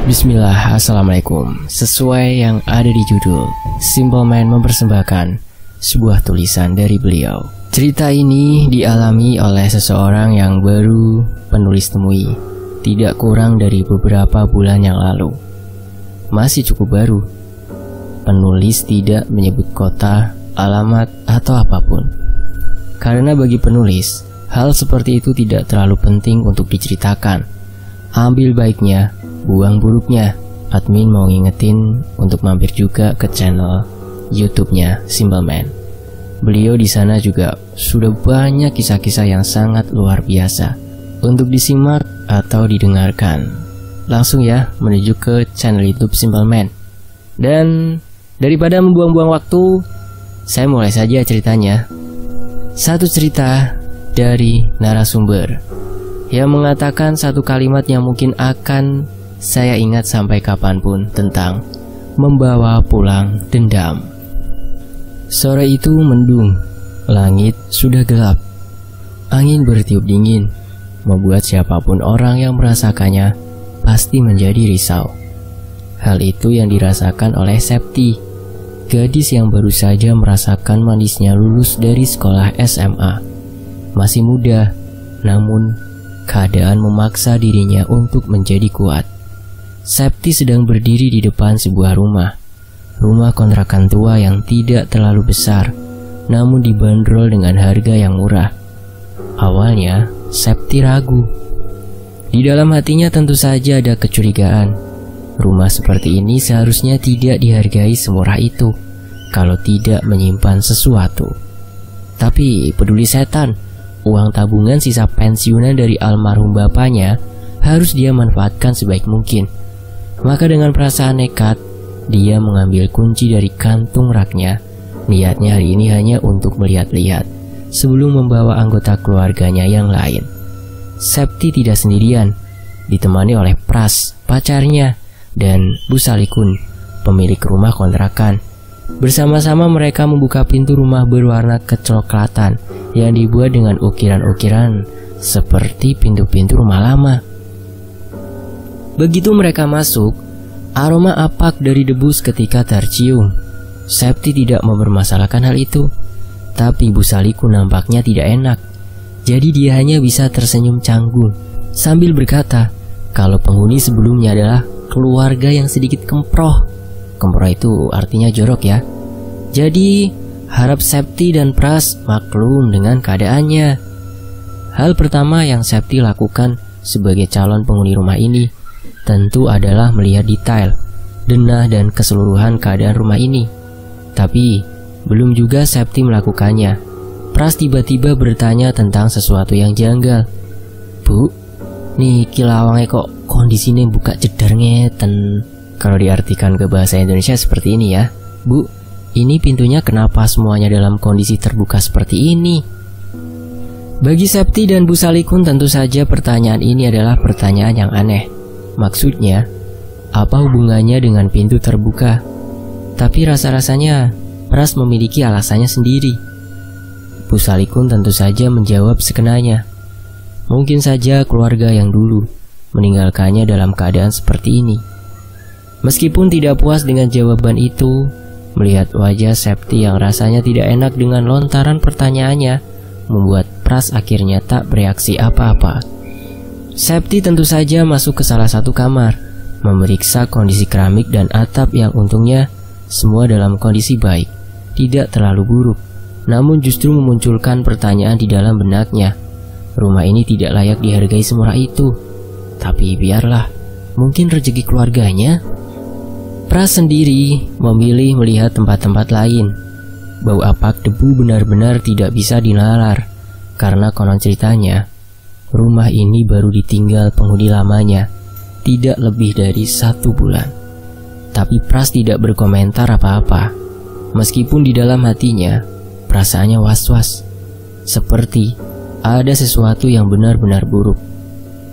Bismillah, Assalamualaikum. Sesuai yang ada di judul, Simple Man mempersembahkan sebuah tulisan dari beliau. Cerita ini dialami oleh seseorang yang baru penulis temui, tidak kurang dari beberapa bulan yang lalu. Masih cukup baru. Penulis tidak menyebut kota, alamat, atau apapun. Karena bagi penulis, hal seperti itu tidak terlalu penting untuk diceritakan. Ambil baiknya, buang buruknya. Admin mau ngingetin untuk mampir juga ke channel YouTube-nya Simple Man. Beliau di sana juga sudah banyak kisah-kisah yang sangat luar biasa untuk disimak atau didengarkan. Langsung ya menuju ke channel YouTube Simple Man. Dan daripada membuang-buang waktu, saya mulai saja ceritanya. Satu cerita dari narasumber yang mengatakan satu kalimat yang mungkin akan saya ingat sampai kapanpun tentang membawa pulang dendam. Sore itu mendung, langit sudah gelap, angin bertiup dingin, membuat siapapun orang yang merasakannya pasti menjadi risau. Hal itu yang dirasakan oleh Septi, gadis yang baru saja merasakan manisnya lulus dari sekolah SMA. Masih muda, namun keadaan memaksa dirinya untuk menjadi kuat. Septi sedang berdiri di depan sebuah rumah kontrakan tua yang tidak terlalu besar, namun dibanderol dengan harga yang murah. Awalnya, Septi ragu. Di dalam hatinya tentu saja ada kecurigaan. Rumah seperti ini seharusnya tidak dihargai semurah itu kalau tidak menyimpan sesuatu. Tapi peduli setan, uang tabungan sisa pensiunan dari almarhum bapaknya harus dia manfaatkan sebaik mungkin. Maka dengan perasaan nekat, dia mengambil kunci dari kantung raknya. Niatnya hari ini hanya untuk melihat-lihat sebelum membawa anggota keluarganya yang lain. Septi tidak sendirian, ditemani oleh Pras, pacarnya, dan Bu Salikun, pemilik rumah kontrakan. Bersama-sama mereka membuka pintu rumah berwarna kecoklatan yang dibuat dengan ukiran-ukiran seperti pintu-pintu rumah lama. Begitu mereka masuk, aroma apak dari debu seketika tercium. Septi tidak mempermasalahkan hal itu, tapi Bu Saliku nampaknya tidak enak. Jadi dia hanya bisa tersenyum canggung sambil berkata kalau penghuni sebelumnya adalah keluarga yang sedikit kemproh. Kemproh itu artinya jorok ya. Jadi harap Septi dan Pras maklum dengan keadaannya. Hal pertama yang Septi lakukan sebagai calon penghuni rumah ini tentu adalah melihat detail, denah dan keseluruhan keadaan rumah ini. Tapi belum juga Septi melakukannya, Pras tiba-tiba bertanya tentang sesuatu yang janggal. Bu, nih kilawangnya kok kondisinya buka jedar ngeten. Kalau diartikan ke bahasa Indonesia seperti ini ya, Bu, ini pintunya kenapa semuanya dalam kondisi terbuka seperti ini? Bagi Septi dan Bu Salikun tentu saja pertanyaan ini adalah pertanyaan yang aneh. Maksudnya, apa hubungannya dengan pintu terbuka? Tapi rasa-rasanya Pras memiliki alasannya sendiri. Bu Salikun tentu saja menjawab sekenanya. Mungkin saja keluarga yang dulu meninggalkannya dalam keadaan seperti ini. Meskipun tidak puas dengan jawaban itu, melihat wajah Septi yang rasanya tidak enak dengan lontaran pertanyaannya, membuat Pras akhirnya tak bereaksi apa-apa. Septi tentu saja masuk ke salah satu kamar, memeriksa kondisi keramik dan atap yang untungnya semua dalam kondisi baik, tidak terlalu buruk, namun justru memunculkan pertanyaan di dalam benaknya. Rumah ini tidak layak dihargai semurah itu, tapi biarlah, mungkin rezeki keluarganya. Pras sendiri memilih melihat tempat-tempat lain. Bau apak debu benar-benar tidak bisa dinalar, karena konon ceritanya rumah ini baru ditinggal penghuni lamanya tidak lebih dari 1 bulan. Tapi Pras tidak berkomentar apa-apa, meskipun di dalam hatinya perasaannya was-was, seperti ada sesuatu yang benar-benar buruk.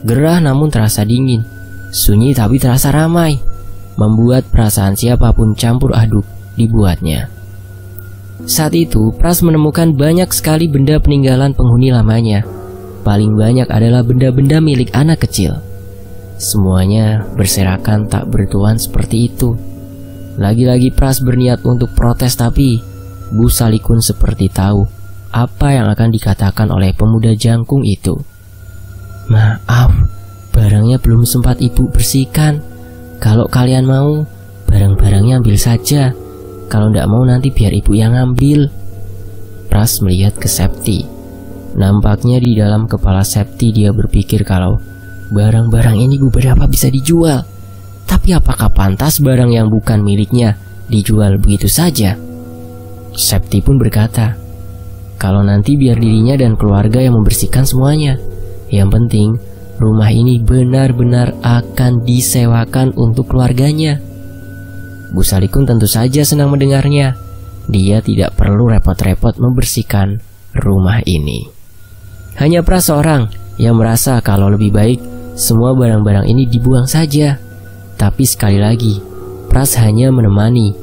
Gerah namun terasa dingin, sunyi tapi terasa ramai, membuat perasaan siapapun campur aduk dibuatnya. Saat itu, Pras menemukan banyak sekali benda peninggalan penghuni lamanya. Paling banyak adalah benda-benda milik anak kecil. Semuanya berserakan tak bertuan seperti itu. Lagi-lagi Pras berniat untuk protes, tapi Bu Salikun seperti tahu apa yang akan dikatakan oleh pemuda jangkung itu. "Maaf, barangnya belum sempat ibu bersihkan. Kalau kalian mau, barang-barangnya ambil saja. Kalau tidak mau nanti biar ibu yang ambil." Pras melihat ke Septi. Nampaknya di dalam kepala Septi dia berpikir kalau barang-barang ini beberapa bisa dijual. Tapi apakah pantas barang yang bukan miliknya dijual begitu saja? Septi pun berkata, kalau nanti biar dirinya dan keluarga yang membersihkan semuanya. Yang penting, rumah ini benar-benar akan disewakan untuk keluarganya. Bu Salikun tentu saja senang mendengarnya. Dia tidak perlu repot-repot membersihkan rumah ini. Hanya Pras seorang yang merasa kalau lebih baik semua barang-barang ini dibuang saja. Tapi sekali lagi, Pras hanya menemani.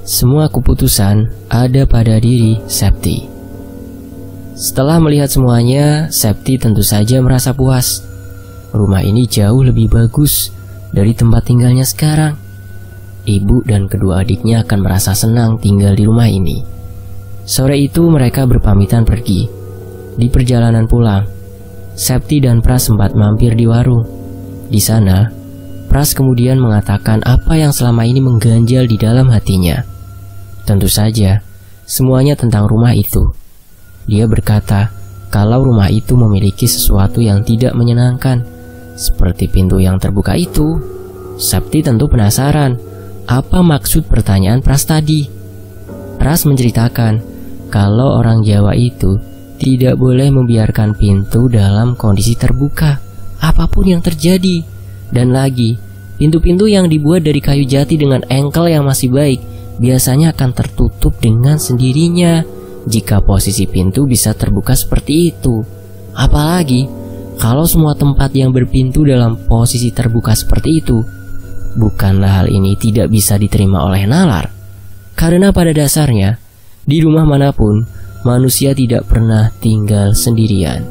Semua keputusan ada pada diri Septi. Setelah melihat semuanya, Septi tentu saja merasa puas. Rumah ini jauh lebih bagus dari tempat tinggalnya sekarang. Ibu dan kedua adiknya akan merasa senang tinggal di rumah ini. Sore itu mereka berpamitan pergi. Di perjalanan pulang, Septi dan Pras sempat mampir di warung. Di sana, Pras kemudian mengatakan apa yang selama ini mengganjal di dalam hatinya. Tentu saja, semuanya tentang rumah itu. Dia berkata kalau rumah itu memiliki sesuatu yang tidak menyenangkan, seperti pintu yang terbuka itu. Septi tentu penasaran, apa maksud pertanyaan Pras tadi? Pras menceritakan kalau orang Jawa itu tidak boleh membiarkan pintu dalam kondisi terbuka, apapun yang terjadi. Dan lagi, pintu-pintu yang dibuat dari kayu jati dengan engkel yang masih baik biasanya akan tertutup dengan sendirinya jika posisi pintu bisa terbuka seperti itu. Apalagi kalau semua tempat yang berpintu dalam posisi terbuka seperti itu. Bukanlah hal ini tidak bisa diterima oleh nalar. Karena pada dasarnya, di rumah manapun, manusia tidak pernah tinggal sendirian.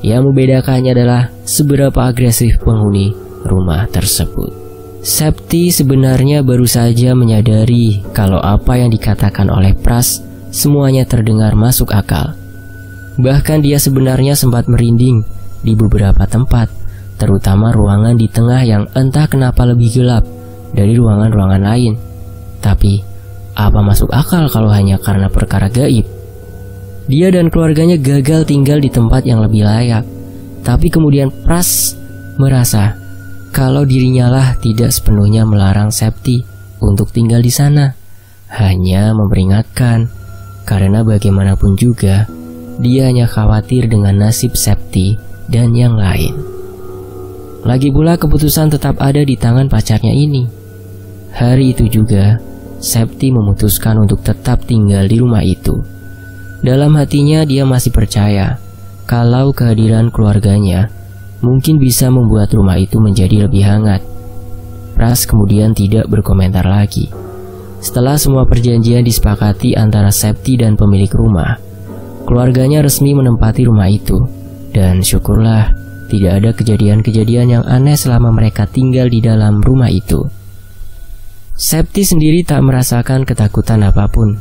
Yang membedakannya adalah seberapa agresif penghuni rumah tersebut. Septi sebenarnya baru saja menyadari kalau apa yang dikatakan oleh Pras semuanya terdengar masuk akal. Bahkan dia sebenarnya sempat merinding di beberapa tempat, terutama ruangan di tengah yang entah kenapa lebih gelap dari ruangan-ruangan lain. Tapi, apa masuk akal kalau hanya karena perkara gaib? Dia dan keluarganya gagal tinggal di tempat yang lebih layak. Tapi kemudian Pras merasa kalau dirinya lah tidak sepenuhnya melarang Septi untuk tinggal di sana. Hanya memperingatkan, karena bagaimanapun juga, dia hanya khawatir dengan nasib Septi dan yang lain. Lagi pula keputusan tetap ada di tangan pacarnya ini. Hari itu juga, Septi memutuskan untuk tetap tinggal di rumah itu. Dalam hatinya dia masih percaya kalau kehadiran keluarganya mungkin bisa membuat rumah itu menjadi lebih hangat. Pras kemudian tidak berkomentar lagi. Setelah semua perjanjian disepakati antara Septi dan pemilik rumah, keluarganya resmi menempati rumah itu. Dan syukurlah tidak ada kejadian-kejadian yang aneh selama mereka tinggal di dalam rumah itu. Septi sendiri tak merasakan ketakutan apapun,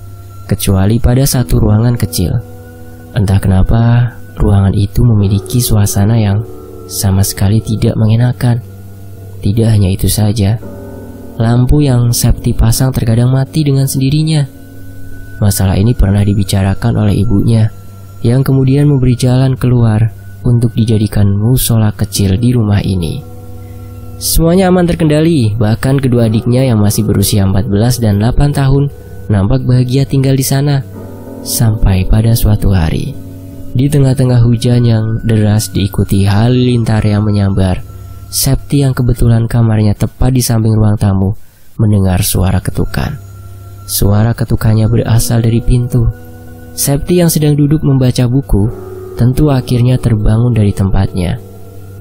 kecuali pada satu ruangan kecil. Entah kenapa, ruangan itu memiliki suasana yang sama sekali tidak mengenakan. Tidak hanya itu saja, lampu yang Septi pasang terkadang mati dengan sendirinya. Masalah ini pernah dibicarakan oleh ibunya, yang kemudian memberi jalan keluar untuk dijadikan musola kecil di rumah ini. Semuanya aman terkendali, bahkan kedua adiknya yang masih berusia 14 dan 8 tahun nampak bahagia tinggal di sana. Sampai pada suatu hari, di tengah-tengah hujan yang deras diikuti halilintar yang menyambar, Septi yang kebetulan kamarnya tepat di samping ruang tamu mendengar suara ketukan. Suara ketukannya berasal dari pintu. Septi yang sedang duduk membaca buku tentu akhirnya terbangun dari tempatnya.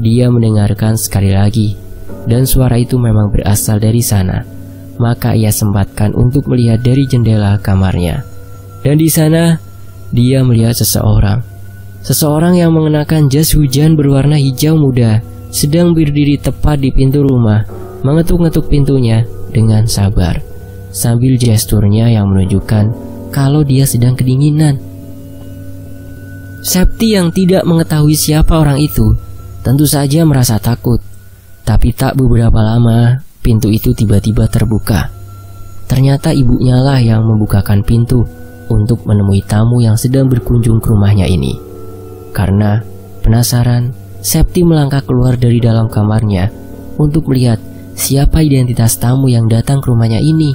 Dia mendengarkan sekali lagi, dan suara itu memang berasal dari sana. Maka ia sempatkan untuk melihat dari jendela kamarnya. Dan di sana, dia melihat seseorang yang mengenakan jas hujan berwarna hijau muda sedang berdiri tepat di pintu rumah, mengetuk-ngetuk pintunya dengan sabar, sambil gesturnya yang menunjukkan kalau dia sedang kedinginan. Septi yang tidak mengetahui siapa orang itu tentu saja merasa takut. Tapi tak beberapa lama, pintu itu tiba-tiba terbuka. Ternyata ibunya lah yang membukakan pintu untuk menemui tamu yang sedang berkunjung ke rumahnya ini. Karena penasaran, Septi melangkah keluar dari dalam kamarnya untuk melihat siapa identitas tamu yang datang ke rumahnya ini.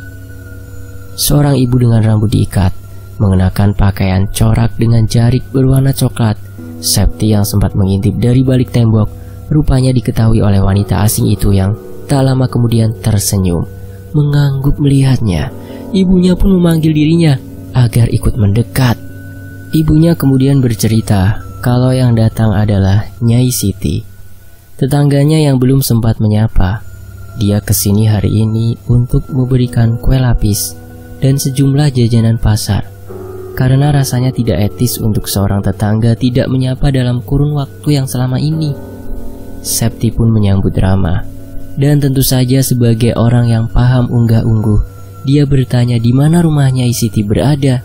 Seorang ibu dengan rambut diikat, mengenakan pakaian corak dengan jarik berwarna coklat. Septi yang sempat mengintip dari balik tembok rupanya diketahui oleh wanita asing itu yang tak lama kemudian tersenyum, mengangguk melihatnya. Ibunya pun memanggil dirinya agar ikut mendekat. Ibunya kemudian bercerita kalau yang datang adalah Nyai Siti, tetangganya yang belum sempat menyapa. Dia kesini hari ini untuk memberikan kue lapis dan sejumlah jajanan pasar, karena rasanya tidak etis untuk seorang tetangga tidak menyapa dalam kurun waktu yang selama ini. Septi pun menyambut ramah, dan tentu saja sebagai orang yang paham unggah-ungguh, dia bertanya di mana rumahnya Siti berada.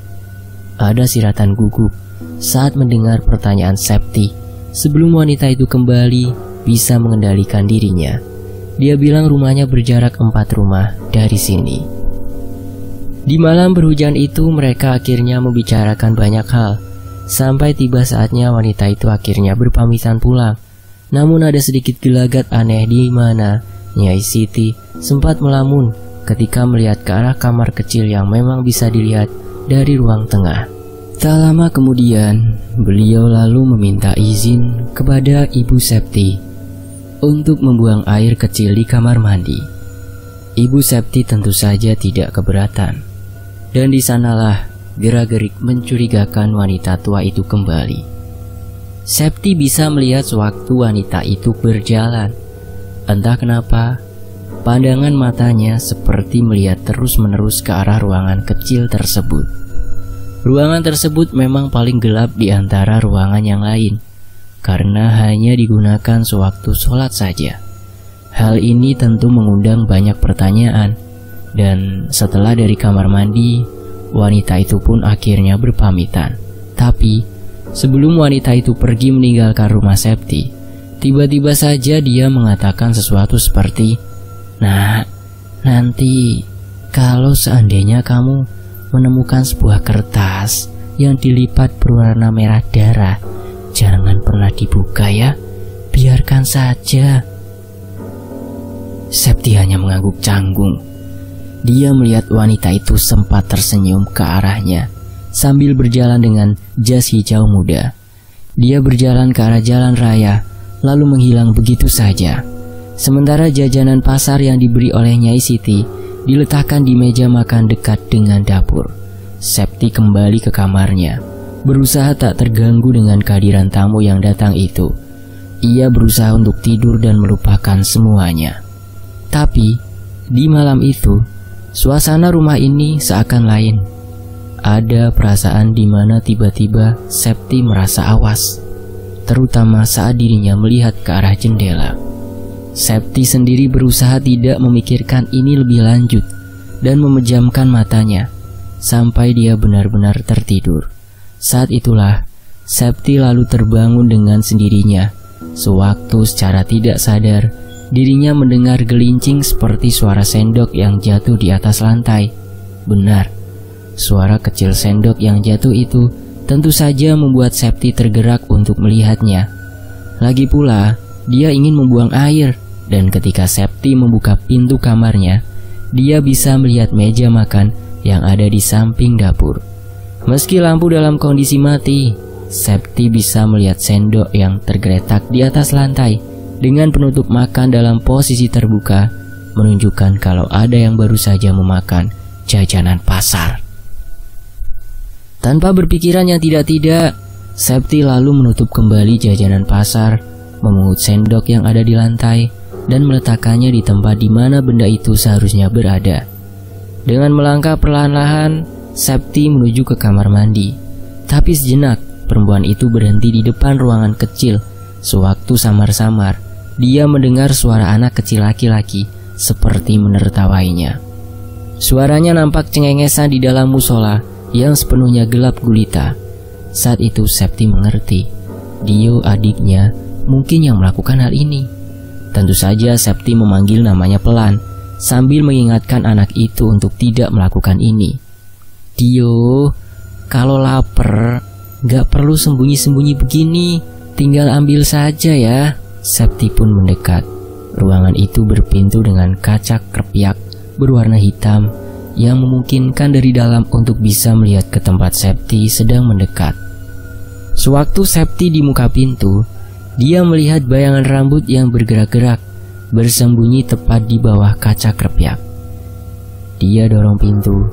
Ada siratan gugup saat mendengar pertanyaan Septi. Sebelum wanita itu kembali bisa mengendalikan dirinya, dia bilang rumahnya berjarak 4 rumah dari sini. Di malam berhujan itu mereka akhirnya membicarakan banyak hal, sampai tiba saatnya wanita itu akhirnya berpamitan pulang. Namun ada sedikit gelagat aneh di mana Nyai Siti sempat melamun ketika melihat ke arah kamar kecil yang memang bisa dilihat dari ruang tengah. Tak lama kemudian, beliau lalu meminta izin kepada Ibu Septi untuk membuang air kecil di kamar mandi. Ibu Septi tentu saja tidak keberatan, dan di sanalah gerak-gerik mencurigakan wanita tua itu kembali. Septi bisa melihat sewaktu wanita itu berjalan. Entah kenapa, pandangan matanya seperti melihat terus-menerus ke arah ruangan kecil tersebut. Ruangan tersebut memang paling gelap di antara ruangan yang lain, karena hanya digunakan sewaktu sholat saja. Hal ini tentu mengundang banyak pertanyaan, dan setelah dari kamar mandi, wanita itu pun akhirnya berpamitan. Tapi sebelum wanita itu pergi meninggalkan rumah Septi, tiba-tiba saja dia mengatakan sesuatu seperti, "Nah, nanti kalau seandainya kamu menemukan sebuah kertas yang dilipat berwarna merah darah, jangan pernah dibuka ya, biarkan saja." Septi hanya mengangguk canggung. Dia melihat wanita itu sempat tersenyum ke arahnya sambil berjalan dengan jas hijau muda. Dia berjalan ke arah jalan raya, lalu menghilang begitu saja. Sementara jajanan pasar yang diberi oleh Nyai Siti diletakkan di meja makan dekat dengan dapur. Septi kembali ke kamarnya, berusaha tak terganggu dengan kehadiran tamu yang datang itu. Ia berusaha untuk tidur dan melupakan semuanya. Tapi di malam itu, suasana rumah ini seakan lain. Ada perasaan di mana tiba-tiba Septi merasa awas, terutama saat dirinya melihat ke arah jendela. Septi sendiri berusaha tidak memikirkan ini lebih lanjut dan memejamkan matanya sampai dia benar-benar tertidur. Saat itulah Septi lalu terbangun dengan sendirinya. Sewaktu secara tidak sadar, dirinya mendengar gelincing seperti suara sendok yang jatuh di atas lantai. Benar, suara kecil sendok yang jatuh itu tentu saja membuat Septi tergerak untuk melihatnya. Lagi pula, dia ingin membuang air, dan ketika Septi membuka pintu kamarnya, dia bisa melihat meja makan yang ada di samping dapur. Meski lampu dalam kondisi mati, Septi bisa melihat sendok yang tergeletak di atas lantai dengan penutup makan dalam posisi terbuka, menunjukkan kalau ada yang baru saja memakan jajanan pasar. Tanpa berpikiran yang tidak-tidak, Septi lalu menutup kembali jajanan pasar, memungut sendok yang ada di lantai, dan meletakkannya di tempat di mana benda itu seharusnya berada. Dengan melangkah perlahan-lahan, Septi menuju ke kamar mandi. Tapi sejenak, perempuan itu berhenti di depan ruangan kecil. Sewaktu samar-samar, dia mendengar suara anak kecil laki-laki seperti menertawainya. Suaranya nampak cengengesan di dalam musola yang sepenuhnya gelap gulita. Saat itu Septi mengerti, Dio adiknya mungkin yang melakukan hal ini. Tentu saja Septi memanggil namanya pelan, sambil mengingatkan anak itu untuk tidak melakukan ini. Dio, kalau lapar, gak perlu sembunyi-sembunyi begini, tinggal ambil saja ya. Septi pun mendekat. Ruangan itu berpintu dengan kaca kerpiak berwarna hitam yang memungkinkan dari dalam untuk bisa melihat ke tempat Septi sedang mendekat. Sewaktu Septi di muka pintu, dia melihat bayangan rambut yang bergerak-gerak bersembunyi tepat di bawah kaca kerpiak. Dia dorong pintu,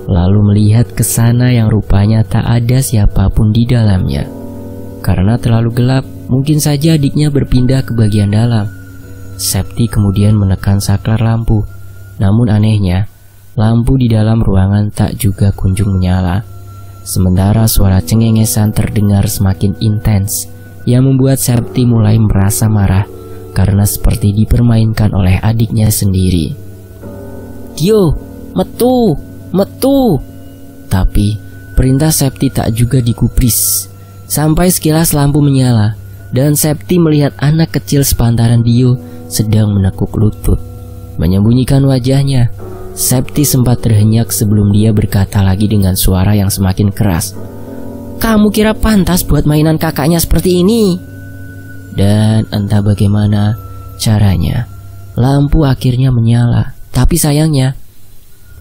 lalu melihat ke sana yang rupanya tak ada siapapun di dalamnya. Karena terlalu gelap, mungkin saja adiknya berpindah ke bagian dalam. Septi kemudian menekan saklar lampu. Namun anehnya, lampu di dalam ruangan tak juga kunjung menyala. Sementara suara cengengesan terdengar semakin intens, yang membuat Septi mulai merasa marah karena seperti dipermainkan oleh adiknya sendiri. Dio, metu, metu. Tapi perintah Septi tak juga digubris. Sampai sekilas lampu menyala dan Septi melihat anak kecil sepantaran Dio sedang menekuk lutut. Menyembunyikan wajahnya, Septi sempat terhenyak sebelum dia berkata lagi dengan suara yang semakin keras. Kamu kira pantas buat mainan kakaknya seperti ini? Dan entah bagaimana caranya, lampu akhirnya menyala. Tapi sayangnya,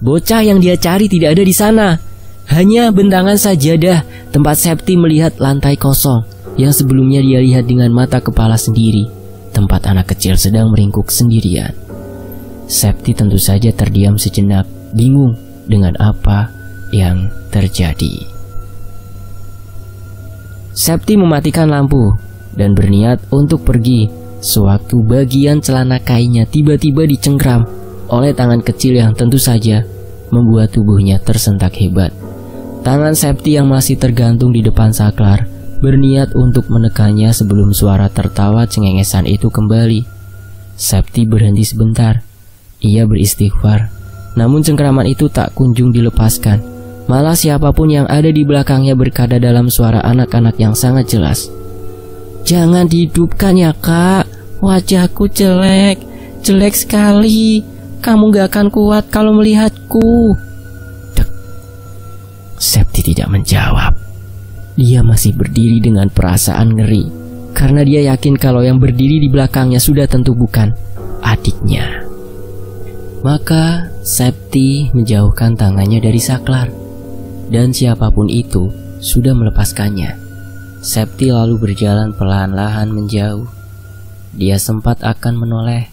bocah yang dia cari tidak ada di sana. Hanya bentangan sajadah tempat Septi melihat lantai kosong yang sebelumnya dia lihat dengan mata kepala sendiri, tempat anak kecil sedang meringkuk sendirian. Septi tentu saja terdiam sejenak, bingung dengan apa yang terjadi. Septi mematikan lampu dan berniat untuk pergi sewaktu bagian celana kainnya tiba-tiba dicengkram oleh tangan kecil yang tentu saja membuat tubuhnya tersentak hebat. Tangan Septi yang masih tergantung di depan saklar berniat untuk menekannya sebelum suara tertawa cengengesan itu kembali. Septi berhenti sebentar. Ia beristighfar, namun cengkraman itu tak kunjung dilepaskan. Malah siapapun yang ada di belakangnya berkata dalam suara anak-anak yang sangat jelas, "Jangan dihidupkan ya kak, wajahku jelek, jelek sekali. Kamu gak akan kuat kalau melihatku." Dek. Septi tidak menjawab. Dia masih berdiri dengan perasaan ngeri, karena dia yakin kalau yang berdiri di belakangnya sudah tentu bukan adiknya. Maka Septi menjauhkan tangannya dari saklar, dan siapapun itu sudah melepaskannya. Septi lalu berjalan perlahan-lahan menjauh. Dia sempat akan menoleh,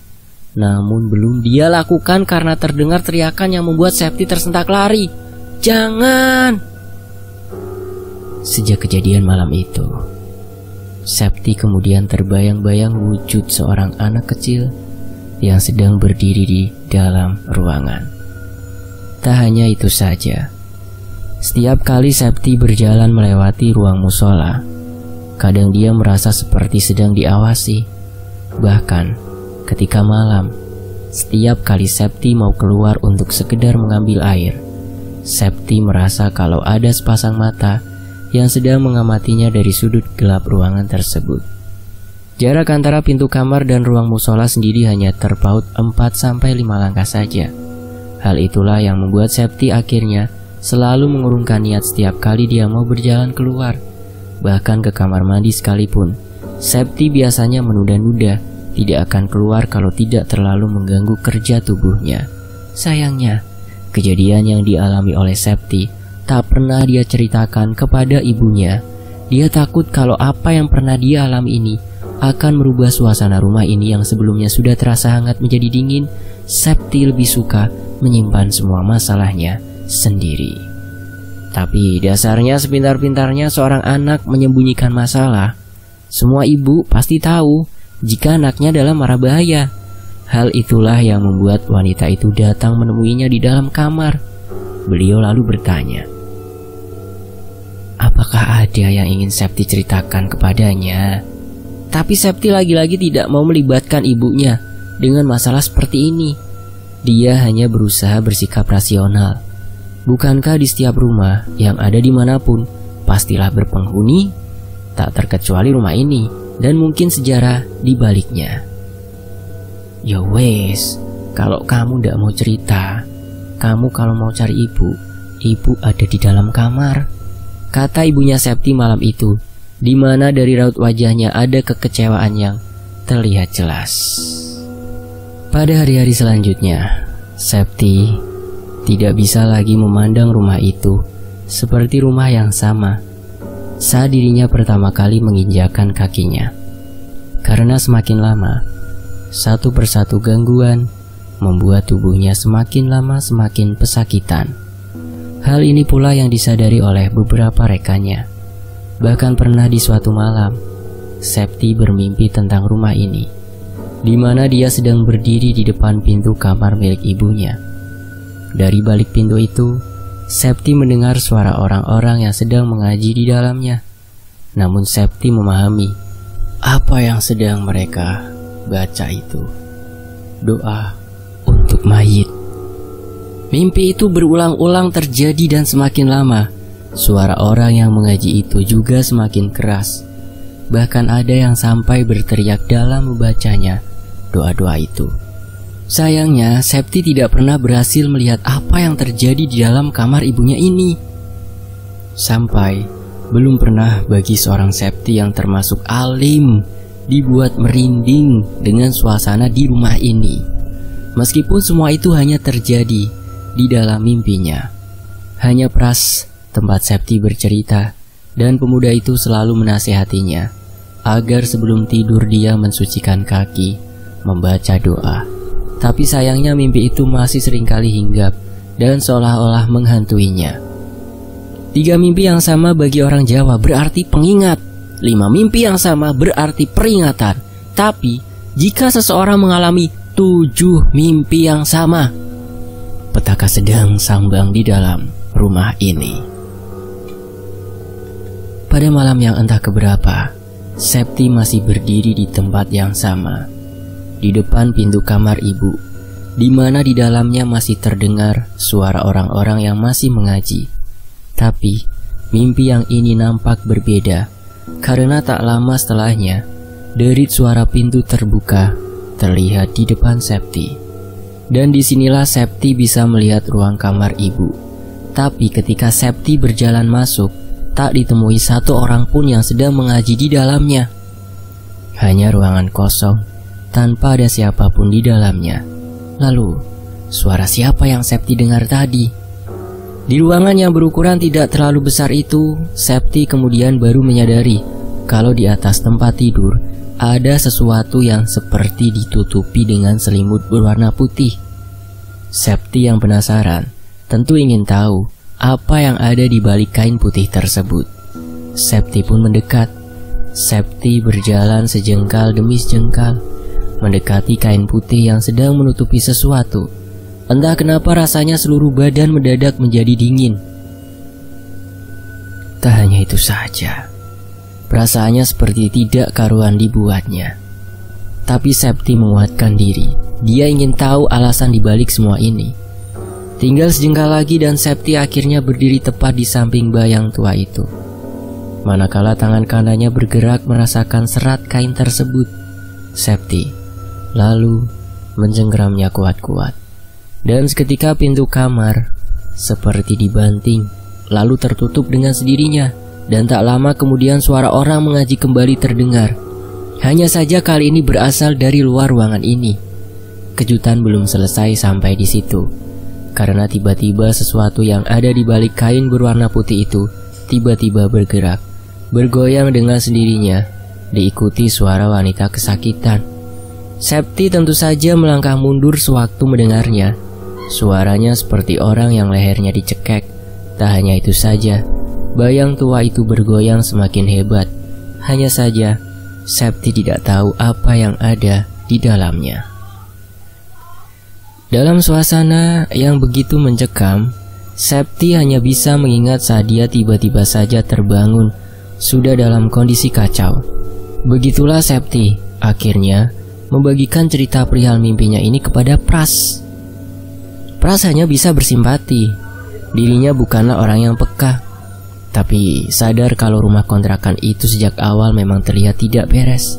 namun belum dia lakukan karena terdengar teriakan yang membuat Septi tersentak lari. "Jangan!" Sejak kejadian malam itu, Septi kemudian terbayang-bayang wujud seorang anak kecil yang sedang berdiri di dalam ruangan. Tak hanya itu saja, setiap kali Septi berjalan melewati ruang musola, kadang dia merasa seperti sedang diawasi. Bahkan ketika malam, setiap kali Septi mau keluar untuk sekedar mengambil air, Septi merasa kalau ada sepasang mata yang sedang mengamatinya dari sudut gelap ruangan tersebut. Jarak antara pintu kamar dan ruang musola sendiri hanya terpaut 4-5 langkah saja. Hal itulah yang membuat Septi akhirnya selalu mengurungkan niat setiap kali dia mau berjalan keluar. Bahkan ke kamar mandi sekalipun, Septi biasanya menunda-nunda, tidak akan keluar kalau tidak terlalu mengganggu kerja tubuhnya. Sayangnya, kejadian yang dialami oleh Septi tak pernah dia ceritakan kepada ibunya. Dia takut kalau apa yang pernah dia alami ini akan merubah suasana rumah ini yang sebelumnya sudah terasa hangat menjadi dingin. Septi lebih suka menyimpan semua masalahnya sendiri. Tapi dasarnya sepintar-pintarnya seorang anak menyembunyikan masalah, semua ibu pasti tahu jika anaknya dalam mara bahaya. Hal itulah yang membuat wanita itu datang menemuinya di dalam kamar. Beliau lalu bertanya, "Apakah ada yang ingin Septi ceritakan kepadanya?" Tapi Septi lagi-lagi tidak mau melibatkan ibunya dengan masalah seperti ini. Dia hanya berusaha bersikap rasional. Bukankah di setiap rumah yang ada dimanapun pastilah berpenghuni, tak terkecuali rumah ini, dan mungkin sejarah di baliknya. Ya wes, kalau kamu ndak mau cerita, kamu kalau mau cari ibu ada di dalam kamar, kata ibunya Septi malam itu, di mana dari raut wajahnya ada kekecewaan yang terlihat jelas. Pada hari-hari selanjutnya, Septi tidak bisa lagi memandang rumah itu seperti rumah yang sama saat dirinya pertama kali menginjakkan kakinya. Karena semakin lama, satu persatu gangguan membuat tubuhnya semakin lama semakin pesakitan. Hal ini pula yang disadari oleh beberapa rekannya. Bahkan pernah di suatu malam, Septi bermimpi tentang rumah ini, di mana dia sedang berdiri di depan pintu kamar milik ibunya. Dari balik pintu itu, Septi mendengar suara orang-orang yang sedang mengaji di dalamnya. Namun Septi memahami apa yang sedang mereka baca itu. Doa untuk mayit. Mimpi itu berulang-ulang terjadi dan semakin lama, suara orang yang mengaji itu juga semakin keras. Bahkan ada yang sampai berteriak dalam membacanya doa-doa itu. Sayangnya, Septi tidak pernah berhasil melihat apa yang terjadi di dalam kamar ibunya ini. Sampai belum pernah bagi seorang Septi yang termasuk alim dibuat merinding dengan suasana di rumah ini. Meskipun semua itu hanya terjadi di dalam mimpinya. Hanya Pras, tempat Septi bercerita, dan pemuda itu selalu menasihatinya agar sebelum tidur dia mensucikan kaki, membaca doa. Tapi sayangnya mimpi itu masih seringkali hinggap dan seolah-olah menghantuinya. 3 mimpi yang sama bagi orang Jawa berarti pengingat. 5 mimpi yang sama berarti peringatan. Tapi jika seseorang mengalami 7 mimpi yang sama, petaka sedang sambang di dalam rumah ini. Pada malam yang entah keberapa, Septi masih berdiri di tempat yang sama, di depan pintu kamar ibu, di mana di dalamnya masih terdengar suara orang-orang yang masih mengaji. Tapi mimpi yang ini nampak berbeda, karena tak lama setelahnya derit suara pintu terbuka terlihat di depan Septi. Dan disinilah Septi bisa melihat ruang kamar ibu. Tapi ketika Septi berjalan masuk, tak ditemui satu orang pun yang sedang mengaji di dalamnya. Hanya ruangan kosong tanpa ada siapapun di dalamnya. Lalu, suara siapa yang Septi dengar tadi? Di ruangan yang berukuran tidak terlalu besar itu, Septi kemudian baru menyadari kalau di atas tempat tidur ada sesuatu yang seperti ditutupi dengan selimut berwarna putih. Septi yang penasaran tentu ingin tahu apa yang ada di balik kain putih tersebut. Septi pun mendekat. Septi berjalan sejengkal demi sejengkal, mendekati kain putih yang sedang menutupi sesuatu. Entah kenapa rasanya seluruh badan mendadak menjadi dingin. Tak hanya itu saja, perasaannya seperti tidak karuan dibuatnya. Tapi Septi menguatkan diri. Dia ingin tahu alasan dibalik semua ini. Tinggal sejengkal lagi dan Septi akhirnya berdiri tepat di samping bayang tua itu. Manakala tangan kanannya bergerak merasakan serat kain tersebut, Septi lalu mencengkeramnya kuat-kuat. Dan seketika pintu kamar seperti dibanting, lalu tertutup dengan sendirinya. Dan tak lama kemudian suara orang mengaji kembali terdengar. Hanya saja kali ini berasal dari luar ruangan ini. Kejutan belum selesai sampai di situ, karena tiba-tiba sesuatu yang ada di balik kain berwarna putih itu tiba-tiba bergerak, bergoyang dengan sendirinya, diikuti suara wanita kesakitan. Septi tentu saja melangkah mundur sewaktu mendengarnya. Suaranya seperti orang yang lehernya dicekek. Tak hanya itu saja, bayang tua itu bergoyang semakin hebat. Hanya saja, Septi tidak tahu apa yang ada di dalamnya. Dalam suasana yang begitu mencekam, Septi hanya bisa mengingat saat dia tiba-tiba saja terbangun, sudah dalam kondisi kacau. Begitulah Septi akhirnya membagikan cerita perihal mimpinya ini kepada Pras. Pras hanya bisa bersimpati. Dirinya bukanlah orang yang peka, tapi sadar kalau rumah kontrakan itu sejak awal memang terlihat tidak beres.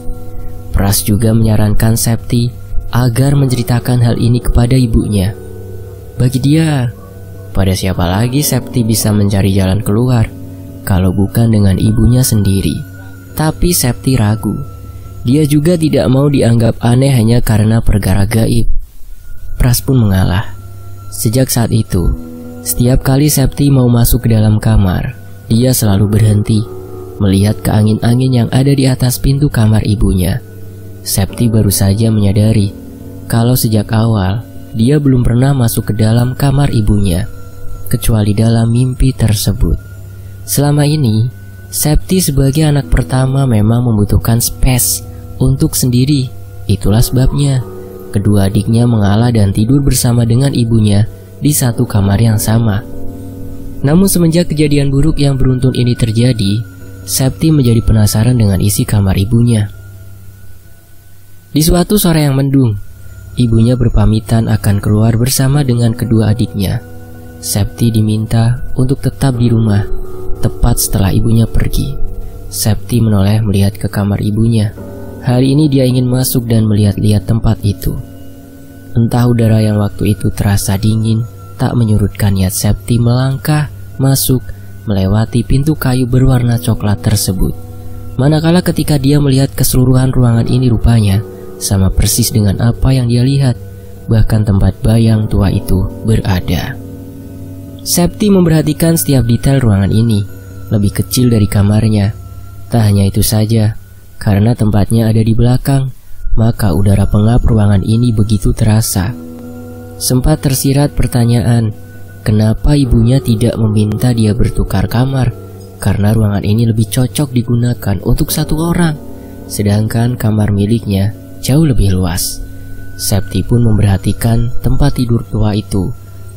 Pras juga menyarankan Septi agar menceritakan hal ini kepada ibunya. Bagi dia, pada siapa lagi Septi bisa mencari jalan keluar kalau bukan dengan ibunya sendiri. Tapi Septi ragu. Dia juga tidak mau dianggap aneh hanya karena perkara gaib. Pras pun mengalah. Sejak saat itu, setiap kali Septi mau masuk ke dalam kamar, dia selalu berhenti melihat ke angin-angin yang ada di atas pintu kamar ibunya. Septi baru saja menyadari kalau sejak awal dia belum pernah masuk ke dalam kamar ibunya, kecuali dalam mimpi tersebut. Selama ini, Septi sebagai anak pertama memang membutuhkan space untuk sendiri. Itulah sebabnya kedua adiknya mengalah dan tidur bersama dengan ibunya di satu kamar yang sama. Namun semenjak kejadian buruk yang beruntun ini terjadi, Septi menjadi penasaran dengan isi kamar ibunya. Di suatu sore yang mendung, ibunya berpamitan akan keluar bersama dengan kedua adiknya. Septi diminta untuk tetap di rumah. Tepat setelah ibunya pergi, Septi menoleh melihat ke kamar ibunya. Hari ini dia ingin masuk dan melihat-lihat tempat itu. Entah udara yang waktu itu terasa dingin tak menyurutkan niat Septi melangkah masuk melewati pintu kayu berwarna coklat tersebut. Manakala ketika dia melihat keseluruhan ruangan ini rupanya sama persis dengan apa yang dia lihat, bahkan tempat bayang tua itu berada. Septi memperhatikan setiap detail ruangan ini, lebih kecil dari kamarnya. Tak hanya itu saja, karena tempatnya ada di belakang, maka udara pengap ruangan ini begitu terasa. Sempat tersirat pertanyaan, kenapa ibunya tidak meminta dia bertukar kamar, karena ruangan ini lebih cocok digunakan untuk satu orang, sedangkan kamar miliknya jauh lebih luas. Septi pun memperhatikan tempat tidur tua itu.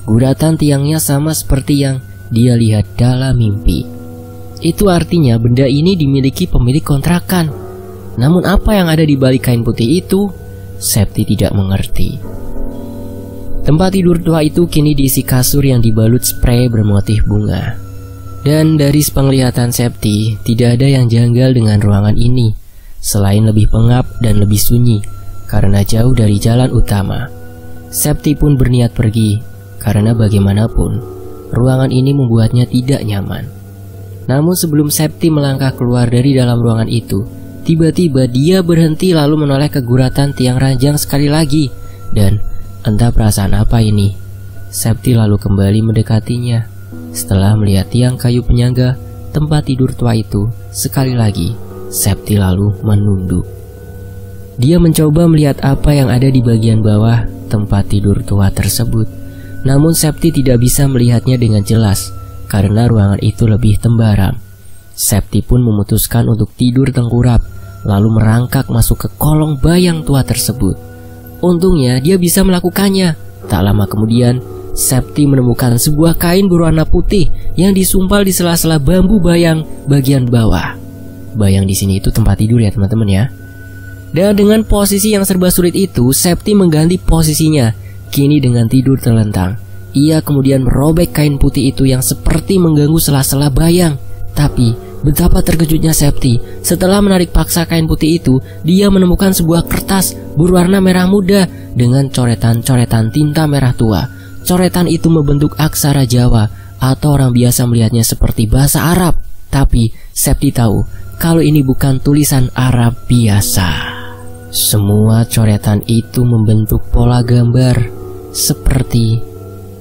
Guratan tiangnya sama seperti yang dia lihat dalam mimpi. Itu artinya benda ini dimiliki pemilik kontrakan. Namun apa yang ada di balik kain putih itu? Septi tidak mengerti. Tempat tidur tua itu kini diisi kasur yang dibalut sprei bermotif bunga. Dan dari penglihatan Septi, tidak ada yang janggal dengan ruangan ini, selain lebih pengap dan lebih sunyi karena jauh dari jalan utama. Septi pun berniat pergi, karena bagaimanapun ruangan ini membuatnya tidak nyaman. Namun sebelum Septi melangkah keluar dari dalam ruangan itu, tiba-tiba dia berhenti lalu menoleh ke guratan tiang ranjang sekali lagi. Dan entah perasaan apa ini, Septi lalu kembali mendekatinya. Setelah melihat tiang kayu penyangga tempat tidur tua itu sekali lagi, Septi lalu menunduk. Dia mencoba melihat apa yang ada di bagian bawah tempat tidur tua tersebut. Namun Septi tidak bisa melihatnya dengan jelas karena ruangan itu lebih tembaram. Septi pun memutuskan untuk tidur tengkurap, lalu merangkak masuk ke kolong bayang tua tersebut. Untungnya dia bisa melakukannya. Tak lama kemudian, Septi menemukan sebuah kain berwarna putih yang disumpal di sela-sela bambu bayang bagian bawah. Bayang di sini itu tempat tidur ya teman-teman ya. Dan dengan posisi yang serba sulit itu, Septi mengganti posisinya. Kini dengan tidur terlentang, ia kemudian merobek kain putih itu yang seperti mengganggu sela-sela bayang. Tapi betapa terkejutnya Septi setelah menarik paksa kain putih itu, dia menemukan sebuah kertas berwarna merah muda dengan coretan-coretan tinta merah tua. Coretan itu membentuk aksara Jawa atau orang biasa melihatnya seperti bahasa Arab. Tapi Septi tahu kalau ini bukan tulisan Arab biasa. Semua coretan itu membentuk pola gambar seperti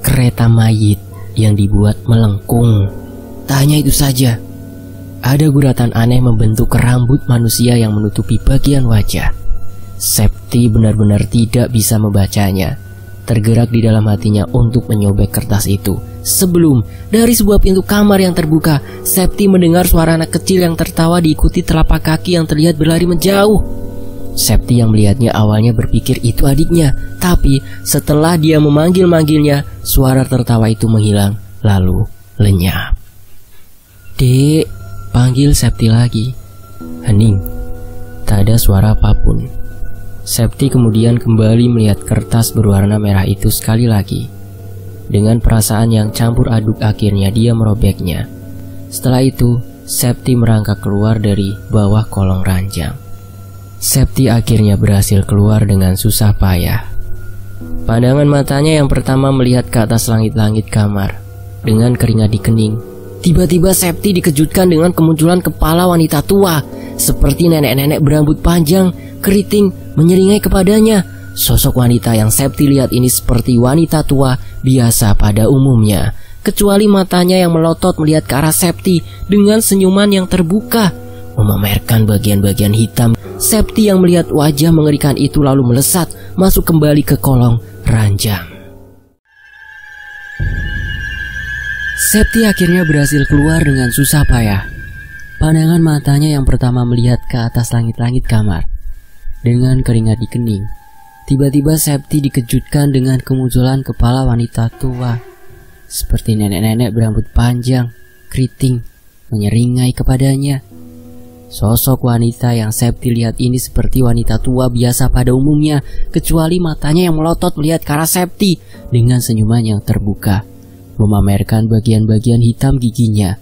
kereta mayit yang dibuat melengkung. Tak hanya itu saja, ada guratan aneh membentuk rambut manusia yang menutupi bagian wajah. Septi benar-benar tidak bisa membacanya. Tergerak di dalam hatinya untuk menyobek kertas itu. Sebelum dari sebuah pintu kamar yang terbuka, Septi mendengar suara anak kecil yang tertawa diikuti telapak kaki yang terlihat berlari menjauh. Septi yang melihatnya awalnya berpikir itu adiknya, tapi setelah dia memanggil-manggilnya, suara tertawa itu menghilang, lalu lenyap. "Dek," panggil Septi lagi. Hening. tak ada suara apapun. Septi kemudian kembali melihat kertas berwarna merah itu sekali lagi. Dengan perasaan yang campur aduk akhirnya dia merobeknya. Setelah itu, Septi merangkak keluar dari bawah kolong ranjang. Septi akhirnya berhasil keluar dengan susah payah. Pandangan matanya yang pertama melihat ke atas langit-langit kamar. Dengan keringat di kening, tiba-tiba Septi dikejutkan dengan kemunculan kepala wanita tua, seperti nenek-nenek berambut panjang, keriting, menyeringai kepadanya. Sosok wanita yang Septi lihat ini seperti wanita tua biasa pada umumnya, kecuali matanya yang melotot melihat ke arah Septi dengan senyuman yang terbuka, memamerkan bagian-bagian hitam. Septi yang melihat wajah mengerikan itu lalu melesat masuk kembali ke kolong ranjang. Septi akhirnya berhasil keluar dengan susah payah. Pandangan matanya yang pertama melihat ke atas langit-langit kamar. Dengan keringat di kening, tiba-tiba Septi dikejutkan dengan kemunculan kepala wanita tua, seperti nenek-nenek berambut panjang, keriting, menyeringai kepadanya. Sosok wanita yang Septi lihat ini seperti wanita tua biasa pada umumnya, kecuali matanya yang melotot melihat ke arah Septi dengan senyuman yang terbuka, memamerkan bagian-bagian hitam giginya.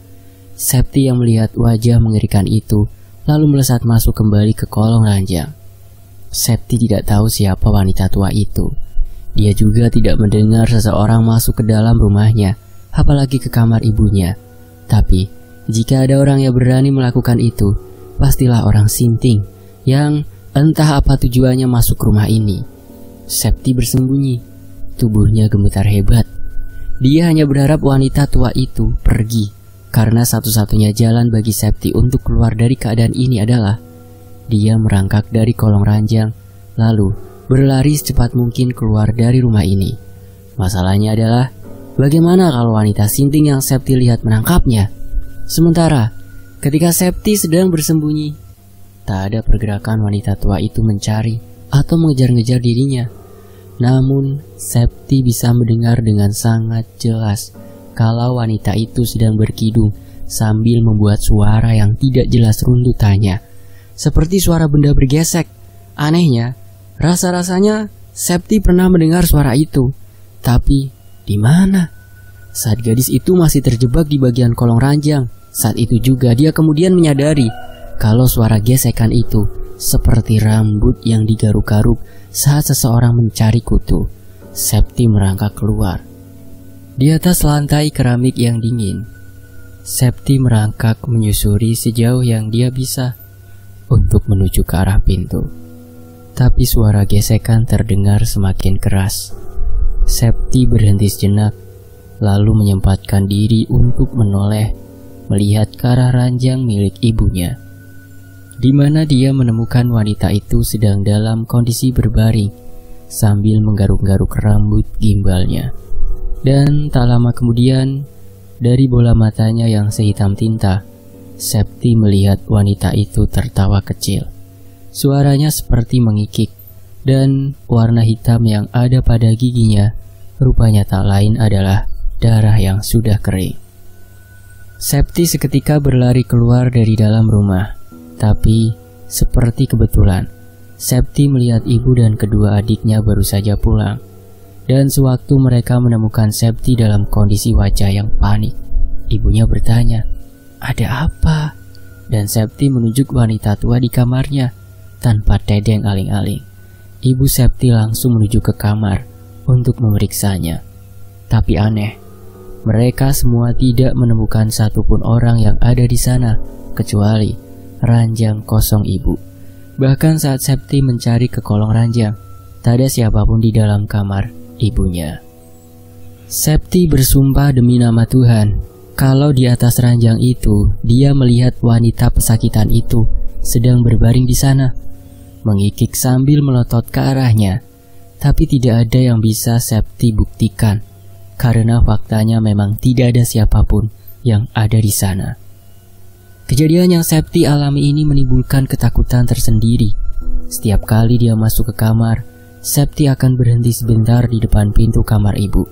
Septi yang melihat wajah mengerikan itu lalu melesat masuk kembali ke kolong ranjang. Septi tidak tahu siapa wanita tua itu. Dia juga tidak mendengar seseorang masuk ke dalam rumahnya, apalagi ke kamar ibunya. Tapi jika ada orang yang berani melakukan itu, pastilah orang sinting yang entah apa tujuannya masuk rumah ini. Septi bersembunyi, tubuhnya gemetar hebat. Dia hanya berharap wanita tua itu pergi, karena satu-satunya jalan bagi Septi untuk keluar dari keadaan ini adalah dia merangkak dari kolong ranjang, lalu berlari secepat mungkin keluar dari rumah ini. Masalahnya adalah, bagaimana kalau wanita sinting yang Septi lihat menangkapnya? Sementara ketika Septi sedang bersembunyi, tak ada pergerakan wanita tua itu mencari atau mengejar-ngejar dirinya. Namun Septi bisa mendengar dengan sangat jelas kalau wanita itu sedang berkidung sambil membuat suara yang tidak jelas runtutannya, seperti suara benda bergesek. Anehnya, rasa-rasanya Septi pernah mendengar suara itu. Tapi di mana? Saat gadis itu masih terjebak di bagian kolong ranjang, saat itu juga dia kemudian menyadari kalau suara gesekan itu seperti rambut yang digaruk-garuk saat seseorang mencari kutu. Septi merangkak keluar. Di atas lantai keramik yang dingin, Septi merangkak menyusuri sejauh yang dia bisa untuk menuju ke arah pintu. Tapi suara gesekan terdengar semakin keras. Septi berhenti sejenak, lalu menyempatkan diri untuk menoleh melihat ke arah ranjang milik ibunya, di mana dia menemukan wanita itu sedang dalam kondisi berbaring sambil menggaruk-garuk rambut gimbalnya. Dan tak lama kemudian, dari bola matanya yang sehitam tinta, Septi melihat wanita itu tertawa kecil. Suaranya seperti mengikik, dan warna hitam yang ada pada giginya rupanya tak lain adalah darah yang sudah kering. Septi seketika berlari keluar dari dalam rumah. Tapi seperti kebetulan, Septi melihat ibu dan kedua adiknya baru saja pulang. Dan sewaktu mereka menemukan Septi dalam kondisi wajah yang panik, ibunya bertanya, "Ada apa?" Dan Septi menunjuk wanita tua di kamarnya. Tanpa tedeng aling-aling, ibu Septi langsung menuju ke kamar untuk memeriksanya. Tapi aneh, mereka semua tidak menemukan satupun orang yang ada di sana, kecuali ranjang kosong ibu. Bahkan saat Septi mencari ke kolong ranjang, tak ada siapapun di dalam kamar ibunya. Septi bersumpah demi nama Tuhan, kalau di atas ranjang itu dia melihat wanita pesakitan itu sedang berbaring di sana, mengikik sambil melotot ke arahnya. Tapi tidak ada yang bisa Septi buktikan, karena faktanya memang tidak ada siapapun yang ada di sana. Kejadian yang Septi alami ini menimbulkan ketakutan tersendiri. Setiap kali dia masuk ke kamar, Septi akan berhenti sebentar di depan pintu kamar ibu,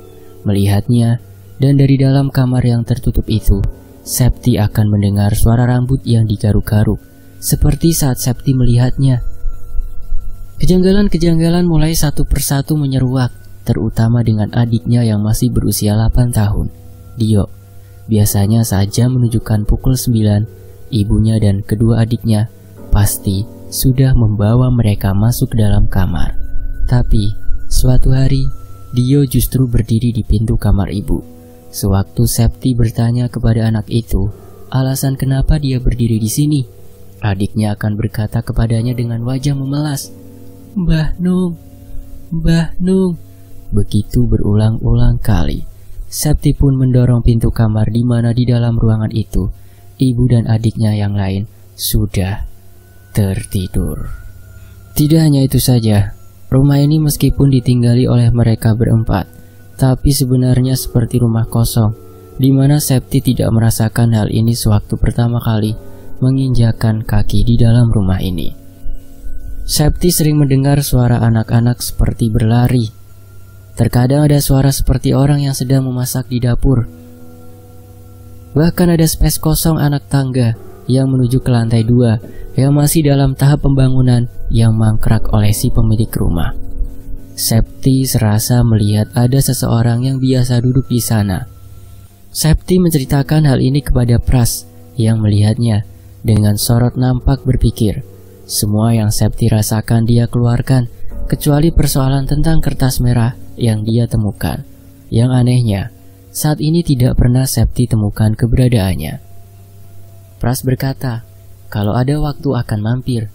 melihatnya, dan dari dalam kamar yang tertutup itu, Septi akan mendengar suara rambut yang digaruk-garuk, seperti saat Septi melihatnya. Kejanggalan-kejanggalan mulai satu persatu menyeruak, terutama dengan adiknya yang masih berusia 8 tahun, Dio. Biasanya saat jam menunjukkan pukul 9, ibunya dan kedua adiknya pasti sudah membawa mereka masuk ke dalam kamar. Tapi suatu hari, Dio justru berdiri di pintu kamar ibu. Sewaktu Septi bertanya kepada anak itu alasan kenapa dia berdiri di sini, adiknya akan berkata kepadanya dengan wajah memelas, "Mbah Nung, Mbah Nung." Begitu berulang-ulang kali. Septi pun mendorong pintu kamar di mana di dalam ruangan itu ibu dan adiknya yang lain sudah tertidur. Tidak hanya itu saja, rumah ini meskipun ditinggali oleh mereka berempat, tapi sebenarnya seperti rumah kosong, di mana Septi tidak merasakan hal ini sewaktu pertama kali menginjakan kaki di dalam rumah ini. Septi sering mendengar suara anak-anak seperti berlari. Terkadang ada suara seperti orang yang sedang memasak di dapur. Bahkan ada space kosong anak tangga yang menuju ke lantai 2 yang masih dalam tahap pembangunan yang mangkrak oleh si pemilik rumah. Septi serasa melihat ada seseorang yang biasa duduk di sana. Septi menceritakan hal ini kepada Pras yang melihatnya dengan sorot nampak berpikir. Semua yang Septi rasakan dia keluarkan, kecuali persoalan tentang kertas merah yang dia temukan. Yang anehnya, saat ini tidak pernah Septi temukan keberadaannya. Pras berkata, kalau ada waktu akan mampir.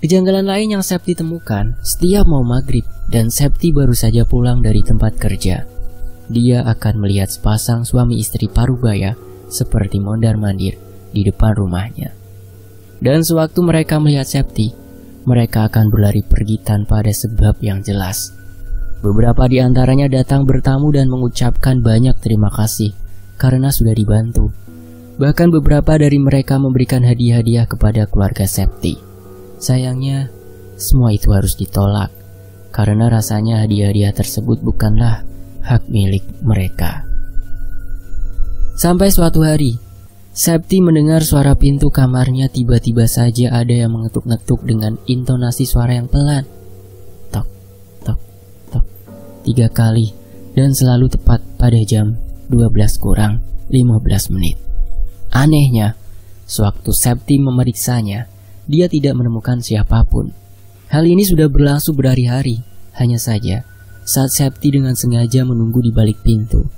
Kejanggalan lain yang Septi temukan, setiap mau maghrib dan Septi baru saja pulang dari tempat kerja, dia akan melihat sepasang suami istri parubaya seperti mondar-mandir di depan rumahnya. Dan sewaktu mereka melihat Septi, mereka akan berlari pergi tanpa ada sebab yang jelas. Beberapa di antaranya datang bertamu dan mengucapkan banyak terima kasih karena sudah dibantu. Bahkan beberapa dari mereka memberikan hadiah-hadiah kepada keluarga Septi. Sayangnya, semua itu harus ditolak karena rasanya hadiah-hadiah tersebut bukanlah hak milik mereka. Sampai suatu hari, Septi mendengar suara pintu kamarnya tiba-tiba saja ada yang mengetuk-ngetuk dengan intonasi suara yang pelan. Tok, tok, tok, 3 kali dan selalu tepat pada jam 12 kurang 15 menit. Anehnya, sewaktu Septi memeriksanya, dia tidak menemukan siapapun. Hal ini sudah berlangsung berhari-hari. Hanya saja, saat Septi dengan sengaja menunggu di balik pintu,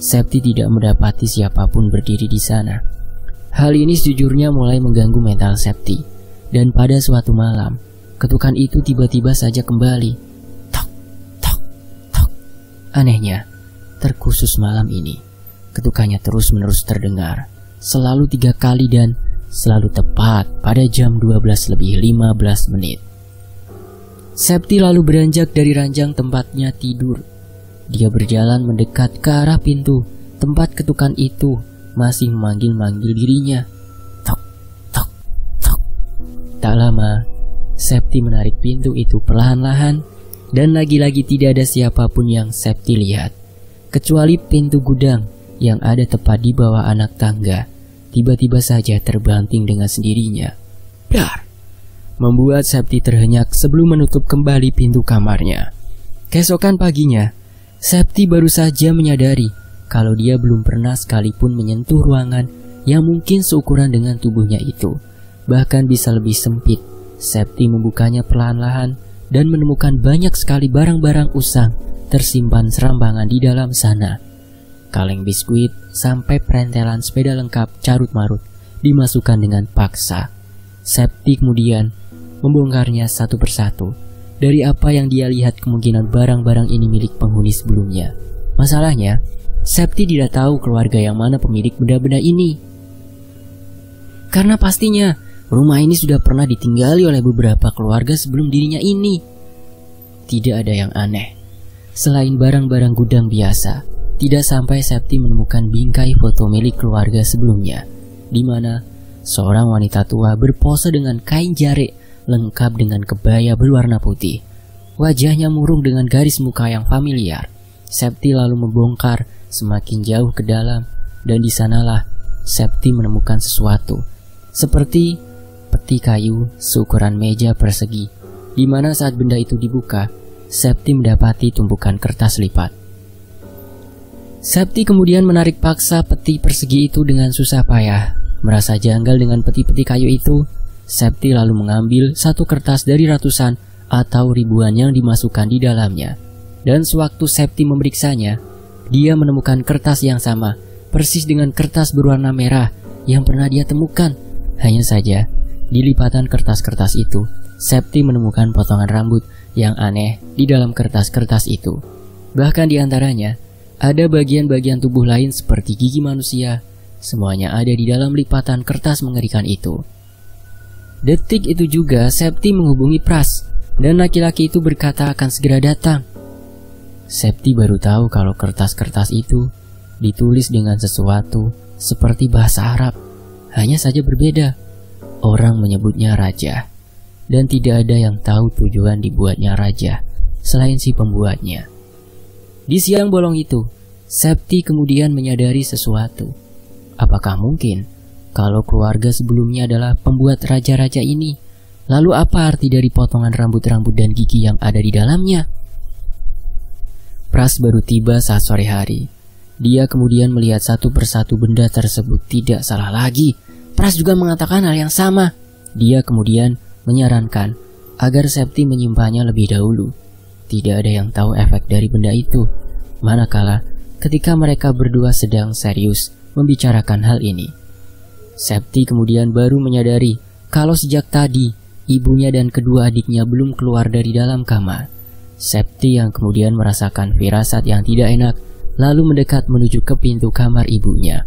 Septi tidak mendapati siapapun berdiri di sana. Hal ini sejujurnya mulai mengganggu mental Septi. Dan pada suatu malam, ketukan itu tiba-tiba saja kembali. Tok, tok, tok. Anehnya, terkhusus malam ini, ketukannya terus-menerus terdengar. Selalu 3 kali dan selalu tepat pada jam 12:15 menit. Septi lalu beranjak dari ranjang tempatnya tidur. Dia berjalan mendekat ke arah pintu tempat ketukan itu masih memanggil-manggil dirinya. Tok, tok, tok. Tak lama, Septi menarik pintu itu perlahan-lahan dan lagi-lagi tidak ada siapapun yang Septi lihat. Kecuali pintu gudang yang ada tepat di bawah anak tangga tiba-tiba saja terbanting dengan sendirinya. Dar! Membuat Septi terhenyak sebelum menutup kembali pintu kamarnya. Keesokan paginya, Septi baru saja menyadari kalau dia belum pernah sekalipun menyentuh ruangan yang mungkin seukuran dengan tubuhnya itu. Bahkan bisa lebih sempit. Septi membukanya perlahan-lahan dan menemukan banyak sekali barang-barang usang tersimpan serampangan di dalam sana. Kaleng biskuit sampai perentelan sepeda lengkap carut-marut dimasukkan dengan paksa. Septi kemudian membongkarnya satu persatu. Dari apa yang dia lihat kemungkinan barang-barang ini milik penghuni sebelumnya. Masalahnya, Septi tidak tahu keluarga yang mana pemilik benda-benda ini. Karena pastinya rumah ini sudah pernah ditinggali oleh beberapa keluarga sebelum dirinya ini. Tidak ada yang aneh. Selain barang-barang gudang biasa, tidak sampai Septi menemukan bingkai foto milik keluarga sebelumnya, di mana seorang wanita tua berpose dengan kain jarik lengkap dengan kebaya berwarna putih. Wajahnya murung dengan garis muka yang familiar. Septi lalu membongkar semakin jauh ke dalam, dan di sanalah Septi menemukan sesuatu. Seperti peti kayu seukuran meja persegi, di mana saat benda itu dibuka, Septi mendapati tumpukan kertas lipat. Septi kemudian menarik paksa peti persegi itu dengan susah payah. Merasa janggal dengan peti-peti kayu itu, Septi lalu mengambil satu kertas dari ratusan atau ribuan yang dimasukkan di dalamnya. Dan sewaktu Septi memeriksanya, dia menemukan kertas yang sama, persis dengan kertas berwarna merah yang pernah dia temukan. Hanya saja, di lipatan kertas-kertas itu, Septi menemukan potongan rambut yang aneh di dalam kertas-kertas itu. Bahkan di antaranya, ada bagian-bagian tubuh lain seperti gigi manusia. Semuanya ada di dalam lipatan kertas mengerikan itu. Detik itu juga Septi menghubungi Pras, dan laki-laki itu berkata akan segera datang. Septi baru tahu kalau kertas-kertas itu ditulis dengan sesuatu seperti bahasa Arab. Hanya saja berbeda. Orang menyebutnya raja, dan tidak ada yang tahu tujuan dibuatnya raja selain si pembuatnya. Di siang bolong itu, Septi kemudian menyadari sesuatu. Apakah mungkin kalau keluarga sebelumnya adalah pembuat raja-raja ini? Lalu apa arti dari potongan rambut-rambut dan gigi yang ada di dalamnya? Pras baru tiba saat sore hari. Dia kemudian melihat satu persatu benda tersebut tidak salah lagi. Pras juga mengatakan hal yang sama. Dia kemudian menyarankan agar Septi menyimpannya lebih dahulu. Tidak ada yang tahu efek dari benda itu, manakala ketika mereka berdua sedang serius membicarakan hal ini. Septi kemudian baru menyadari kalau sejak tadi ibunya dan kedua adiknya belum keluar dari dalam kamar. Septi yang kemudian merasakan firasat yang tidak enak, lalu mendekat menuju ke pintu kamar ibunya.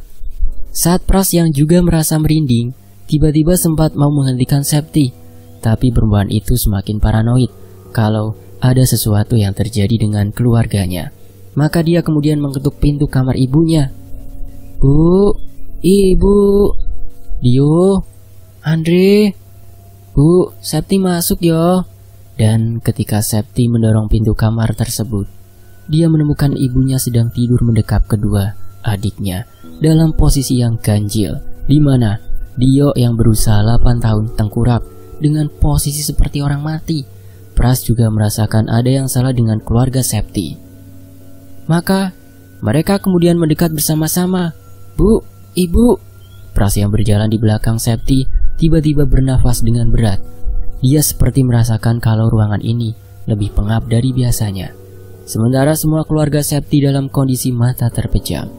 Saat Pras yang juga merasa merinding, tiba-tiba sempat mau menghentikan Septi, tapi perempuan itu semakin paranoid kalau ada sesuatu yang terjadi dengan keluarganya. Maka dia kemudian mengetuk pintu kamar ibunya. "Bu, Ibu, Dio, Andre, Bu, Septi masuk yo." Dan ketika Septi mendorong pintu kamar tersebut, dia menemukan ibunya sedang tidur mendekap kedua adiknya dalam posisi yang ganjil, di mana Dio yang berusia 8 tahun tengkurap dengan posisi seperti orang mati. Pras juga merasakan ada yang salah dengan keluarga Septi. Maka mereka kemudian mendekat bersama-sama. "Bu, Ibu." Pras yang berjalan di belakang Septi tiba-tiba bernafas dengan berat. Dia seperti merasakan kalau ruangan ini lebih pengap dari biasanya. Sementara semua keluarga Septi dalam kondisi mata terpejam.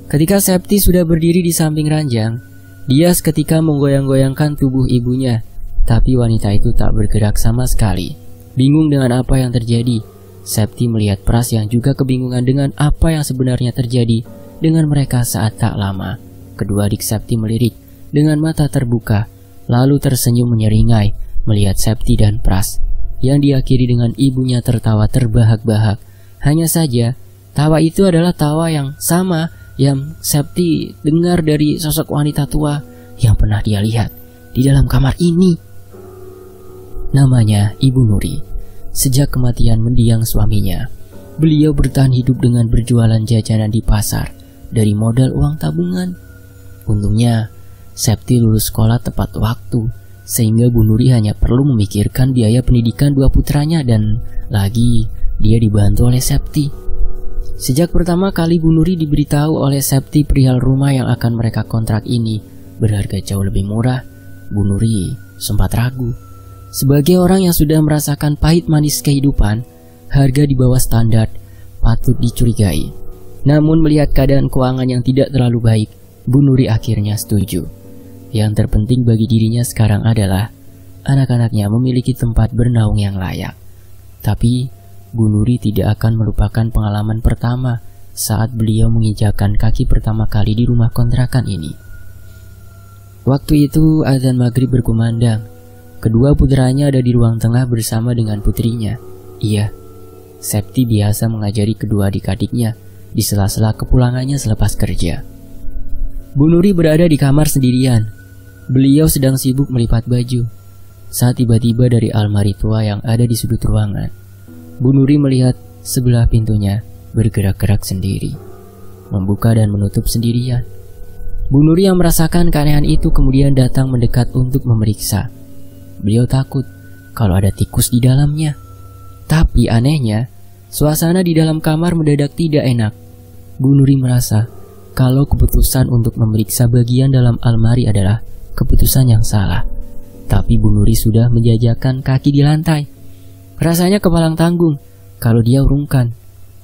Ketika Septi sudah berdiri di samping ranjang, dia seketika menggoyang-goyangkan tubuh ibunya. Tapi wanita itu tak bergerak sama sekali. Bingung dengan apa yang terjadi, Septi melihat Pras yang juga kebingungan dengan apa yang sebenarnya terjadi dengan mereka saat tak lama. Kedua adik Septi melirik dengan mata terbuka, lalu tersenyum menyeringai melihat Septi dan Pras, yang diakhiri dengan ibunya tertawa terbahak-bahak. Hanya saja, tawa itu adalah tawa yang sama yang Septi dengar dari sosok wanita tua yang pernah dia lihat di dalam kamar ini. Namanya Ibu Nuri. Sejak kematian mendiang suaminya, beliau bertahan hidup dengan berjualan jajanan di pasar dari modal uang tabungan. Untungnya, Septi lulus sekolah tepat waktu, sehingga Bu Nuri hanya perlu memikirkan biaya pendidikan dua putranya, dan lagi dia dibantu oleh Septi. Sejak pertama kali Bu Nuri diberitahu oleh Septi perihal rumah yang akan mereka kontrak ini berharga jauh lebih murah, Bu Nuri sempat ragu. Sebagai orang yang sudah merasakan pahit manis kehidupan, harga di bawah standar patut dicurigai. Namun melihat keadaan keuangan yang tidak terlalu baik, Bu Nuri akhirnya setuju. Yang terpenting bagi dirinya sekarang adalah anak-anaknya memiliki tempat bernaung yang layak. Tapi Bu Nuri tidak akan melupakan pengalaman pertama saat beliau menginjakkan kaki pertama kali di rumah kontrakan ini. Waktu itu azan maghrib berkumandang. Kedua putranya ada di ruang tengah bersama dengan putrinya. Iya, Septi biasa mengajari kedua adik-adiknya di sela-sela kepulangannya selepas kerja. Bu Nuri berada di kamar sendirian. Beliau sedang sibuk melipat baju. Saat tiba-tiba dari almari tua yang ada di sudut ruangan, Bu Nuri melihat sebelah pintunya bergerak-gerak sendiri, membuka dan menutup sendirian. Bu Nuri yang merasakan keanehan itu kemudian datang mendekat untuk memeriksa. Beliau takut kalau ada tikus di dalamnya. Tapi anehnya, suasana di dalam kamar mendadak tidak enak. Bu Nuri merasa kalau keputusan untuk memeriksa bagian dalam almari adalah keputusan yang salah. Tapi Bu Nuri sudah menjajakan kaki di lantai. Rasanya kepalang tanggung kalau dia urungkan.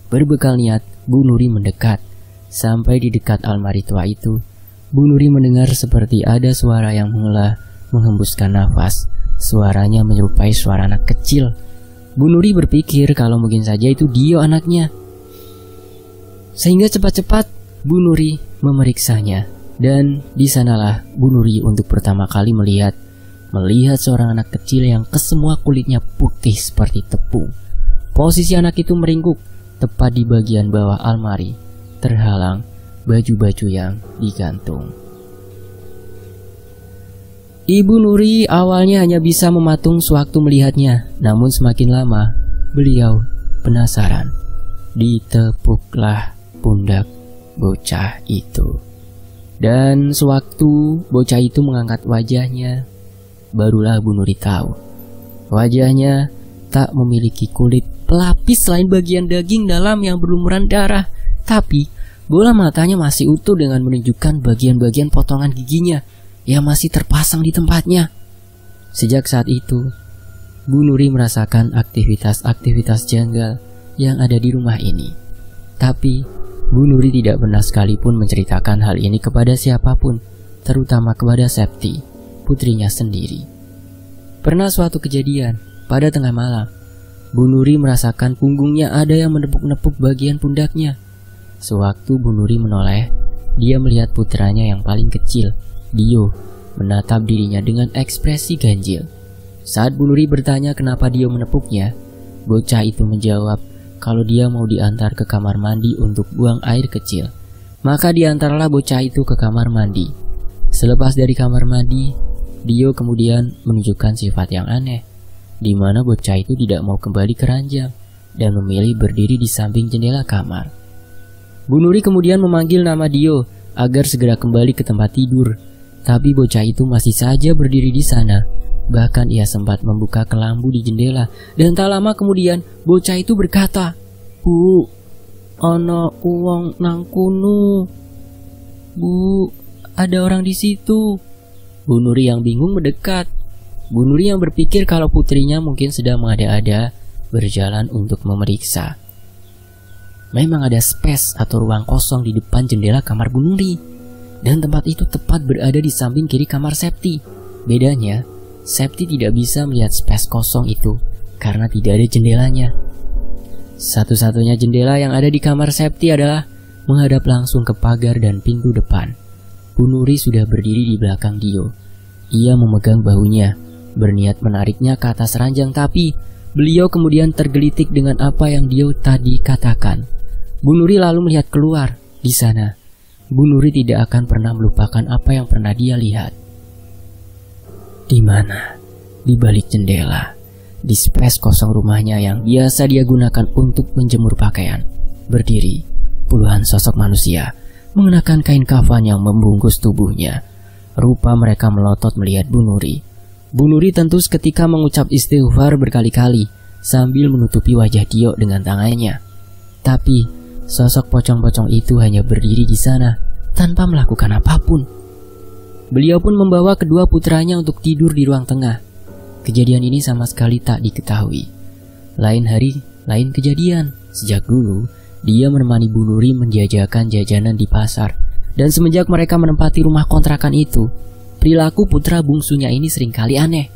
Berbekal niat, Bu Nuri mendekat. Sampai di dekat almari tua itu, Bu Nuri mendengar seperti ada suara yang menghela, menghembuskan nafas. Suaranya menyerupai suara anak kecil. Bu Nuri berpikir kalau mungkin saja itu Dio anaknya. Sehingga cepat-cepat Bu Nuri memeriksanya. Dan di sanalah Bu Nuri untuk pertama kali melihat seorang anak kecil yang kesemua kulitnya putih seperti tepung. Posisi anak itu meringkuk tepat di bagian bawah almari, terhalang baju-baju yang digantung. Ibu Nuri awalnya hanya bisa mematung sewaktu melihatnya, namun semakin lama beliau penasaran. Ditepuklah pundak bocah itu. Dan sewaktu bocah itu mengangkat wajahnya, barulah Bu Nuri tahu wajahnya tak memiliki kulit pelapis selain bagian daging dalam yang berlumuran darah. Tapi bola matanya masih utuh dengan menunjukkan bagian-bagian potongan giginya yang masih terpasang di tempatnya. Sejak saat itu, Bu Nuri merasakan aktivitas-aktivitas janggal yang ada di rumah ini. Tapi Bu Nuri tidak pernah sekalipun menceritakan hal ini kepada siapapun, terutama kepada Septi, putrinya sendiri. Pernah suatu kejadian, pada tengah malam, Bu Nuri merasakan punggungnya ada yang menepuk-nepuk bagian pundaknya. Sewaktu Bu Nuri menoleh, dia melihat putranya yang paling kecil, Dio, menatap dirinya dengan ekspresi ganjil. Saat Bu Nuri bertanya kenapa Dio menepuknya, bocah itu menjawab kalau dia mau diantar ke kamar mandi untuk buang air kecil. Maka diantarlah bocah itu ke kamar mandi. Selepas dari kamar mandi, Dio kemudian menunjukkan sifat yang aneh, di mana bocah itu tidak mau kembali ke ranjang dan memilih berdiri di samping jendela kamar. Bu Nuri kemudian memanggil nama Dio agar segera kembali ke tempat tidur, tapi bocah itu masih saja berdiri di sana. Bahkan ia sempat membuka kelambu di jendela, dan tak lama kemudian bocah itu berkata, "Bu, ana uwong nang kono. Bu, ada orang di situ." Bu Nuri yang bingung mendekat. Bu Nuri yang berpikir kalau putrinya mungkin sedang mengada-ada berjalan untuk memeriksa. Memang ada space atau ruang kosong di depan jendela kamar Bu Nuri, dan tempat itu tepat berada di samping kiri kamar Septi. Bedanya, Septi tidak bisa melihat space kosong itu karena tidak ada jendelanya. Satu-satunya jendela yang ada di kamar Septi adalah menghadap langsung ke pagar dan pintu depan. Bu Nuri sudah berdiri di belakang Dio. Ia memegang bahunya, berniat menariknya ke atas ranjang, tapi beliau kemudian tergelitik dengan apa yang Dio tadi katakan. Bu Nuri lalu melihat keluar. Di sana, Bu Nuri tidak akan pernah melupakan apa yang pernah dia lihat. Di mana? Di balik jendela, di space kosong rumahnya yang biasa dia gunakan untuk menjemur pakaian, berdiri puluhan sosok manusia mengenakan kain kafan yang membungkus tubuhnya. Rupa mereka melotot melihat Bu Nuri. Bu Nuri tentu seketika mengucap istighfar berkali-kali sambil menutupi wajah Dio dengan tangannya. Tapi sosok pocong-pocong itu hanya berdiri di sana tanpa melakukan apapun. Beliau pun membawa kedua putranya untuk tidur di ruang tengah. Kejadian ini sama sekali tak diketahui. Lain hari, lain kejadian. Sejak dulu, dia menemani Bu Nuri menjajakan jajanan di pasar. Dan semenjak mereka menempati rumah kontrakan itu, perilaku putra bungsunya ini seringkali aneh.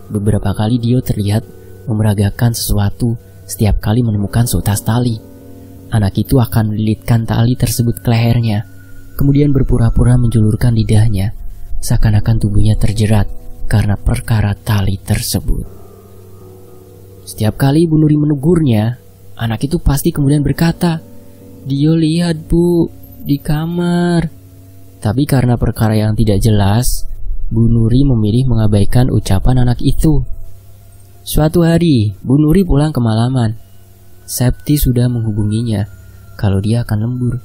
Beberapa kali Dio terlihat memeragakan sesuatu setiap kali menemukan seutas tali. Anak itu akan melilitkan tali tersebut ke lehernya, kemudian berpura-pura menjulurkan lidahnya, seakan-akan tubuhnya terjerat karena perkara tali tersebut. Setiap kali Bu Nuri menegurnya, anak itu pasti kemudian berkata, "Dio lihat Bu, di kamar." Tapi karena perkara yang tidak jelas, Bu Nuri memilih mengabaikan ucapan anak itu. Suatu hari, Bu Nuri pulang kemalaman. Septi sudah menghubunginya kalau dia akan lembur.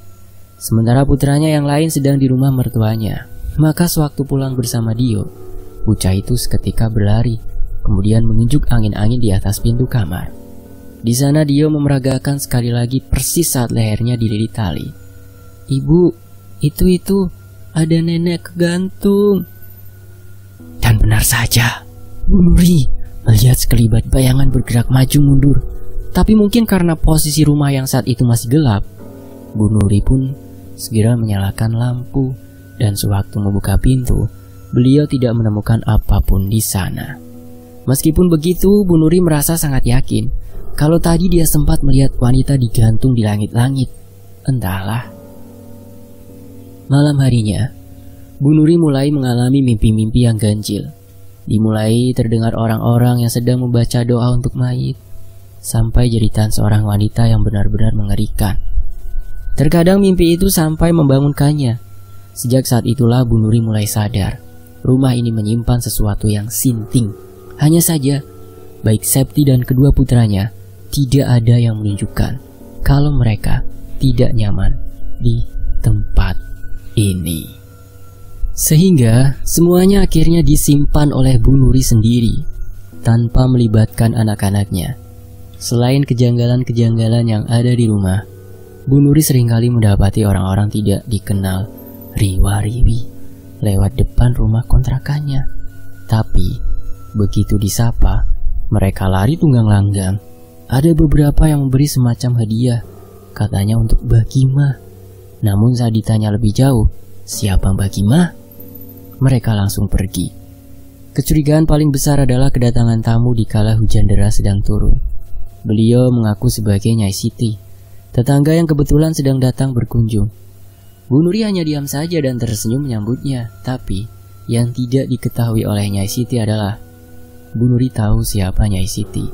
Sementara putranya yang lain sedang di rumah mertuanya. Maka sewaktu pulang bersama Dio, bocah itu seketika berlari, kemudian menunjuk angin-angin di atas pintu kamar. Di sana Dio memeragakan sekali lagi persis saat lehernya dililit tali. "Ibu, itu ada nenek kegantung." Dan benar saja, Bu Nuri melihat sekelibat bayangan bergerak maju mundur. Tapi mungkin karena posisi rumah yang saat itu masih gelap, Bu Nuri pun segera menyalakan lampu, dan sewaktu membuka pintu, beliau tidak menemukan apapun di sana. Meskipun begitu, Bu Nuri merasa sangat yakin kalau tadi dia sempat melihat wanita digantung di langit-langit. Entahlah. Malam harinya, Bu Nuri mulai mengalami mimpi-mimpi yang ganjil. Dimulai terdengar orang-orang yang sedang membaca doa untuk mayit, sampai jeritan seorang wanita yang benar-benar mengerikan. Terkadang mimpi itu sampai membangunkannya. Sejak saat itulah Bu Nuri mulai sadar, rumah ini menyimpan sesuatu yang sinting. Hanya saja, baik Septi dan kedua putranya tidak ada yang menunjukkan kalau mereka tidak nyaman di tempat ini. Sehingga semuanya akhirnya disimpan oleh Bu Nuri sendiri, tanpa melibatkan anak-anaknya. Selain kejanggalan-kejanggalan yang ada di rumah, Bu Nuri seringkali mendapati orang-orang tidak dikenal riwa-riwi lewat depan rumah kontrakannya. Tapi begitu disapa, mereka lari tunggang langgang. Ada beberapa yang memberi semacam hadiah, katanya untuk Mbak Gima. Namun saat ditanya lebih jauh, siapa Mbak Gima? Mereka langsung pergi. Kecurigaan paling besar adalah kedatangan tamu di kala hujan deras sedang turun. Beliau mengaku sebagai Nyai Siti, tetangga yang kebetulan sedang datang berkunjung. Bu Nuri hanya diam saja dan tersenyum menyambutnya. Tapi yang tidak diketahui oleh Nyai Siti adalah Bu Nuri tahu siapa Nyai Siti.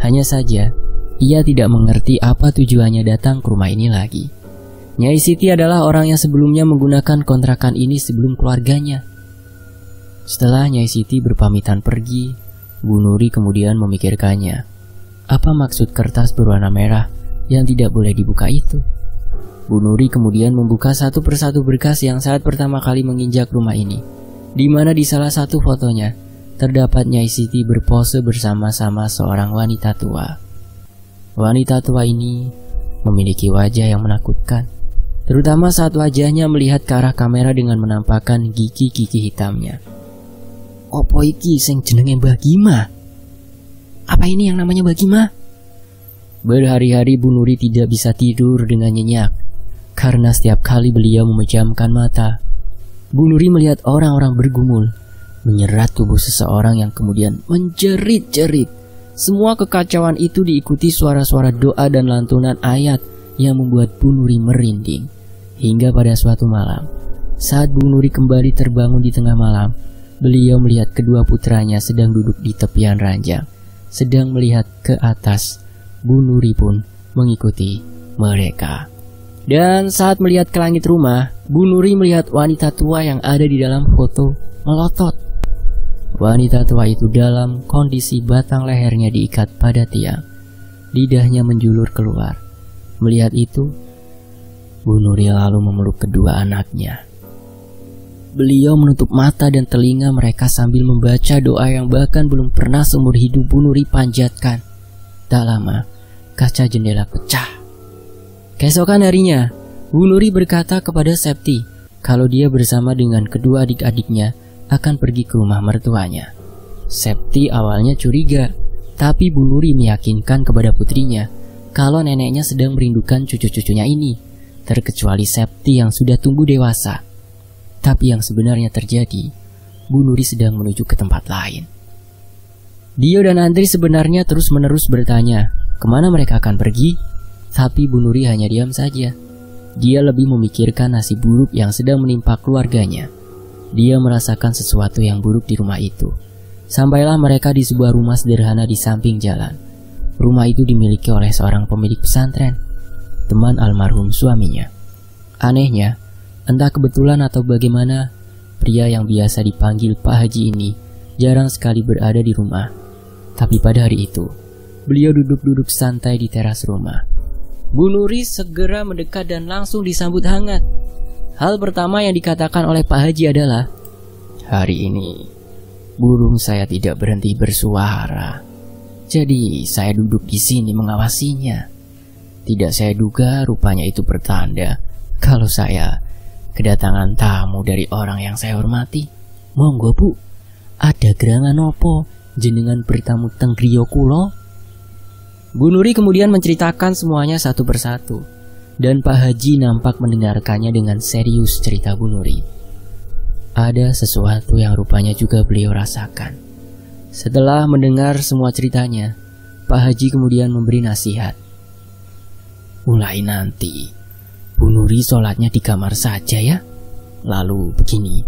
Hanya saja ia tidak mengerti apa tujuannya datang ke rumah ini lagi. Nyai Siti adalah orang yang sebelumnya menggunakan kontrakan ini sebelum keluarganya. Setelah Nyai Siti berpamitan pergi, Bu Nuri kemudian memikirkannya. Apa maksud kertas berwarna merah yang tidak boleh dibuka itu? Bu Nuri kemudian membuka satu persatu berkas yang saat pertama kali menginjak rumah ini, di mana di salah satu fotonya terdapat Nyai Siti berpose bersama-sama seorang wanita tua. Wanita tua ini memiliki wajah yang menakutkan, terutama saat wajahnya melihat ke arah kamera dengan menampakkan gigi-gigi hitamnya. Opo iki sing jenenge Mbah Gima? Apa ini yang namanya Mbah Gima? Berhari-hari Bu Nuri tidak bisa tidur dengan nyenyak, karena setiap kali beliau memejamkan mata, Bu Nuri melihat orang-orang bergumul, menyerat tubuh seseorang yang kemudian menjerit-jerit. Semua kekacauan itu diikuti suara-suara doa dan lantunan ayat yang membuat Bu Nuri merinding. Hingga pada suatu malam, saat Bu Nuri kembali terbangun di tengah malam, beliau melihat kedua putranya sedang duduk di tepian ranjang, sedang melihat ke atas. Bu Nuri pun mengikuti mereka. Dan saat melihat ke langit rumah, Bu Nuri melihat wanita tua yang ada di dalam foto melotot. Wanita tua itu dalam kondisi batang lehernya diikat pada tiang, lidahnya menjulur keluar. Melihat itu, Bu Nuri lalu memeluk kedua anaknya. Beliau menutup mata dan telinga mereka sambil membaca doa yang bahkan belum pernah seumur hidup Bu Nuri panjatkan. Tak lama, kaca jendela pecah. Keesokan harinya, Bu Nuri berkata kepada Septi kalau dia bersama dengan kedua adik-adiknya akan pergi ke rumah mertuanya. Septi awalnya curiga, tapi Bu Nuri meyakinkan kepada putrinya kalau neneknya sedang merindukan cucu-cucunya ini, terkecuali Septi yang sudah tumbuh dewasa. Tapi yang sebenarnya terjadi, Bu Nuri sedang menuju ke tempat lain. Dio dan Andri sebenarnya terus-menerus bertanya kemana mereka akan pergi, tapi Bu Nuri hanya diam saja. Dia lebih memikirkan nasib buruk yang sedang menimpa keluarganya. Dia merasakan sesuatu yang buruk di rumah itu. Sampailah mereka di sebuah rumah sederhana di samping jalan. Rumah itu dimiliki oleh seorang pemilik pesantren, teman almarhum suaminya. Anehnya, entah kebetulan atau bagaimana, pria yang biasa dipanggil Pak Haji ini jarang sekali berada di rumah. Tapi pada hari itu, beliau duduk-duduk santai di teras rumah. Bu Nuri segera mendekat dan langsung disambut hangat. Hal pertama yang dikatakan oleh Pak Haji adalah, "Hari ini burung saya tidak berhenti bersuara. Jadi saya duduk di sini mengawasinya. Tidak saya duga rupanya itu pertanda kalau saya kedatangan tamu dari orang yang saya hormati. Monggo Bu, ada gerangan opo jenengan bertamu teng griya kula?" Bu Nuri kemudian menceritakan semuanya satu persatu, dan Pak Haji nampak mendengarkannya dengan serius cerita Bu Nuri. Ada sesuatu yang rupanya juga beliau rasakan. Setelah mendengar semua ceritanya, Pak Haji kemudian memberi nasihat. "Mulai nanti, Bu Nuri sholatnya di kamar saja ya. Lalu begini,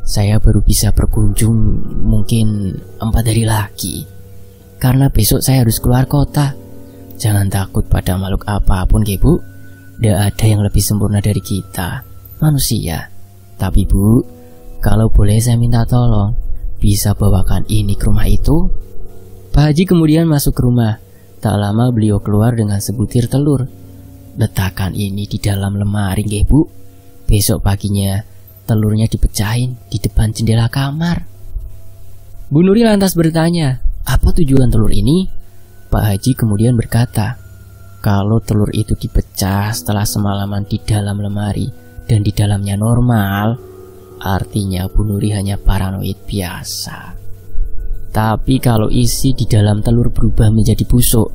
saya baru bisa berkunjung mungkin 4 hari lagi. Karena besok saya harus keluar kota. Jangan takut pada makhluk apapun ya Bu. Tidak ada yang lebih sempurna dari kita, manusia. Tapi Bu, kalau boleh saya minta tolong, bisa bawakan ini ke rumah itu?" Pak Haji kemudian masuk ke rumah. Tak lama beliau keluar dengan sebutir telur. "Letakkan ini di dalam lemari nggih Bu. Besok paginya telurnya dipecahin di depan jendela kamar." Bu Nuri lantas bertanya, "Apa tujuan telur ini?" Pak Haji kemudian berkata, "Kalau telur itu dipecah setelah semalaman di dalam lemari dan di dalamnya normal, artinya Bu Nuri hanya paranoid biasa. Tapi kalau isi di dalam telur berubah menjadi busuk,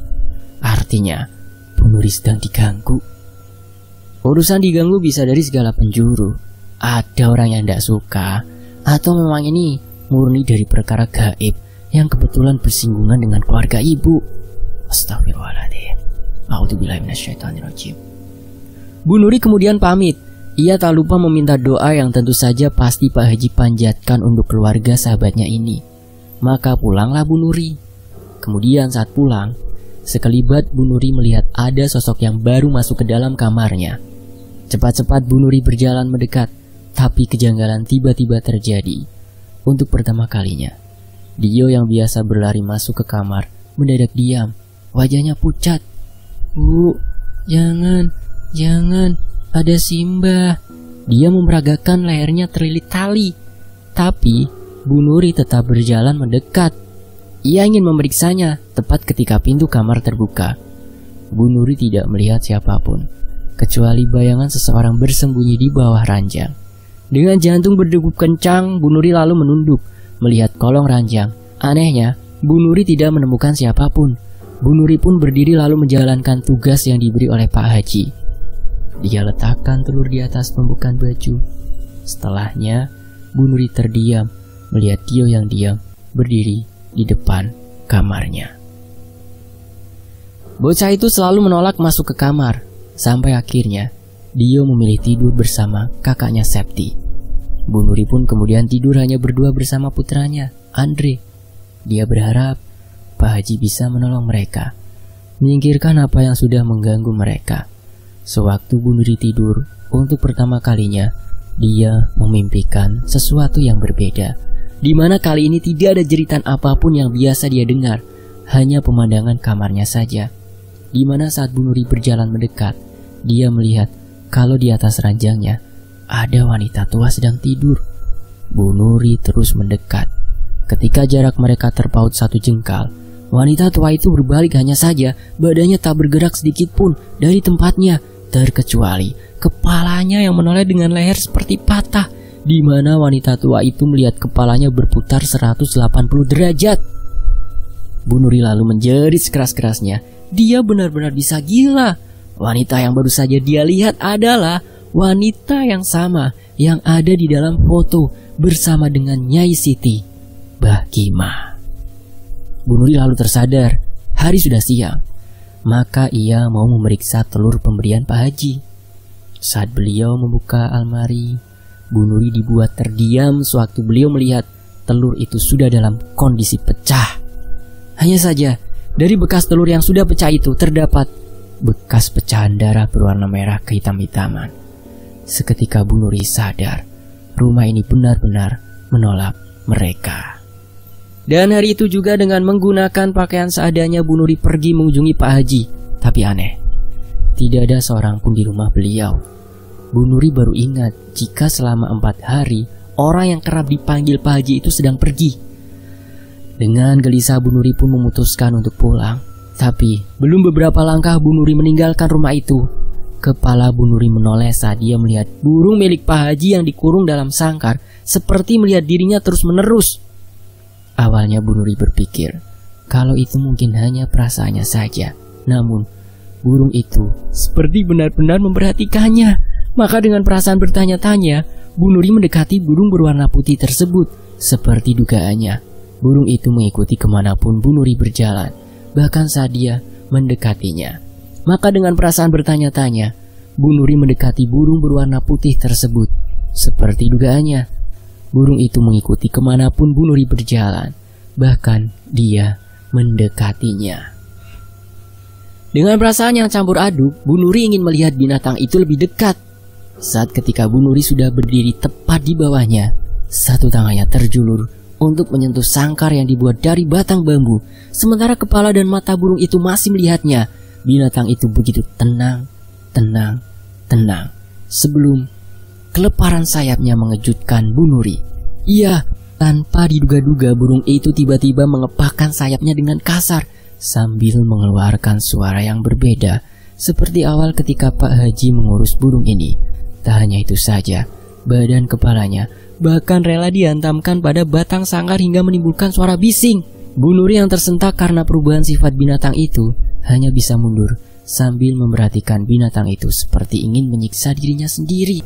artinya Bu Nuri sedang diganggu. Urusan diganggu bisa dari segala penjuru. Ada orang yang tidak suka, atau memang ini murni dari perkara gaib yang kebetulan bersinggungan dengan keluarga ibu." Astagfirullahaladzim. A'udzubillahi minasyaitonirrajim. Bu Nuri kemudian pamit. Ia tak lupa meminta doa yang tentu saja pasti Pak Haji panjatkan untuk keluarga sahabatnya ini. Maka pulanglah Bu Nuri. Kemudian saat pulang, sekelibat Bu Nuri melihat ada sosok yang baru masuk ke dalam kamarnya. Cepat-cepat Bu Nuri berjalan mendekat, tapi kejanggalan tiba-tiba terjadi. Untuk pertama kalinya, Dio yang biasa berlari masuk ke kamar mendadak diam. Wajahnya pucat. "Bu, jangan, ada Simba." Dia memeragakan lehernya terlilit tali. Tapi Bu Nuri tetap berjalan mendekat. Ia ingin memeriksanya tepat ketika pintu kamar terbuka. Bu Nuri tidak melihat siapapun, kecuali bayangan seseorang bersembunyi di bawah ranjang. Dengan jantung berdegup kencang, Bu Nuri lalu menunduk, melihat kolong ranjang. Anehnya, Bu Nuri tidak menemukan siapapun. Bu Nuri pun berdiri lalu menjalankan tugas yang diberi oleh Pak Haji. Dia letakkan telur di atas pembukaan baju. Setelahnya, Bu Nuri terdiam melihat Dio yang diam berdiri di depan kamarnya. Bocah itu selalu menolak masuk ke kamar, sampai akhirnya Dio memilih tidur bersama kakaknya Septi. Bu Nuri pun kemudian tidur hanya berdua bersama putranya, Andre. Dia berharap Pak Haji bisa menolong mereka, menyingkirkan apa yang sudah mengganggu mereka. Sewaktu Bu Nuri tidur, untuk pertama kalinya, dia memimpikan sesuatu yang berbeda, di mana kali ini tidak ada jeritan apapun yang biasa dia dengar, hanya pemandangan kamarnya saja. Di mana saat Bu Nuri berjalan mendekat, dia melihat kalau di atas ranjangnya ada wanita tua sedang tidur. Bu Nuri terus mendekat. Ketika jarak mereka terpaut 1 jengkal, wanita tua itu berbalik hanya saja badannya tak bergerak sedikit pun dari tempatnya, terkecuali kepalanya yang menoleh dengan leher seperti patah, di mana wanita tua itu melihat kepalanya berputar 180 derajat. Bu Nuri lalu menjerit sekeras-kerasnya. Dia benar-benar bisa gila. Wanita yang baru saja dia lihat adalah wanita yang sama yang ada di dalam foto bersama dengan Nyai Siti, Mbah Kima. Bu Nuri lalu tersadar, hari sudah siang. Maka ia mau memeriksa telur pemberian Pak Haji. Saat beliau membuka almari, Bu Nuri dibuat terdiam sewaktu beliau melihat telur itu sudah dalam kondisi pecah. Hanya saja, dari bekas telur yang sudah pecah itu terdapat bekas pecahan darah berwarna merah kehitam-hitaman. Seketika Bu Nuri sadar, rumah ini benar-benar menolak mereka. Dan hari itu juga dengan menggunakan pakaian seadanya Bu Nuri pergi mengunjungi Pak Haji. Tapi aneh, tidak ada seorang pun di rumah beliau. Bu Nuri baru ingat jika selama 4 hari orang yang kerap dipanggil Pak Haji itu sedang pergi. Dengan gelisah Bu Nuri pun memutuskan untuk pulang. Tapi belum beberapa langkah Bu Nuri meninggalkan rumah itu, kepala Bu Nuri menoleh saat dia melihat burung milik Pak Haji yang dikurung dalam sangkar, seperti melihat dirinya terus-menerus. Awalnya Bu Nuri berpikir kalau itu mungkin hanya perasaannya saja. Namun burung itu seperti benar-benar memperhatikannya. Maka dengan perasaan bertanya-tanya, Bu Nuri mendekati burung berwarna putih tersebut. Seperti dugaannya, burung itu mengikuti kemanapun Bu Nuri berjalan, bahkan saat dia mendekatinya. Maka dengan perasaan bertanya-tanya, Bu Nuri mendekati burung berwarna putih tersebut. Seperti dugaannya, burung itu mengikuti kemanapun Bu Nuri berjalan, bahkan dia mendekatinya. Dengan perasaan yang campur aduk, Bu Nuri ingin melihat binatang itu lebih dekat. Saat ketika Bu Nuri sudah berdiri tepat di bawahnya, satu tangannya terjulur untuk menyentuh sangkar yang dibuat dari batang bambu, sementara kepala dan mata burung itu masih melihatnya. Binatang itu begitu tenang, sebelum keleparan sayapnya mengejutkan Bu Nuri. Iya, tanpa diduga-duga burung itu tiba-tiba mengepakkan sayapnya dengan kasar sambil mengeluarkan suara yang berbeda, seperti awal ketika Pak Haji mengurus burung ini. Tak hanya itu saja, badan kepalanya bahkan rela dihantamkan pada batang sangkar hingga menimbulkan suara bising. Bu Nuri yang tersentak karena perubahan sifat binatang itu hanya bisa mundur sambil memperhatikan binatang itu seperti ingin menyiksa dirinya sendiri.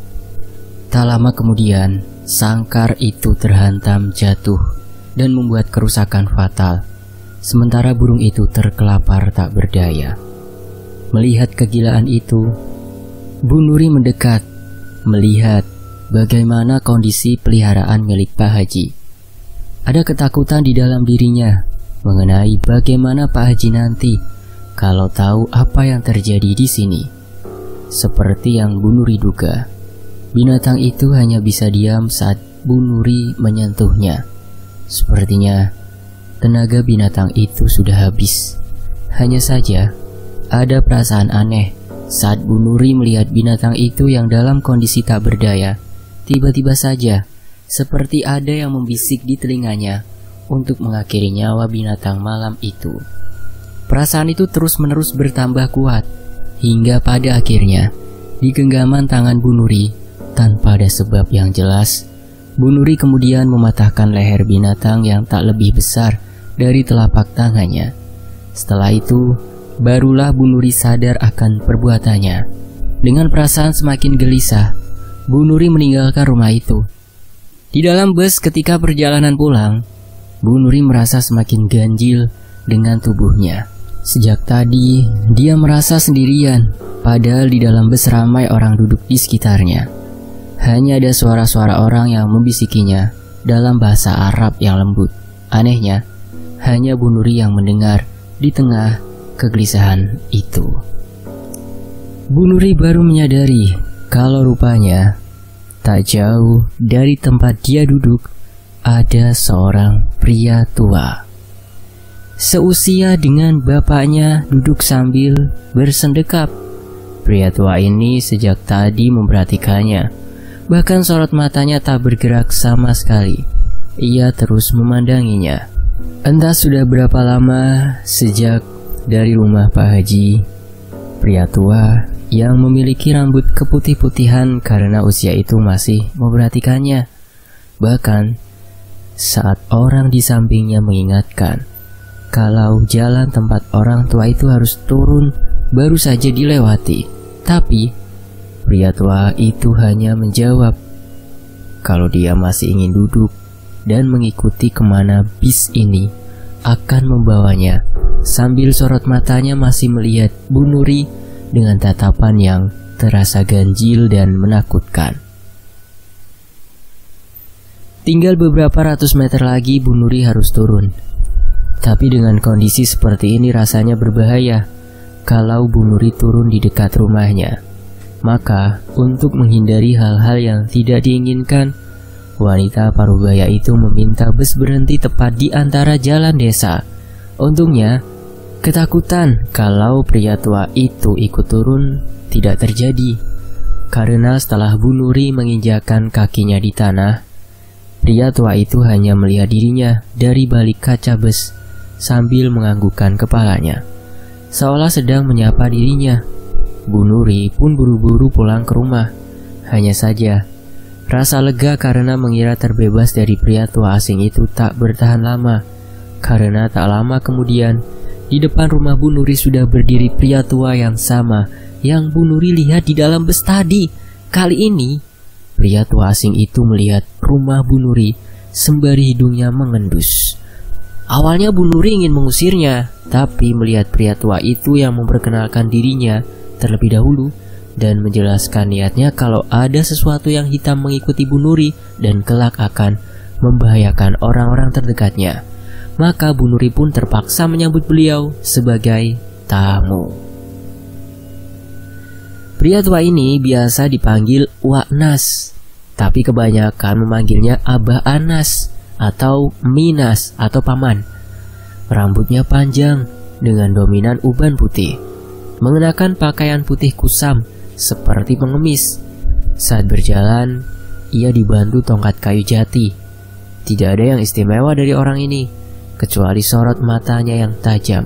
Tak lama kemudian, sangkar itu terhantam jatuh dan membuat kerusakan fatal. Sementara burung itu terkelapar tak berdaya. Melihat kegilaan itu, Bu Nuri mendekat, melihat bagaimana kondisi peliharaan milik Pak Haji. Ada ketakutan di dalam dirinya mengenai bagaimana Pak Haji nanti kalau tahu apa yang terjadi di sini. Seperti yang Bu Nuri duga, binatang itu hanya bisa diam saat Bu Nuri menyentuhnya. Sepertinya tenaga binatang itu sudah habis. Hanya saja ada perasaan aneh saat Bu Nuri melihat binatang itu yang dalam kondisi tak berdaya. Tiba-tiba saja seperti ada yang membisik di telinganya untuk mengakhiri nyawa binatang malam itu. Perasaan itu terus-menerus bertambah kuat hingga pada akhirnya di genggaman tangan Bu Nuri tanpa ada sebab yang jelas, Bu Nuri kemudian mematahkan leher binatang yang tak lebih besar dari telapak tangannya. Setelah itu barulah Bu Nuri sadar akan perbuatannya. Dengan perasaan semakin gelisah, Bu Nuri meninggalkan rumah itu. Di dalam bus ketika perjalanan pulang, Bu Nuri merasa semakin ganjil dengan tubuhnya. Sejak tadi, dia merasa sendirian, padahal di dalam bus ramai orang duduk di sekitarnya. Hanya ada suara-suara orang yang membisikinya dalam bahasa Arab yang lembut. Anehnya, hanya Bu Nuri yang mendengar di tengah kegelisahan itu. Bu Nuri baru menyadari kalau rupanya tak jauh dari tempat dia duduk ada seorang pria tua. Seusia dengan bapaknya duduk sambil bersendekap. Pria tua ini sejak tadi memperhatikannya. Bahkan sorot matanya tak bergerak sama sekali. Ia terus memandanginya. Entah sudah berapa lama sejak dari rumah Pak Haji, pria tua yang memiliki rambut keputih-putihan karena usia itu masih memperhatikannya. Bahkan saat orang di sampingnya mengingatkan kalau jalan tempat orang tua itu harus turun baru saja dilewati, tapi pria tua itu hanya menjawab kalau dia masih ingin duduk dan mengikuti kemana bis ini akan membawanya, sambil sorot matanya masih melihat Bu Nuri dengan tatapan yang terasa ganjil dan menakutkan. Tinggal beberapa ratus meter lagi Bu Nuri harus turun. Tapi dengan kondisi seperti ini rasanya berbahaya kalau Bu Nuri turun di dekat rumahnya. Maka untuk menghindari hal-hal yang tidak diinginkan, wanita parubaya itu meminta bus berhenti tepat di antara jalan desa. Untungnya Ketakutan kalau pria tua itu ikut turun tidak terjadi, karena setelah Bu Nuri menginjakkan kakinya di tanah, pria tua itu hanya melihat dirinya dari balik kaca bus sambil menganggukkan kepalanya, seolah sedang menyapa dirinya. Bu Nuri pun buru-buru pulang ke rumah. Hanya saja, rasa lega karena mengira terbebas dari pria tua asing itu tak bertahan lama, karena tak lama kemudian, di depan rumah Bu Nuri sudah berdiri pria tua yang sama yang Bu Nuri lihat di dalam bus tadi. Kali ini, pria tua asing itu melihat rumah Bu Nuri sembari hidungnya mengendus. Awalnya Bu Nuri ingin mengusirnya, tapi melihat pria tua itu yang memperkenalkan dirinya terlebih dahulu dan menjelaskan niatnya kalau ada sesuatu yang hitam mengikuti Bu Nuri dan kelak akan membahayakan orang-orang terdekatnya, maka Bu Nuri pun terpaksa menyambut beliau sebagai tamu. Pria tua ini biasa dipanggil Wak Nas, tapi kebanyakan memanggilnya Abah Anas atau Minas atau Paman. Rambutnya panjang dengan dominan uban putih, mengenakan pakaian putih kusam seperti pengemis. Saat berjalan, ia dibantu tongkat kayu jati. Tidak ada yang istimewa dari orang ini, kecuali sorot matanya yang tajam,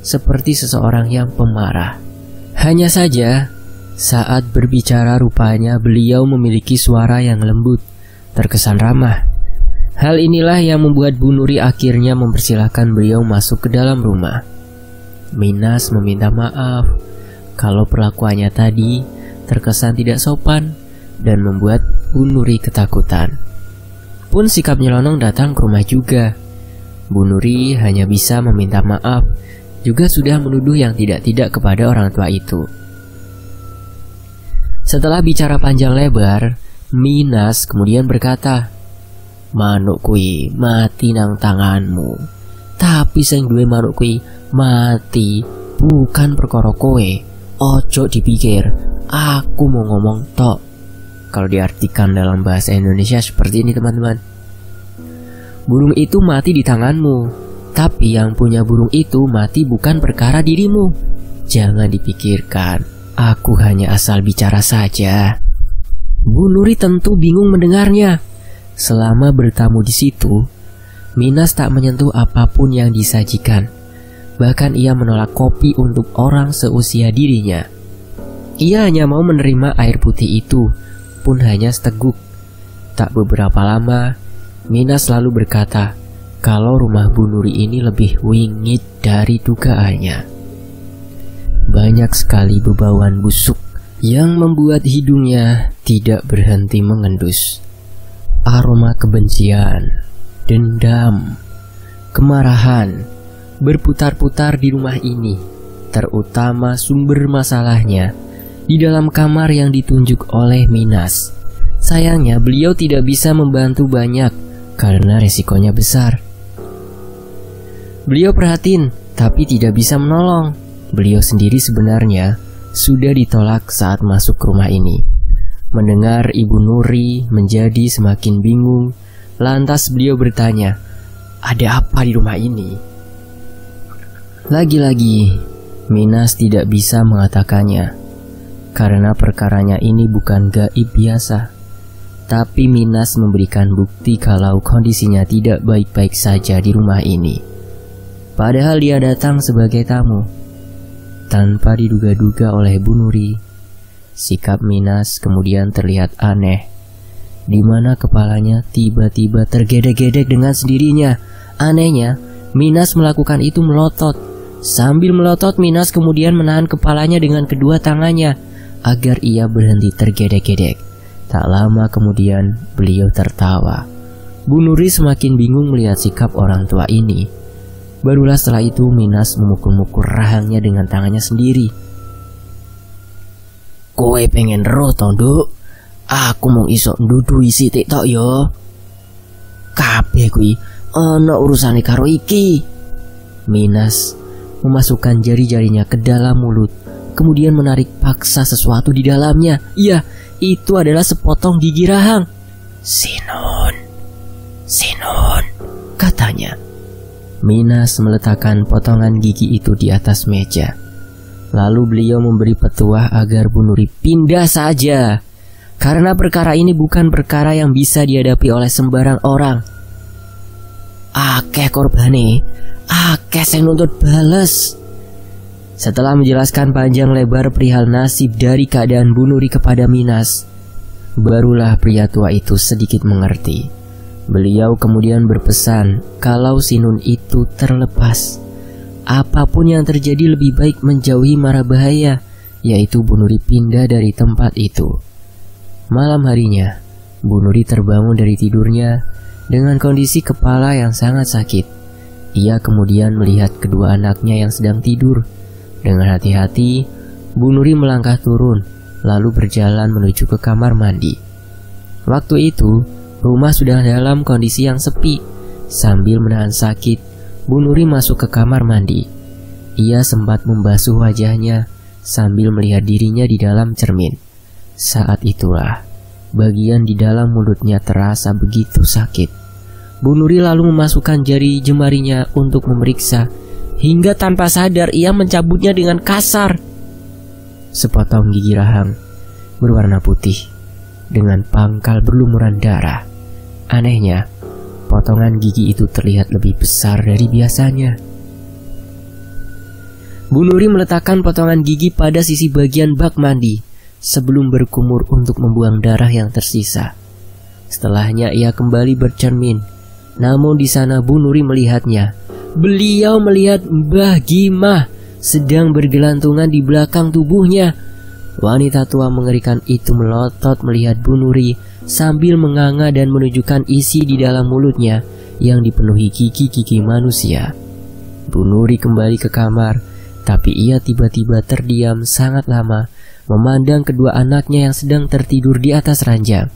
seperti seseorang yang pemarah. Hanya saja, saat berbicara rupanya beliau memiliki suara yang lembut, terkesan ramah. Hal inilah yang membuat Bu Nuri akhirnya mempersilahkan beliau masuk ke dalam rumah. Minas meminta maaf kalau perlakuannya tadi terkesan tidak sopan dan membuat Bu Nuri ketakutan. Pun sikap nyelonong datang ke rumah juga. Bu Nuri hanya bisa meminta maaf, juga sudah menuduh yang tidak-tidak kepada orang tua itu. Setelah bicara panjang lebar, Minas kemudian berkata, "Manuk kui mati nang tanganmu, tapi sing duwe manuk kui mati bukan perkara kowe. Ojo dipikir, aku mau ngomong tok." Kalau diartikan dalam bahasa Indonesia seperti ini teman-teman. Burung itu mati di tanganmu, tapi yang punya burung itu mati bukan perkara dirimu. Jangan dipikirkan, aku hanya asal bicara saja. Bu Nuri tentu bingung mendengarnya. Selama bertamu di situ, Minas tak menyentuh apapun yang disajikan. Bahkan ia menolak kopi untuk orang seusia dirinya. Ia hanya mau menerima air putih itu, pun hanya seteguk. Tak beberapa lama, Minas selalu berkata kalau rumah Bu Nuri ini lebih wingit dari dugaannya. Banyak sekali bebauan busuk yang membuat hidungnya tidak berhenti mengendus. Aroma kebencian, dendam, kemarahan berputar-putar di rumah ini, terutama sumber masalahnya di dalam kamar yang ditunjuk oleh Minas. Sayangnya beliau tidak bisa membantu banyak karena resikonya besar. Beliau perhatiin, tapi tidak bisa menolong. Beliau sendiri sebenarnya sudah ditolak saat masuk ke rumah ini. Mendengar Ibu Nuri menjadi semakin bingung. Lantas beliau bertanya, "Ada apa di rumah ini?" Lagi-lagi, Minas tidak bisa mengatakannya, karena perkaranya ini bukan gaib biasa. Tapi Minas memberikan bukti kalau kondisinya tidak baik-baik saja di rumah ini. Padahal dia datang sebagai tamu. Tanpa diduga-duga oleh Bu Nuri, sikap Minas kemudian terlihat aneh, di mana kepalanya tiba-tiba tergedek-gedek dengan sendirinya. Anehnya, Minas melakukan itu melotot. Sambil melotot, Minas kemudian menahan kepalanya dengan kedua tangannya agar ia berhenti tergedek-gedek. Tak lama kemudian beliau tertawa. Bu Nuri semakin bingung melihat sikap orang tua ini. Barulah setelah itu Minas memukul-mukul rahangnya dengan tangannya sendiri. "Kowe pengen roh Nduk? Aku mau iso ndudui sithik tok yo. Kabeh kuwi ana urusane karo iki." Minas memasukkan jari-jarinya ke dalam mulut, kemudian menarik paksa sesuatu di dalamnya. Iya, itu adalah sepotong gigi rahang. Sinun, katanya. Minas meletakkan potongan gigi itu di atas meja. Lalu beliau memberi petuah agar Bu Nuri pindah saja, karena perkara ini bukan perkara yang bisa dihadapi oleh sembarang orang. Akeh korbane, akeh sing nuntut bales. Setelah menjelaskan panjang lebar perihal nasib dari keadaan Bu Nuri kepada Minas, barulah pria tua itu sedikit mengerti. Beliau kemudian berpesan kalau si Nun itu terlepas. Apapun yang terjadi lebih baik menjauhi mara bahaya, yaitu Bu Nuri pindah dari tempat itu. Malam harinya, Bu Nuri terbangun dari tidurnya dengan kondisi kepala yang sangat sakit. Ia kemudian melihat kedua anaknya yang sedang tidur. Dengan hati-hati, Bu Nuri melangkah turun, lalu berjalan menuju ke kamar mandi. Waktu itu, rumah sudah dalam kondisi yang sepi. Sambil menahan sakit, Bu Nuri masuk ke kamar mandi. Ia sempat membasuh wajahnya sambil melihat dirinya di dalam cermin. Saat itulah, bagian di dalam mulutnya terasa begitu sakit. Bu Nuri lalu memasukkan jari jemarinya untuk memeriksa, hingga tanpa sadar ia mencabutnya dengan kasar. Sepotong gigi rahang berwarna putih dengan pangkal berlumuran darah. Anehnya, potongan gigi itu terlihat lebih besar dari biasanya. Bu Nuri meletakkan potongan gigi pada sisi bagian bak mandi sebelum berkumur untuk membuang darah yang tersisa. Setelahnya ia kembali bercermin. Namun di sana Bu Nuri melihatnya. Beliau melihat Mbah Gimah sedang bergelantungan di belakang tubuhnya. Wanita tua mengerikan itu melotot melihat Bu Nuri sambil menganga dan menunjukkan isi di dalam mulutnya yang dipenuhi gigi-gigi manusia. Bu Nuri kembali ke kamar, tapi ia tiba-tiba terdiam sangat lama memandang kedua anaknya yang sedang tertidur di atas ranjang.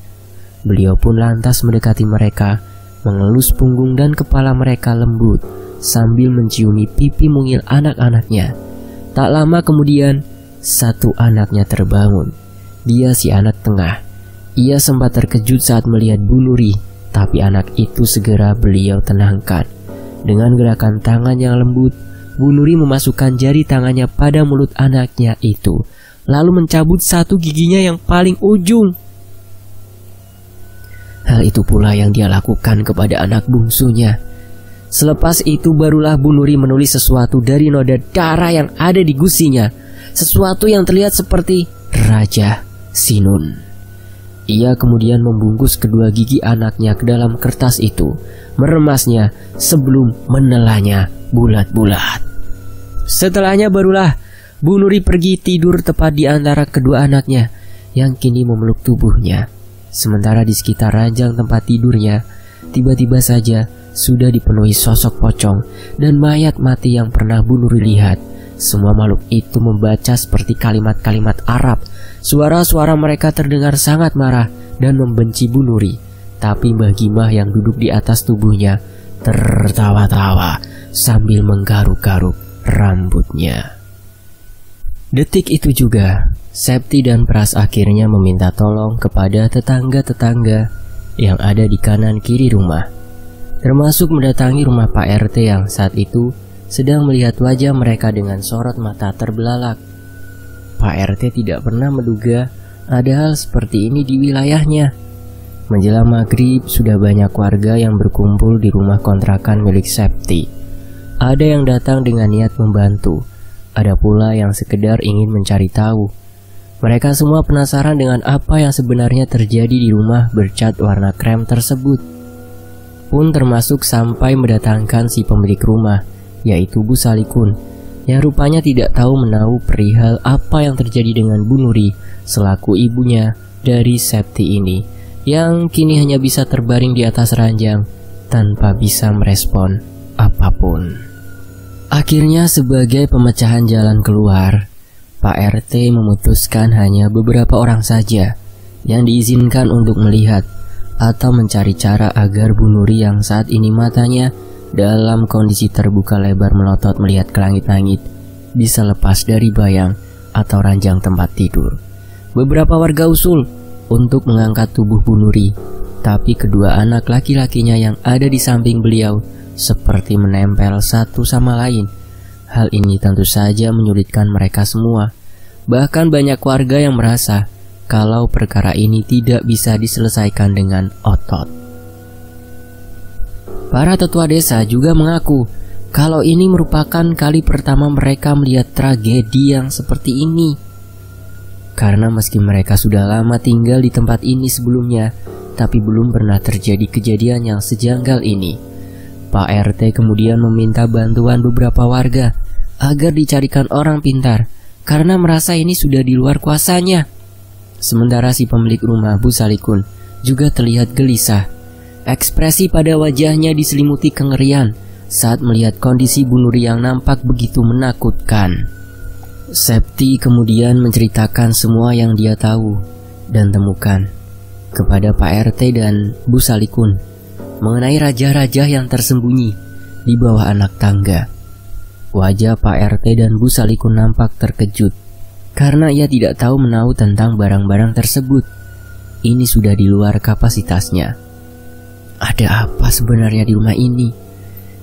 Beliau pun lantas mendekati mereka, mengelus punggung dan kepala mereka lembut sambil menciumi pipi mungil anak-anaknya. Tak lama kemudian, satu anaknya terbangun. Dia si anak tengah. Ia sempat terkejut saat melihat Bu Nuri, tapi anak itu segera beliau tenangkan. Dengan gerakan tangan yang lembut, Bu Nuri memasukkan jari tangannya pada mulut anaknya itu, lalu mencabut satu giginya yang paling ujung. Hal itu pula yang dia lakukan kepada anak bungsunya. Selepas itu barulah Bu Nuri menulis sesuatu dari noda darah yang ada di gusinya, sesuatu yang terlihat seperti Raja Sinun. Ia kemudian membungkus kedua gigi anaknya ke dalam kertas itu, meremasnya sebelum menelanya bulat-bulat. Setelahnya barulah Bu Nuri pergi tidur tepat di antara kedua anaknya yang kini memeluk tubuhnya. Sementara di sekitar ranjang tempat tidurnya, tiba-tiba saja sudah dipenuhi sosok pocong dan mayat mati yang pernah Bu Nuri lihat. Semua makhluk itu membaca seperti kalimat-kalimat Arab. Suara-suara mereka terdengar sangat marah dan membenci Bu Nuri. Tapi Mbah Gimah yang duduk di atas tubuhnya tertawa-tawa sambil menggaruk-garuk rambutnya. Detik itu juga, Septi dan Pras akhirnya meminta tolong kepada tetangga-tetangga yang ada di kanan kiri rumah, termasuk mendatangi rumah Pak RT yang saat itu sedang melihat wajah mereka dengan sorot mata terbelalak. Pak RT tidak pernah menduga ada hal seperti ini di wilayahnya. Menjelang maghrib sudah banyak warga yang berkumpul di rumah kontrakan milik Septi. Ada yang datang dengan niat membantu, ada pula yang sekedar ingin mencari tahu. Mereka semua penasaran dengan apa yang sebenarnya terjadi di rumah bercat warna krem tersebut. Pun termasuk sampai mendatangkan si pemilik rumah, yaitu Bu Salikun, yang rupanya tidak tahu menahu perihal apa yang terjadi dengan Bu Nuri selaku ibunya dari Septi ini, yang kini hanya bisa terbaring di atas ranjang tanpa bisa merespon apapun. Akhirnya sebagai pemecahan jalan keluar, Pak RT memutuskan hanya beberapa orang saja yang diizinkan untuk melihat atau mencari cara agar Bu Nuri yang saat ini matanya dalam kondisi terbuka lebar melotot melihat ke langit-langit bisa lepas dari bayang atau ranjang tempat tidur. Beberapa warga usul untuk mengangkat tubuh Bu Nuri, tapi kedua anak laki-lakinya yang ada di samping beliau seperti menempel satu sama lain. Hal ini tentu saja menyulitkan mereka semua. Bahkan banyak warga yang merasa kalau perkara ini tidak bisa diselesaikan dengan otot. Para tetua desa juga mengaku kalau ini merupakan kali pertama mereka melihat tragedi yang seperti ini. Karena meski mereka sudah lama tinggal di tempat ini sebelumnya, tapi belum pernah terjadi kejadian yang sejanggal ini. Pak RT kemudian meminta bantuan beberapa warga agar dicarikan orang pintar, karena merasa ini sudah di luar kuasanya. Sementara si pemilik rumah, Bu Salikun, juga terlihat gelisah. Ekspresi pada wajahnya diselimuti kengerian saat melihat kondisi Bu Nuri yang nampak begitu menakutkan. Septi kemudian menceritakan semua yang dia tahu dan temukan kepada Pak RT dan Bu Salikun mengenai raja-raja yang tersembunyi di bawah anak tangga. Wajah Pak RT dan Bu Salikun nampak terkejut karena ia tidak tahu menahu tentang barang-barang tersebut. Ini sudah di luar kapasitasnya. Ada apa sebenarnya di rumah ini?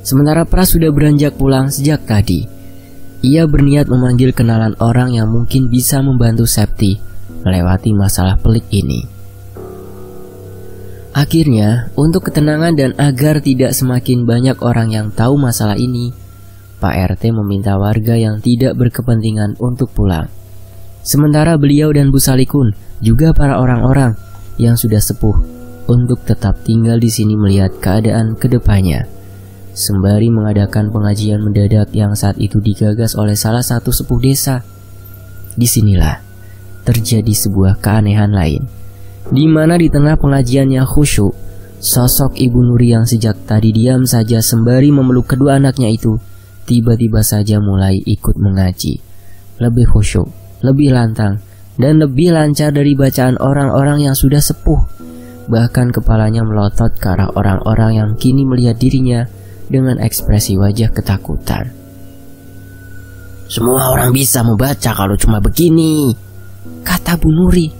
Sementara Pras sudah beranjak pulang sejak tadi. Ia berniat memanggil kenalan orang yang mungkin bisa membantu Septi melewati masalah pelik ini. Akhirnya, untuk ketenangan dan agar tidak semakin banyak orang yang tahu masalah ini, Pak RT meminta warga yang tidak berkepentingan untuk pulang. Sementara beliau dan Bu Salikun, juga para orang-orang yang sudah sepuh, untuk tetap tinggal di sini melihat keadaan ke depannya. Sembari mengadakan pengajian mendadak yang saat itu digagas oleh salah satu sepuh desa. Disinilah terjadi sebuah keanehan lain, di mana di tengah pengajian yang khusyuk, sosok Ibu Nuri yang sejak tadi diam saja sembari memeluk kedua anaknya itu, tiba-tiba saja mulai ikut mengaji. Lebih khusyuk, lebih lantang, dan lebih lancar dari bacaan orang-orang yang sudah sepuh. Bahkan kepalanya melotot ke arah orang-orang yang kini melihat dirinya dengan ekspresi wajah ketakutan. "Semua orang bisa membaca kalau cuma begini," kata Bu Nuri.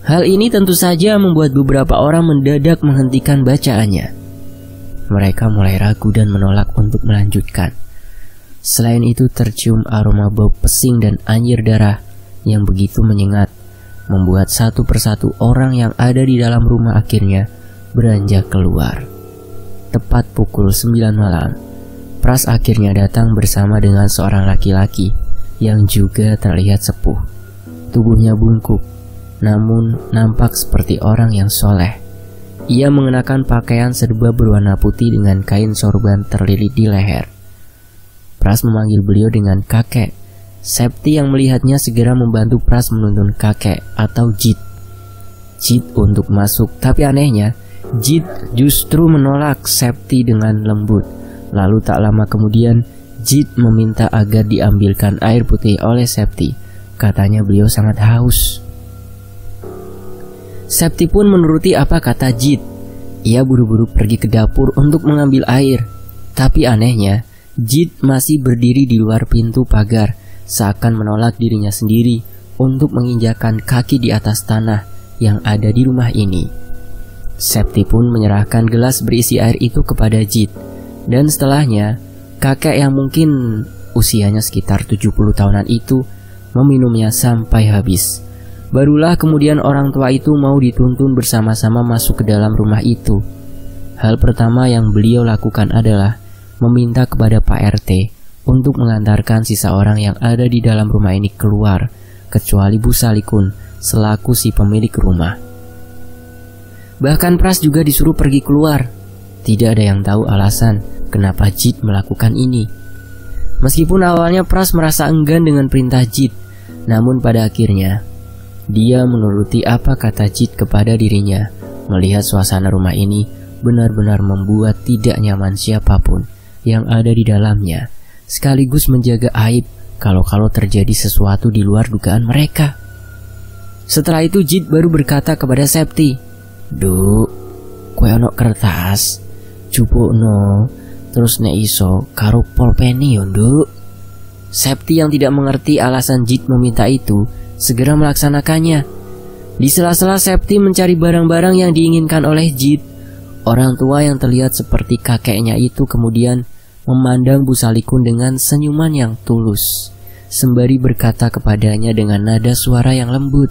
Hal ini tentu saja membuat beberapa orang mendadak menghentikan bacaannya. Mereka mulai ragu dan menolak untuk melanjutkan. Selain itu tercium aroma bau pesing dan anyir darah yang begitu menyengat, membuat satu persatu orang yang ada di dalam rumah akhirnya beranjak keluar. Tepat pukul 9 malam, Pras akhirnya datang bersama dengan seorang laki-laki yang juga terlihat sepuh. Tubuhnya bungkuk, namun nampak seperti orang yang soleh. Ia mengenakan pakaian serba berwarna putih dengan kain sorban terlilit di leher. Pras memanggil beliau dengan kakek. Septi yang melihatnya segera membantu Pras menuntun kakek atau Jit untuk masuk, tapi anehnya Jit justru menolak Septi dengan lembut. Lalu tak lama kemudian Jit meminta agar diambilkan air putih oleh Septi. Katanya beliau sangat haus. Septi pun menuruti apa kata Jit. Ia buru-buru pergi ke dapur untuk mengambil air. Tapi anehnya, Jit masih berdiri di luar pintu pagar, seakan menolak dirinya sendiri untuk menginjakan kaki di atas tanah yang ada di rumah ini. Septi pun menyerahkan gelas berisi air itu kepada Jit. Dan setelahnya, kakek yang mungkin usianya sekitar 70 tahunan itu meminumnya sampai habis. Barulah kemudian orang tua itu mau dituntun bersama-sama masuk ke dalam rumah itu. Hal pertama yang beliau lakukan adalah meminta kepada Pak RT untuk mengantarkan sisa orang yang ada di dalam rumah ini keluar, kecuali Bu Salikun selaku si pemilik rumah. Bahkan Pras juga disuruh pergi keluar. Tidak ada yang tahu alasan kenapa Jit melakukan ini. Meskipun awalnya Pras merasa enggan dengan perintah Jit, namun pada akhirnya dia menuruti apa kata Jit kepada dirinya. Melihat suasana rumah ini benar-benar membuat tidak nyaman siapapun yang ada di dalamnya, sekaligus menjaga aib kalau terjadi sesuatu di luar dugaan mereka. Setelah itu Jit baru berkata kepada Septi, "Duk, kowe ono kertas, jupukno, terus nek iso karo pulpeni yo, Nduk." Septi yang tidak mengerti alasan Jit meminta itu segera melaksanakannya. Di sela-sela Septi mencari barang-barang yang diinginkan oleh Jit, Orang tua yang terlihat seperti kakeknya itu kemudian memandang Bu Salikun dengan senyuman yang tulus, sembari berkata kepadanya dengan nada suara yang lembut,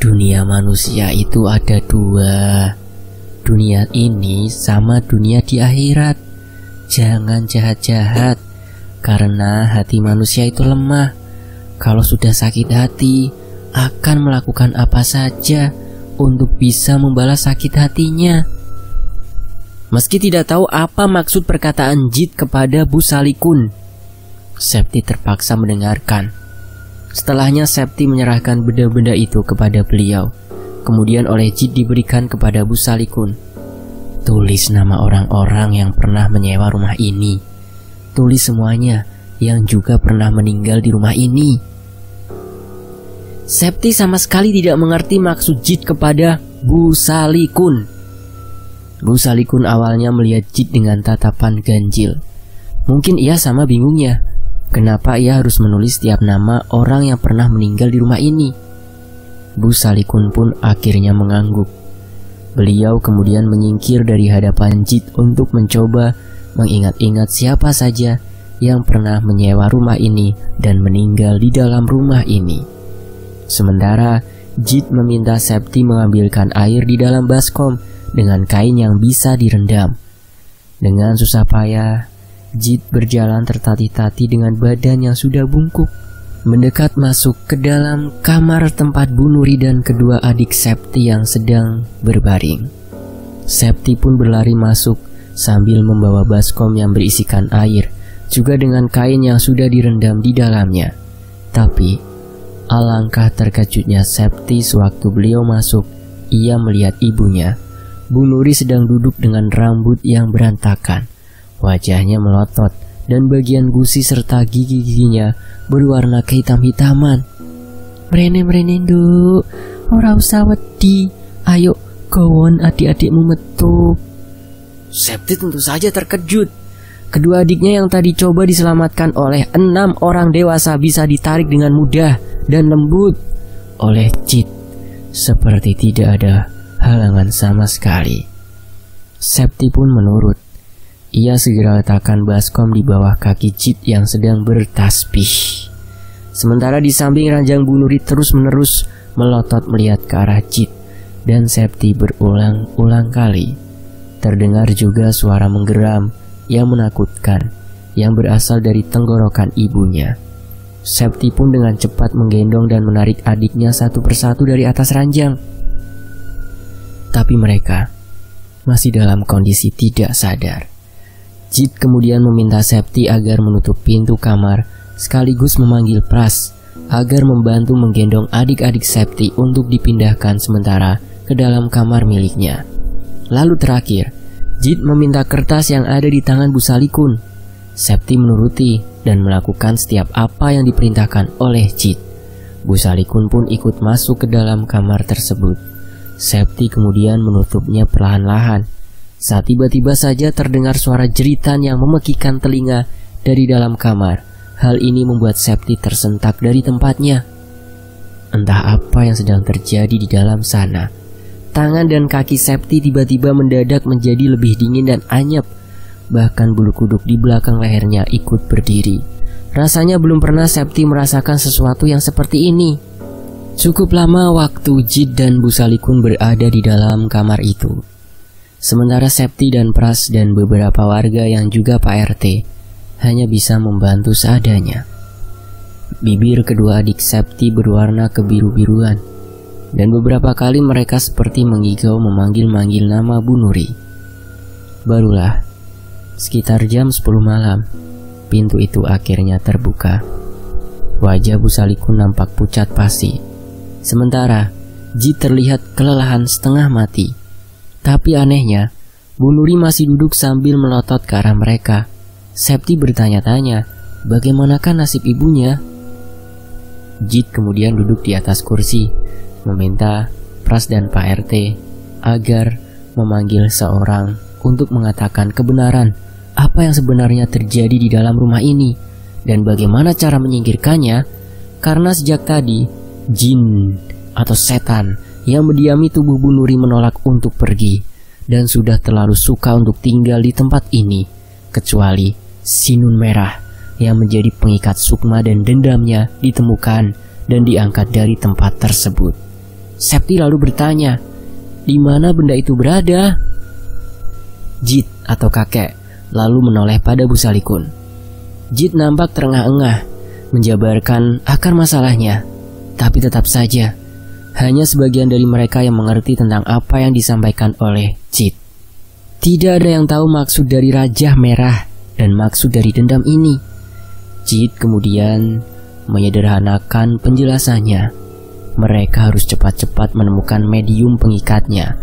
"Dunia manusia itu ada dua. Dunia ini sama dunia di akhirat. Jangan jahat-jahat, karena hati manusia itu lemah. Kalau sudah sakit hati, akan melakukan apa saja untuk bisa membalas sakit hatinya." Meski tidak tahu apa maksud perkataan Jit kepada Bu Salikun, Septi terpaksa mendengarkan. Setelahnya Septi menyerahkan benda-benda itu kepada beliau. Kemudian oleh Jit diberikan kepada Bu Salikun. "Tulis nama orang-orang yang pernah menyewa rumah ini. Tulis semuanya yang juga pernah meninggal di rumah ini." Septi sama sekali tidak mengerti maksud Jit kepada Bu Salikun. Bu Salikun awalnya melihat Jit dengan tatapan ganjil. Mungkin ia sama bingungnya, kenapa ia harus menulis setiap nama orang yang pernah meninggal di rumah ini. Bu Salikun pun akhirnya mengangguk. Beliau kemudian menyingkir dari hadapan Jit untuk mencoba mengingat-ingat siapa saja yang pernah menyewa rumah ini dan meninggal di dalam rumah ini. Sementara Jit meminta Septi mengambilkan air di dalam baskom dengan kain yang bisa direndam. Dengan susah payah, Jit berjalan tertatih-tatih dengan badan yang sudah bungkuk, mendekat masuk ke dalam kamar tempat Bu Nuri dan kedua adik Septi yang sedang berbaring. Septi pun berlari masuk sambil membawa baskom yang berisikan air, juga dengan kain yang sudah direndam di dalamnya. Tapi alangkah terkejutnya Septi sewaktu beliau masuk. Ia melihat ibunya, Bu Nuri, sedang duduk dengan rambut yang berantakan. Wajahnya melotot dan bagian gusi serta gigi-giginya berwarna kehitam-hitaman. "Mrene-mrene nduk, ora usah wedi. Ayo gowon adik-adikmu metu." Septi tentu saja terkejut. Kedua adiknya yang tadi coba diselamatkan oleh 6 orang dewasa bisa ditarik dengan mudah dan lembut oleh Jit, seperti tidak ada halangan sama sekali. Septi pun menurut. Ia segera letakkan baskom di bawah kaki Jit yang sedang bertasbih. Sementara di samping ranjang Bu Nuri terus-menerus melotot melihat ke arah Jit, dan Septi berulang-ulang kali terdengar juga suara menggeram yang menakutkan yang berasal dari tenggorokan ibunya. Septi pun dengan cepat menggendong dan menarik adiknya satu persatu dari atas ranjang. Tapi mereka masih dalam kondisi tidak sadar. Jit kemudian meminta Septi agar menutup pintu kamar sekaligus memanggil Pras agar membantu menggendong adik-adik Septi untuk dipindahkan sementara ke dalam kamar miliknya. Lalu terakhir, Jit meminta kertas yang ada di tangan Bu Salikun. Septi menuruti dan melakukan setiap apa yang diperintahkan oleh Jit. Bu Salikun pun ikut masuk ke dalam kamar tersebut. Septi kemudian menutupnya perlahan-lahan saat tiba-tiba saja terdengar suara jeritan yang memekikan telinga dari dalam kamar. Hal ini membuat Septi tersentak dari tempatnya. Entah apa yang sedang terjadi di dalam sana. Tangan dan kaki Septi tiba-tiba mendadak menjadi lebih dingin dan anyep. Bahkan bulu kuduk di belakang lehernya ikut berdiri. Rasanya belum pernah Septi merasakan sesuatu yang seperti ini. Cukup lama waktu Jit dan Bu Salikun berada di dalam kamar itu. Sementara Septi dan Pras dan beberapa warga yang juga Pak RT hanya bisa membantu seadanya. Bibir kedua adik Septi berwarna kebiru-biruan, dan beberapa kali mereka seperti mengigau memanggil-manggil nama Bu Nuri. Barulah sekitar jam 10 malam, pintu itu akhirnya terbuka. Wajah Bu Salikun nampak pucat pasi. Sementara Jit terlihat kelelahan setengah mati. Tapi anehnya, Bu Nuri masih duduk sambil melotot ke arah mereka. Septi bertanya-tanya, bagaimanakah nasib ibunya? Jit kemudian duduk di atas kursi, meminta Pras dan Pak RT agar memanggil seorang untuk mengatakan kebenaran apa yang sebenarnya terjadi di dalam rumah ini dan bagaimana cara menyingkirkannya, karena sejak tadi jin atau setan yang mendiami tubuh Bu Nuri menolak untuk pergi dan sudah terlalu suka untuk tinggal di tempat ini, kecuali si Nun Merah yang menjadi pengikat sukma dan dendamnya ditemukan dan diangkat dari tempat tersebut. Septi lalu bertanya, "Di mana benda itu berada?" Jit atau kakek lalu menoleh pada Bu Salikun. Jit nampak terengah-engah menjabarkan akar masalahnya, tapi tetap saja hanya sebagian dari mereka yang mengerti tentang apa yang disampaikan oleh Jit. Tidak ada yang tahu maksud dari Raja Merah dan maksud dari dendam ini. Jit kemudian menyederhanakan penjelasannya. Mereka harus cepat-cepat menemukan medium pengikatnya.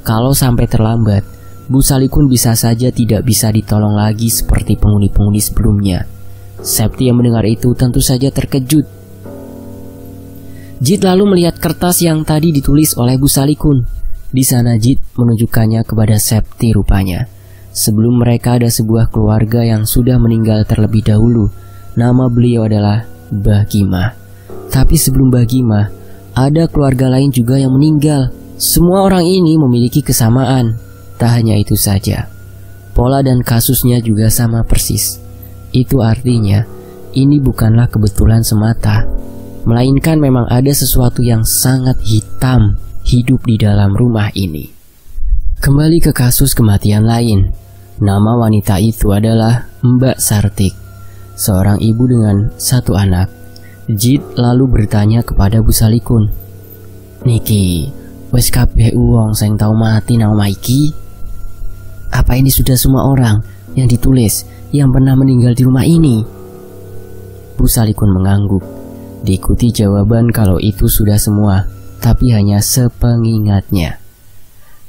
Kalau sampai terlambat, Bu Salikun bisa saja tidak bisa ditolong lagi seperti penghuni-penghuni sebelumnya. Septi yang mendengar itu tentu saja terkejut. Jit lalu melihat kertas yang tadi ditulis oleh Bu Salikun. Di sana Jit menunjukkannya kepada Septi rupanya. Sebelum mereka ada sebuah keluarga yang sudah meninggal terlebih dahulu. Nama beliau adalah Bahgimah. Tapi sebelum Bahgimah, ada keluarga lain juga yang meninggal. Semua orang ini memiliki kesamaan. Tak hanya itu saja, pola dan kasusnya juga sama persis. Itu artinya, ini bukanlah kebetulan semata, melainkan memang ada sesuatu yang sangat hitam hidup di dalam rumah ini. Kembali ke kasus kematian lain. Nama wanita itu adalah Mbak Sartik, seorang ibu dengan 1 anak. Jit lalu bertanya kepada Bu Salikun, "Niki, wes kabeh wong sing tau mati nang omah iki? Apa ini sudah semua orang yang ditulis yang pernah meninggal di rumah ini?" Bu Salikun mengangguk. Diikuti jawaban kalau itu sudah semua, tapi hanya sepengingatnya.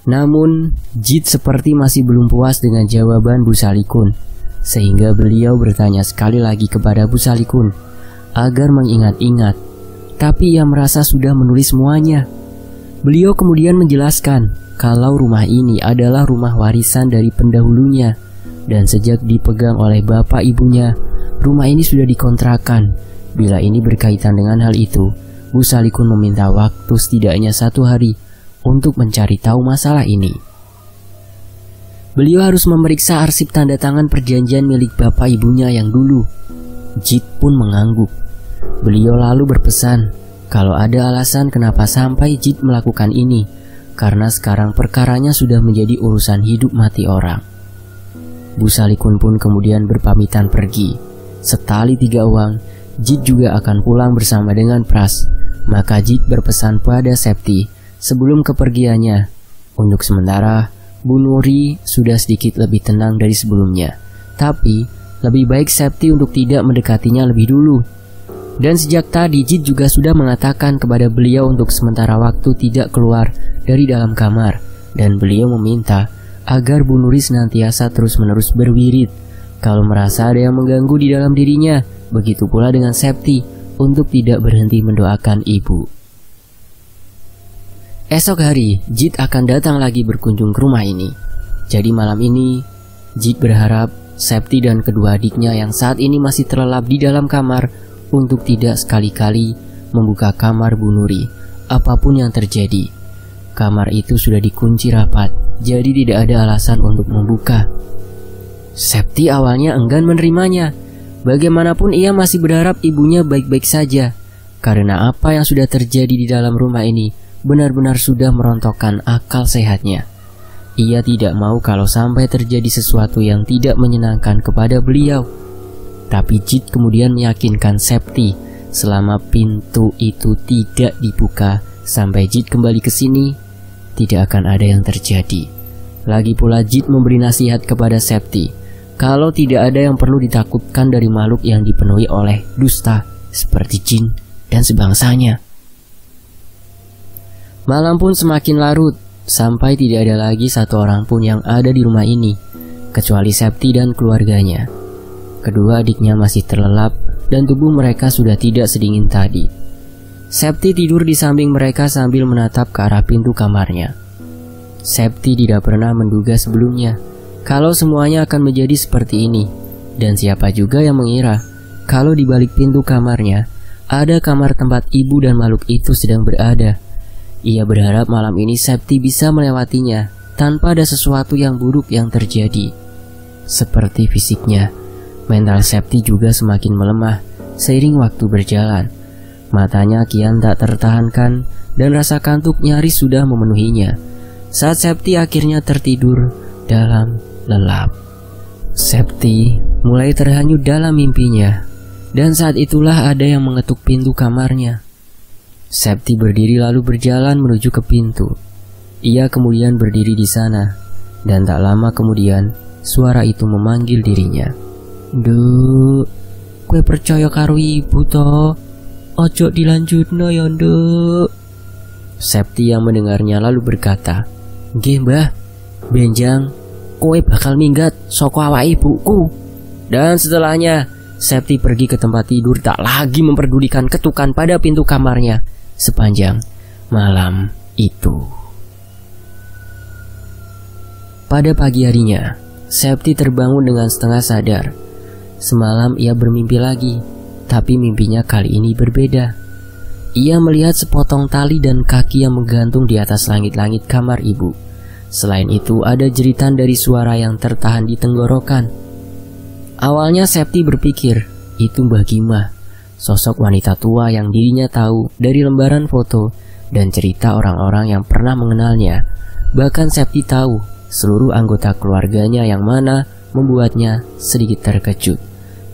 Namun, Jit seperti masih belum puas dengan jawaban Bu Salikun, sehingga beliau bertanya sekali lagi kepada Bu Salikun agar mengingat-ingat, tapi ia merasa sudah menulis semuanya. Beliau kemudian menjelaskan kalau rumah ini adalah rumah warisan dari pendahulunya, dan sejak dipegang oleh bapak ibunya, rumah ini sudah dikontrakan. Bila ini berkaitan dengan hal itu, Bu Salikun meminta waktu setidaknya 1 hari untuk mencari tahu masalah ini. Beliau harus memeriksa arsip tanda tangan perjanjian milik bapak ibunya yang dulu. Jit pun mengangguk. Beliau lalu berpesan kalau ada alasan kenapa sampai Jit melakukan ini, karena sekarang perkaranya sudah menjadi urusan hidup mati orang. Bu Salikun pun kemudian berpamitan pergi. Setali 3 uang, Jit juga akan pulang bersama dengan Pras. Maka Jit berpesan pada Septi sebelum kepergiannya, untuk sementara Bu Nuri sudah sedikit lebih tenang dari sebelumnya. Tapi lebih baik Septi untuk tidak mendekatinya lebih dulu. Dan sejak tadi Jit juga sudah mengatakan kepada beliau untuk sementara waktu tidak keluar dari dalam kamar. Dan beliau meminta agar Bu Nuri senantiasa terus-menerus berwirid kalau merasa ada yang mengganggu di dalam dirinya. Begitu pula dengan Septi untuk tidak berhenti mendoakan ibu. Esok hari Jit akan datang lagi berkunjung ke rumah ini. Jadi malam ini Jit berharap Septi dan kedua adiknya yang saat ini masih terlelap di dalam kamar untuk tidak sekali-kali membuka kamar Bu Nuri, apapun yang terjadi. Kamar itu sudah dikunci rapat, jadi tidak ada alasan untuk membuka. Septi awalnya enggan menerimanya. Bagaimanapun ia masih berharap ibunya baik-baik saja, karena apa yang sudah terjadi di dalam rumah ini benar-benar sudah merontokkan akal sehatnya. Ia tidak mau kalau sampai terjadi sesuatu yang tidak menyenangkan kepada beliau. Tapi Jit kemudian meyakinkan Septi selama pintu itu tidak dibuka sampai Jit kembali ke sini, tidak akan ada yang terjadi. Lagi pula Jit memberi nasihat kepada Septi kalau tidak ada yang perlu ditakutkan dari makhluk yang dipenuhi oleh dusta seperti jin dan sebangsanya. Malam pun semakin larut sampai tidak ada lagi 1 orang pun yang ada di rumah ini kecuali Septi dan keluarganya. Kedua adiknya masih terlelap dan tubuh mereka sudah tidak sedingin tadi. Septi tidur di samping mereka sambil menatap ke arah pintu kamarnya. Septi tidak pernah menduga sebelumnya kalau semuanya akan menjadi seperti ini. Dan siapa juga yang mengira kalau di balik pintu kamarnya ada kamar tempat ibu dan makhluk itu sedang berada. Ia berharap malam ini Septi bisa melewatinya, tanpa ada sesuatu yang buruk yang terjadi. Seperti fisiknya, mental Septi juga semakin melemah seiring waktu berjalan. Matanya kian tak tertahankan dan rasa kantuk nyaris sudah memenuhinya saat Septi akhirnya tertidur dalam lelap. Septi mulai terhanyut dalam mimpinya, dan saat itulah ada yang mengetuk pintu kamarnya. Septi berdiri lalu berjalan menuju ke pintu. Ia kemudian berdiri di sana, dan tak lama kemudian suara itu memanggil dirinya. "Nduk, kue percaya karo ibu toh? Ojo dilanjutno ya, Nduk." Septi yang mendengarnya lalu berkata, "Nggih, Mbah. Benjang, kowe bakal minggat saka awake ibuku." Dan setelahnya, Septi pergi ke tempat tidur tak lagi memperdulikan ketukan pada pintu kamarnya sepanjang malam itu. Pada pagi harinya, Septi terbangun dengan setengah sadar. Semalam ia bermimpi lagi, tapi mimpinya kali ini berbeda. Ia melihat sepotong tali dan kaki yang menggantung di atas langit-langit kamar ibu. Selain itu, ada jeritan dari suara yang tertahan di tenggorokan. Awalnya Septi berpikir, itu Mbah Gimah, sosok wanita tua yang dirinya tahu dari lembaran foto dan cerita orang-orang yang pernah mengenalnya. Bahkan Septi tahu seluruh anggota keluarganya yang mana membuatnya sedikit terkejut.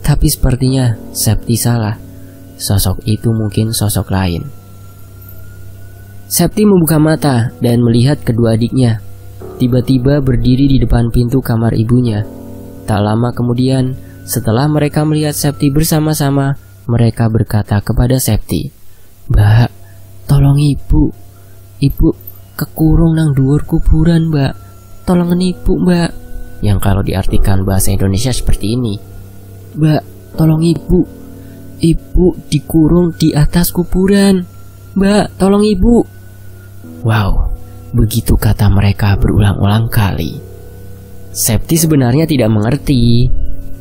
Tapi sepertinya Septi salah. Sosok itu mungkin sosok lain. Septi membuka mata dan melihat kedua adiknya tiba-tiba berdiri di depan pintu kamar ibunya. Tak lama kemudian, setelah mereka melihat Septi bersama-sama, mereka berkata kepada Septi, "Mbak, tolong ibu. Ibu kekurung nang dhuwur kuburan, Mbak. Tolongen ibu, Mbak." Yang kalau diartikan bahasa Indonesia seperti ini, "Mbak, tolong ibu. Ibu dikurung di atas kuburan. Mbak, tolong ibu." Wow, begitu kata mereka berulang-ulang kali. Septi sebenarnya tidak mengerti,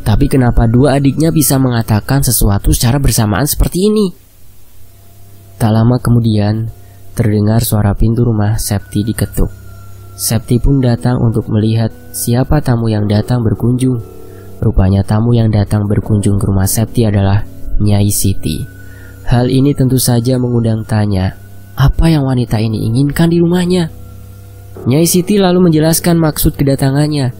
tapi kenapa dua adiknya bisa mengatakan sesuatu secara bersamaan seperti ini? Tak lama kemudian, terdengar suara pintu rumah Septi diketuk. Septi pun datang untuk melihat siapa tamu yang datang berkunjung. Rupanya tamu yang datang berkunjung ke rumah Septi adalah Nyai Siti. Hal ini tentu saja mengundang tanya, apa yang wanita ini inginkan di rumahnya? Nyai Siti lalu menjelaskan maksud kedatangannya.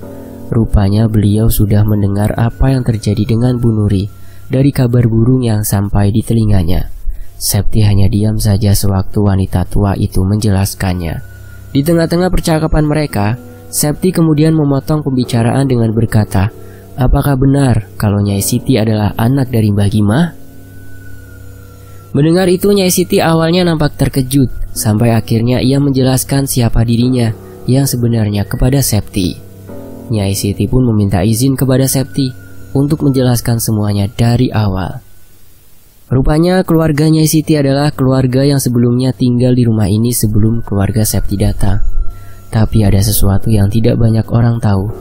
Rupanya beliau sudah mendengar apa yang terjadi dengan Bu Nuri dari kabar burung yang sampai di telinganya. Septi hanya diam saja sewaktu wanita tua itu menjelaskannya. Di tengah-tengah percakapan mereka, Septi kemudian memotong pembicaraan dengan berkata, "Apakah benar kalau Nyai Siti adalah anak dari Mbah Gimah?" Mendengar itu, Nyai Siti awalnya nampak terkejut, sampai akhirnya ia menjelaskan siapa dirinya yang sebenarnya kepada Septi. Nyai Siti pun meminta izin kepada Septi untuk menjelaskan semuanya dari awal. Rupanya keluarga Nyai Siti adalah keluarga yang sebelumnya tinggal di rumah ini sebelum keluarga Septi datang. Tapi ada sesuatu yang tidak banyak orang tahu,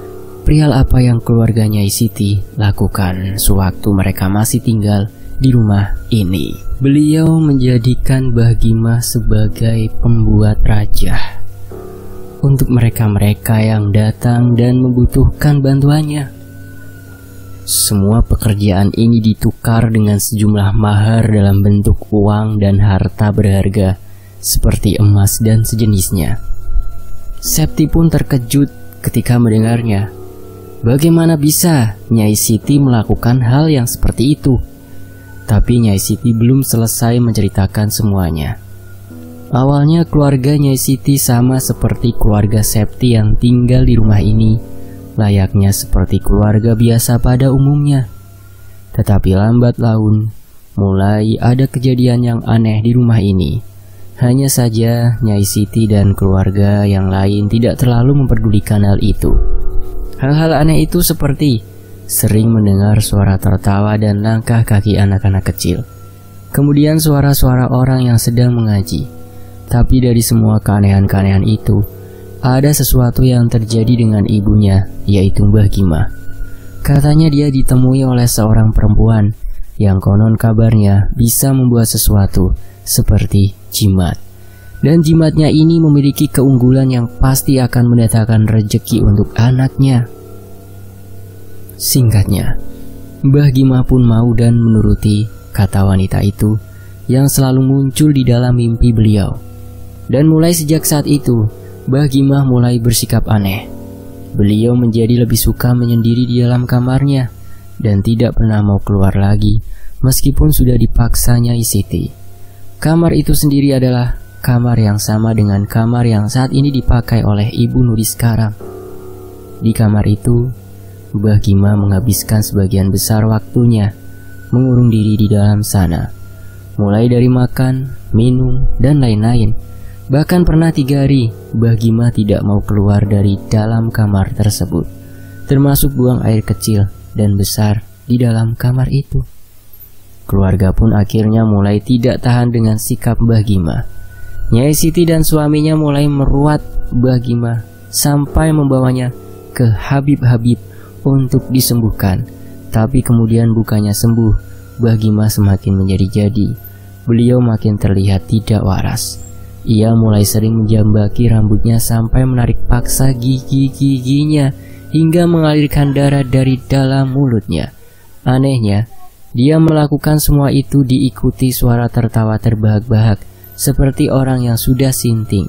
perihal apa yang keluarga Nyai Siti lakukan sewaktu mereka masih tinggal di rumah ini. Beliau menjadikan Mbah Gimah sebagai pembuat raja untuk mereka-mereka yang datang dan membutuhkan bantuannya. Semua pekerjaan ini ditukar dengan sejumlah mahar dalam bentuk uang dan harta berharga seperti emas dan sejenisnya. Septi pun terkejut ketika mendengarnya. Bagaimana bisa Nyai Siti melakukan hal yang seperti itu? Tapi Nyai Siti belum selesai menceritakan semuanya. Awalnya keluarga Nyai Siti sama seperti keluarga Septi yang tinggal di rumah ini, layaknya seperti keluarga biasa pada umumnya. Tetapi lambat laun, mulai ada kejadian yang aneh di rumah ini. Hanya saja Nyai Siti dan keluarga yang lain tidak terlalu memperdulikan hal itu. Hal-hal aneh itu seperti sering mendengar suara tertawa dan langkah kaki anak-anak kecil. Kemudian suara-suara orang yang sedang mengaji. Tapi dari semua keanehan-keanehan itu, ada sesuatu yang terjadi dengan ibunya, yaitu Mbah Gimah. Katanya dia ditemui oleh seorang perempuan yang konon kabarnya bisa membuat sesuatu seperti jimat. Dan jimatnya ini memiliki keunggulan yang pasti akan mendatangkan rezeki untuk anaknya. Singkatnya, Mbah Gimah pun mau dan menuruti kata wanita itu yang selalu muncul di dalam mimpi beliau. Dan mulai sejak saat itu, Mbah Gimah mulai bersikap aneh. Beliau menjadi lebih suka menyendiri di dalam kamarnya dan tidak pernah mau keluar lagi meskipun sudah dipaksa Nyai Siti. Kamar itu sendiri adalah kamar yang sama dengan kamar yang saat ini dipakai oleh Ibu Nuri sekarang. Di kamar itu, Mbah Gimah menghabiskan sebagian besar waktunya mengurung diri di dalam sana, mulai dari makan, minum, dan lain-lain. Bahkan pernah 3 hari, Mbah Gimah tidak mau keluar dari dalam kamar tersebut, termasuk buang air kecil dan besar di dalam kamar itu. Keluarga pun akhirnya mulai tidak tahan dengan sikap Mbah Gimah. Nyai Siti dan suaminya mulai meruat Mbah Gimah sampai membawanya ke Habib-Habib untuk disembuhkan. Tapi kemudian bukannya sembuh, Mbah Gimah semakin menjadi-jadi. Beliau makin terlihat tidak waras. Ia mulai sering menjambaki rambutnya sampai menarik paksa gigi-giginya hingga mengalirkan darah dari dalam mulutnya. Anehnya, dia melakukan semua itu diikuti suara tertawa terbahak-bahak seperti orang yang sudah sinting.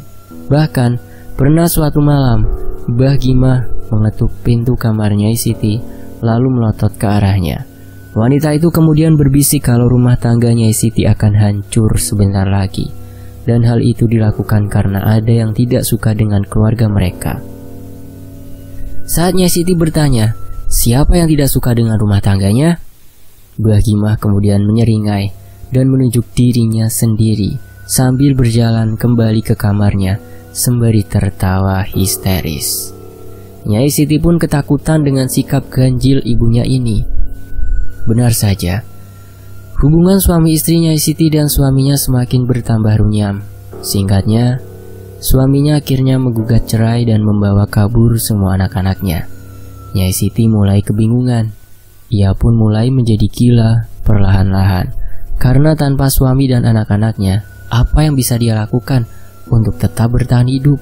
Bahkan pernah suatu malam, Mbah Gimah mengetuk pintu kamar Nyai Siti lalu melotot ke arahnya. Wanita itu kemudian berbisik kalau rumah tangga Nyai Siti akan hancur sebentar lagi. Dan hal itu dilakukan karena ada yang tidak suka dengan keluarga mereka. Saat Nyai Siti bertanya, siapa yang tidak suka dengan rumah tangganya? Mbah Gimah kemudian menyeringai dan menunjuk dirinya sendiri sambil berjalan kembali ke kamarnya sembari tertawa histeris. Nyai Siti pun ketakutan dengan sikap ganjil ibunya ini. Benar saja, hubungan suami istri Nyai Siti dan suaminya semakin bertambah runyam. Singkatnya, suaminya akhirnya menggugat cerai dan membawa kabur semua anak-anaknya. Nyai Siti mulai kebingungan. Ia pun mulai menjadi gila perlahan-lahan. Karena tanpa suami dan anak-anaknya, apa yang bisa dia lakukan untuk tetap bertahan hidup?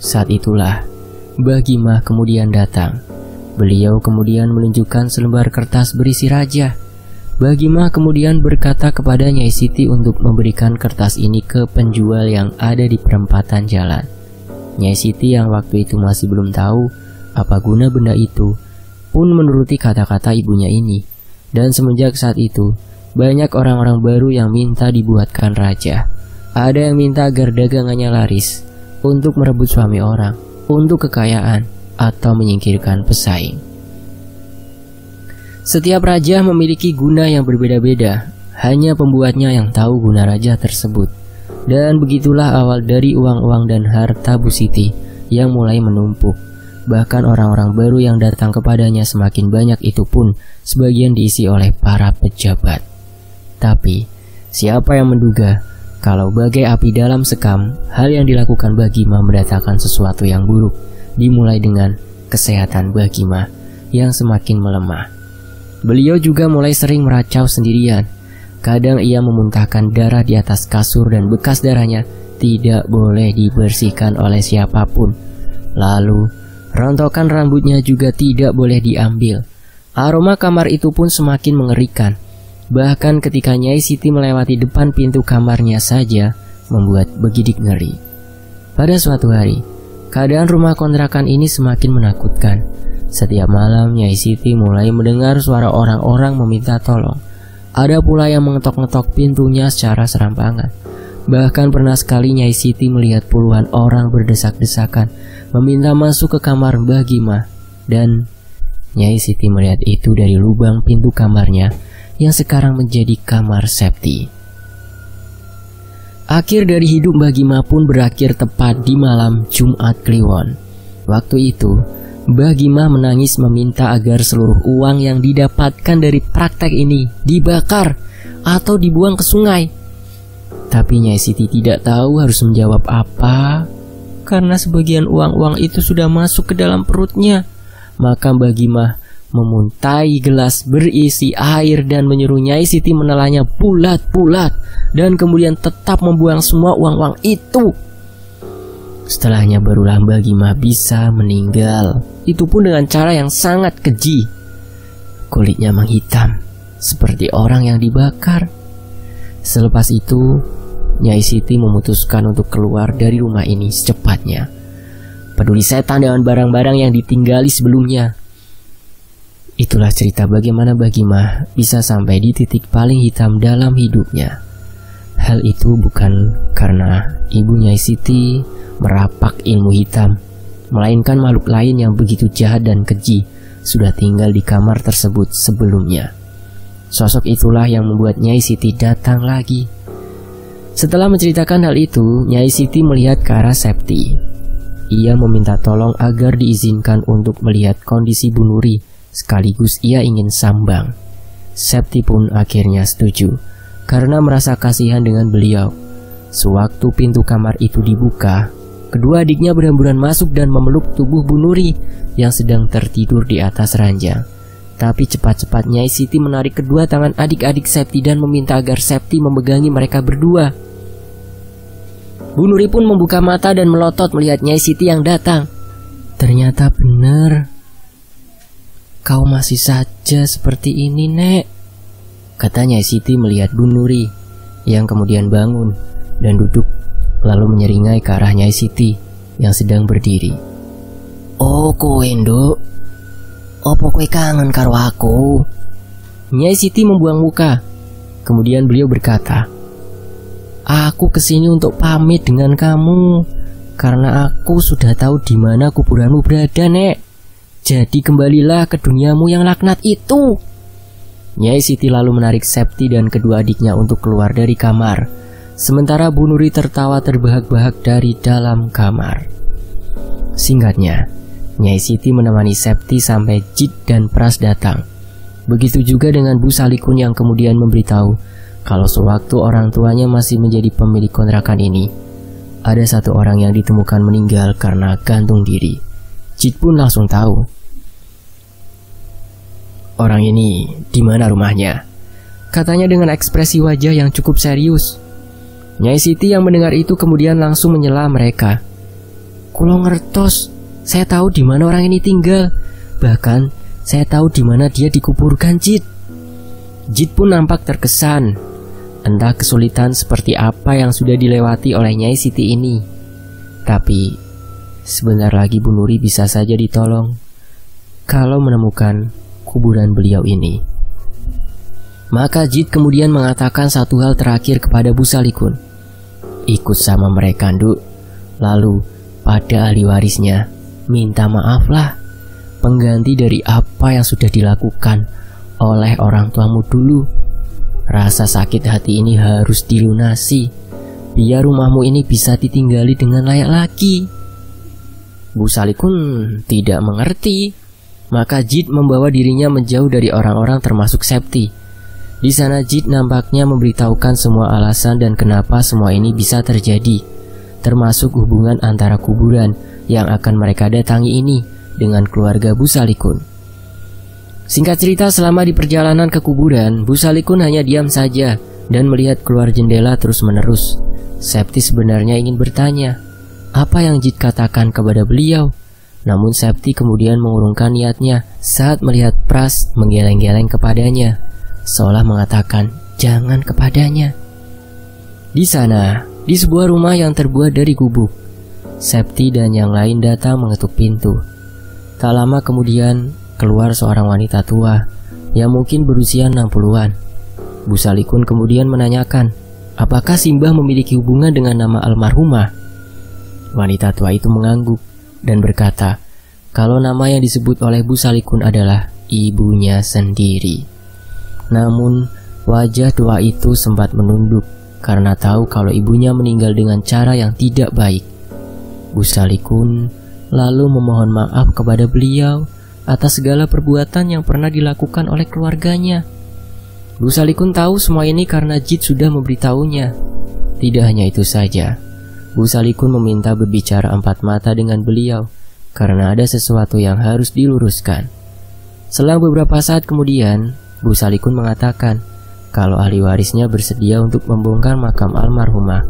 Saat itulah Mbah Gimah kemudian datang. Beliau kemudian menunjukkan selembar kertas berisi raja. Mbah Gimah kemudian berkata kepada Nyai Siti untuk memberikan kertas ini ke penjual yang ada di perempatan jalan. Nyai Siti yang waktu itu masih belum tahu apa guna benda itu, pun menuruti kata-kata ibunya ini. Dan semenjak saat itu, banyak orang-orang baru yang minta dibuatkan raja. Ada yang minta agar dagangannya laris, untuk merebut suami orang, untuk kekayaan, atau menyingkirkan pesaing. Setiap raja memiliki guna yang berbeda-beda, hanya pembuatnya yang tahu guna raja tersebut. Dan begitulah awal dari uang-uang dan harta Bu Siti yang mulai menumpuk. Bahkan orang-orang baru yang datang kepadanya semakin banyak, itu pun sebagian diisi oleh para pejabat. Tapi, siapa yang menduga kalau bagai api dalam sekam, hal yang dilakukan Mbah Gimah mendatangkan sesuatu yang buruk, dimulai dengan kesehatan Mbah Gimah yang semakin melemah. Beliau juga mulai sering meracau sendirian. Kadang ia memuntahkan darah di atas kasur dan bekas darahnya tidak boleh dibersihkan oleh siapapun. Lalu, rontokan rambutnya juga tidak boleh diambil. Aroma kamar itu pun semakin mengerikan. Bahkan ketika Nyai Siti melewati depan pintu kamarnya saja membuat begidik ngeri. Pada suatu hari, keadaan rumah kontrakan ini semakin menakutkan. Setiap malam Nyai Siti mulai mendengar suara orang-orang meminta tolong. Ada pula yang mengetok-ngetok pintunya secara serampangan. Bahkan pernah sekali Nyai Siti melihat puluhan orang berdesak-desakan meminta masuk ke kamar Mbah Gimah. Dan Nyai Siti melihat itu dari lubang pintu kamarnya yang sekarang menjadi kamar Septi. Akhir dari hidup Mbah Gimah pun berakhir tepat di malam Jumat Kliwon. Waktu itu, Mbah Gimah menangis meminta agar seluruh uang yang didapatkan dari praktek ini dibakar atau dibuang ke sungai. Tapi Nyai Siti tidak tahu harus menjawab apa, karena sebagian uang-uang itu sudah masuk ke dalam perutnya. Maka Mbah Gimah memuntai gelas berisi air dan menyuruh Nyai Siti menelannya bulat-bulat dan kemudian tetap membuang semua uang-uang itu. Setelahnya barulah Mbak Gimah bisa meninggal. Itu pun dengan cara yang sangat keji. Kulitnya menghitam seperti orang yang dibakar. Selepas itu, Nyai Siti memutuskan untuk keluar dari rumah ini secepatnya. Peduli setan dengan barang-barang yang ditinggali sebelumnya. Itulah cerita bagaimana Mbak Gimah bisa sampai di titik paling hitam dalam hidupnya. Hal itu bukan karena ibu Nyai Siti merapak ilmu hitam, melainkan makhluk lain yang begitu jahat dan keji sudah tinggal di kamar tersebut sebelumnya. Sosok itulah yang membuat Nyai Siti datang lagi. Setelah menceritakan hal itu, Nyai Siti melihat ke arah Septi. Ia meminta tolong agar diizinkan untuk melihat kondisi Bu Nuri, sekaligus ia ingin sambang. Septi pun akhirnya setuju, karena merasa kasihan dengan beliau. Sewaktu pintu kamar itu dibuka, kedua adiknya berhamburan masuk dan memeluk tubuh Bu Nuri yang sedang tertidur di atas ranjang. Tapi cepat-cepat Nyai Siti menarik kedua tangan adik-adik Septi dan meminta agar Septi memegangi mereka berdua. Bu Nuri pun membuka mata dan melotot melihat Nyai Siti yang datang. Ternyata benar. Kau masih saja seperti ini, Nek, kata Nyai Siti melihat Bu Nuri yang kemudian bangun dan duduk lalu menyeringai ke arah Nyai Siti yang sedang berdiri. Oh, kowe nduk. Opo kowe kangen karo aku? Nyai Siti membuang muka. Kemudian beliau berkata, aku kesini untuk pamit dengan kamu karena aku sudah tahu di mana kuburanmu berada, Nek. Jadi kembalilah ke duniamu yang laknat itu. Nyai Siti lalu menarik Septi dan kedua adiknya untuk keluar dari kamar, sementara Bu Nuri tertawa terbahak-bahak dari dalam kamar. Singkatnya, Nyai Siti menemani Septi sampai Jit dan Pras datang. Begitu juga dengan Bu Salikun yang kemudian memberitahu kalau sewaktu orang tuanya masih menjadi pemilik kontrakan ini, ada satu orang yang ditemukan meninggal karena gantung diri. Jit pun langsung tahu. Orang ini di mana rumahnya? Katanya dengan ekspresi wajah yang cukup serius. Nyai Siti yang mendengar itu kemudian langsung menyela mereka. Kulo ngertos, saya tahu di mana orang ini tinggal. Bahkan saya tahu di mana dia dikuburkan, Jit. Jit pun nampak terkesan. Entah kesulitan seperti apa yang sudah dilewati oleh Nyai Siti ini. Tapi sebentar lagi Bu Nuri bisa saja ditolong kalau menemukan kuburan beliau ini. Maka Jit kemudian mengatakan satu hal terakhir kepada Bu Salikun. Ikut sama mereka, Nduk. Lalu pada ahli warisnya, minta maaflah, pengganti dari apa yang sudah dilakukan oleh orang tuamu dulu. Rasa sakit hati ini harus dilunasi, biar rumahmu ini bisa ditinggali dengan layak lagi. Bu Salikun tidak mengerti. Maka Jit membawa dirinya menjauh dari orang-orang termasuk Septi. Di sana Jit nampaknya memberitahukan semua alasan dan kenapa semua ini bisa terjadi, termasuk hubungan antara kuburan yang akan mereka datangi ini dengan keluarga Bu Salikun. Singkat cerita, selama di perjalanan ke kuburan, Bu Salikun hanya diam saja dan melihat keluar jendela terus-menerus. Septi sebenarnya ingin bertanya apa yang Jit katakan kepada beliau. Namun Septi kemudian mengurungkan niatnya saat melihat Pras menggeleng-geleng kepadanya, seolah mengatakan jangan kepadanya. Di sana, di sebuah rumah yang terbuat dari gubuk, Septi dan yang lain datang mengetuk pintu. Tak lama kemudian keluar seorang wanita tua yang mungkin berusia 60-an. Bu Salikun kemudian menanyakan, apakah Simbah memiliki hubungan dengan nama almarhumah? Wanita tua itu mengangguk dan berkata kalau nama yang disebut oleh Bu Salikun adalah ibunya sendiri. Namun wajah tua itu sempat menunduk karena tahu kalau ibunya meninggal dengan cara yang tidak baik. Bu Salikun lalu memohon maaf kepada beliau atas segala perbuatan yang pernah dilakukan oleh keluarganya. Bu Salikun tahu semua ini karena Jit sudah memberitahunya. Tidak hanya itu saja, Bu Salikun meminta berbicara empat mata dengan beliau karena ada sesuatu yang harus diluruskan. Selang beberapa saat kemudian, Bu Salikun mengatakan kalau ahli warisnya bersedia untuk membongkar makam almarhumah.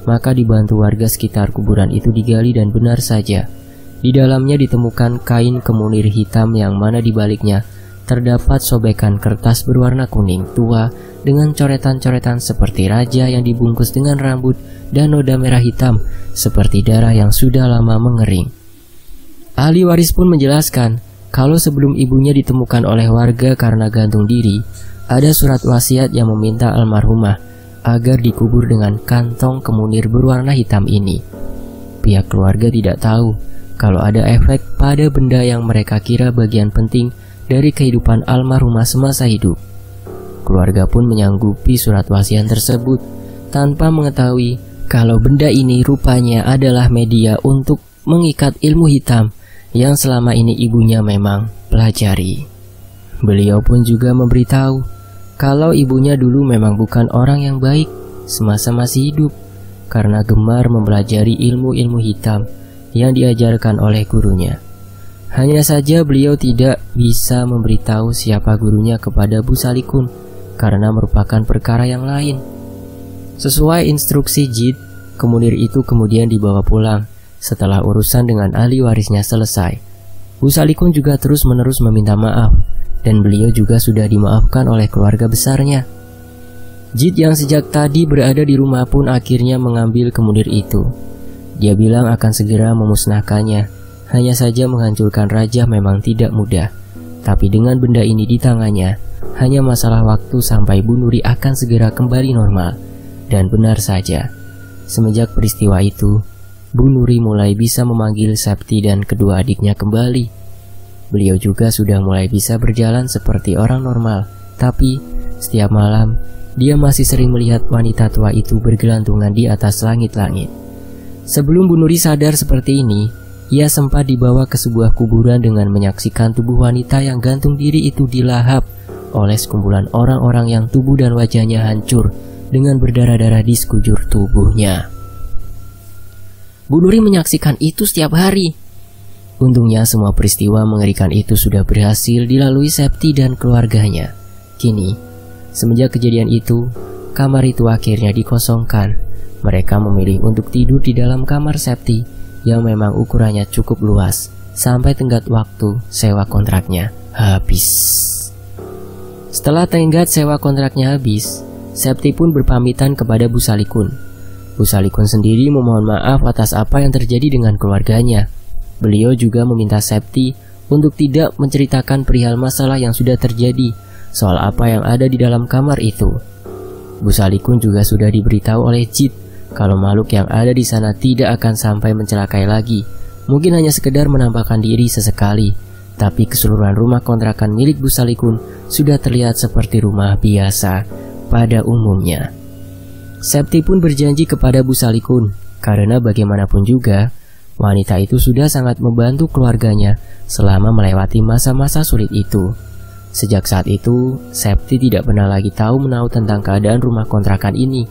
Maka dibantu warga sekitar kuburan itu digali dan benar saja, di dalamnya ditemukan kain kemunir hitam yang mana di baliknya terdapat sobekan kertas berwarna kuning tua dengan coretan-coretan seperti raja yang dibungkus dengan rambut dan noda merah hitam seperti darah yang sudah lama mengering. Ahli waris pun menjelaskan kalau sebelum ibunya ditemukan oleh warga karena gantung diri, ada surat wasiat yang meminta almarhumah agar dikubur dengan kantong kemunir berwarna hitam ini. Pihak keluarga tidak tahu kalau ada efek pada benda yang mereka kira bagian penting dari kehidupan almarhumah semasa hidup. Keluarga pun menyanggupi surat wasiat tersebut tanpa mengetahui kalau benda ini rupanya adalah media untuk mengikat ilmu hitam yang selama ini ibunya memang pelajari. Beliau pun juga memberitahu kalau ibunya dulu memang bukan orang yang baik semasa masih hidup karena gemar mempelajari ilmu-ilmu hitam yang diajarkan oleh gurunya. Hanya saja beliau tidak bisa memberitahu siapa gurunya kepada Bu Salikun karena merupakan perkara yang lain. Sesuai instruksi Jid, kemunir itu kemudian dibawa pulang setelah urusan dengan ahli warisnya selesai. Bu Salikun juga terus-menerus meminta maaf dan beliau juga sudah dimaafkan oleh keluarga besarnya. Jid yang sejak tadi berada di rumah pun akhirnya mengambil kemunir itu. Dia bilang akan segera memusnahkannya. Hanya saja menghancurkan raja memang tidak mudah. Tapi dengan benda ini di tangannya, hanya masalah waktu sampai Bu Nuri akan segera kembali normal. Dan benar saja, semenjak peristiwa itu, Bu Nuri mulai bisa memanggil Septi dan kedua adiknya kembali. Beliau juga sudah mulai bisa berjalan seperti orang normal. Tapi setiap malam dia masih sering melihat wanita tua itu bergelantungan di atas langit-langit. Sebelum Bu Nuri sadar seperti ini, ia sempat dibawa ke sebuah kuburan dengan menyaksikan tubuh wanita yang gantung diri itu dilahap oleh sekumpulan orang-orang yang tubuh dan wajahnya hancur dengan berdarah-darah di sekujur tubuhnya. Bu Nuri menyaksikan itu setiap hari. Untungnya semua peristiwa mengerikan itu sudah berhasil dilalui Septi dan keluarganya. Kini, semenjak kejadian itu, kamar itu akhirnya dikosongkan. Mereka memilih untuk tidur di dalam kamar Septi yang memang ukurannya cukup luas sampai tenggat waktu sewa kontraknya habis. Setelah tenggat sewa kontraknya habis, Septi pun berpamitan kepada Bu Salikun. Bu Salikun sendiri memohon maaf atas apa yang terjadi dengan keluarganya. Beliau juga meminta Septi untuk tidak menceritakan perihal masalah yang sudah terjadi soal apa yang ada di dalam kamar itu. Bu Salikun juga sudah diberitahu oleh Jid kalau makhluk yang ada di sana tidak akan sampai mencelakai lagi. Mungkin hanya sekedar menampakkan diri sesekali, tapi keseluruhan rumah kontrakan milik Bu Salikun sudah terlihat seperti rumah biasa pada umumnya. Septi pun berjanji kepada Bu Salikun karena bagaimanapun juga wanita itu sudah sangat membantu keluarganya selama melewati masa-masa sulit itu. Sejak saat itu, Septi tidak pernah lagi tahu-menahu tentang keadaan rumah kontrakan ini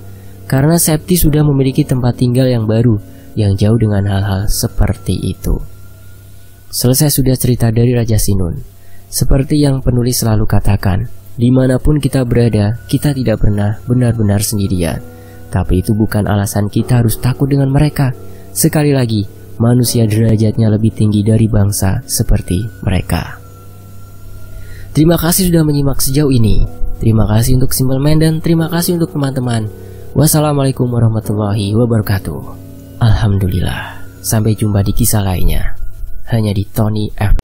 karena Septi sudah memiliki tempat tinggal yang baru yang jauh dengan hal-hal seperti itu. Selesai sudah cerita dari Raja Sinun. Seperti yang penulis selalu katakan, dimanapun kita berada, kita tidak pernah benar-benar sendirian. Tapi itu bukan alasan kita harus takut dengan mereka. Sekali lagi, manusia derajatnya lebih tinggi dari bangsa seperti mereka. Terima kasih sudah menyimak sejauh ini. Terima kasih untuk Simple Man dan terima kasih untuk teman-teman. Wassalamualaikum warahmatullahi wabarakatuh. Alhamdulillah. Sampai jumpa di kisah lainnya hanya di Tony F.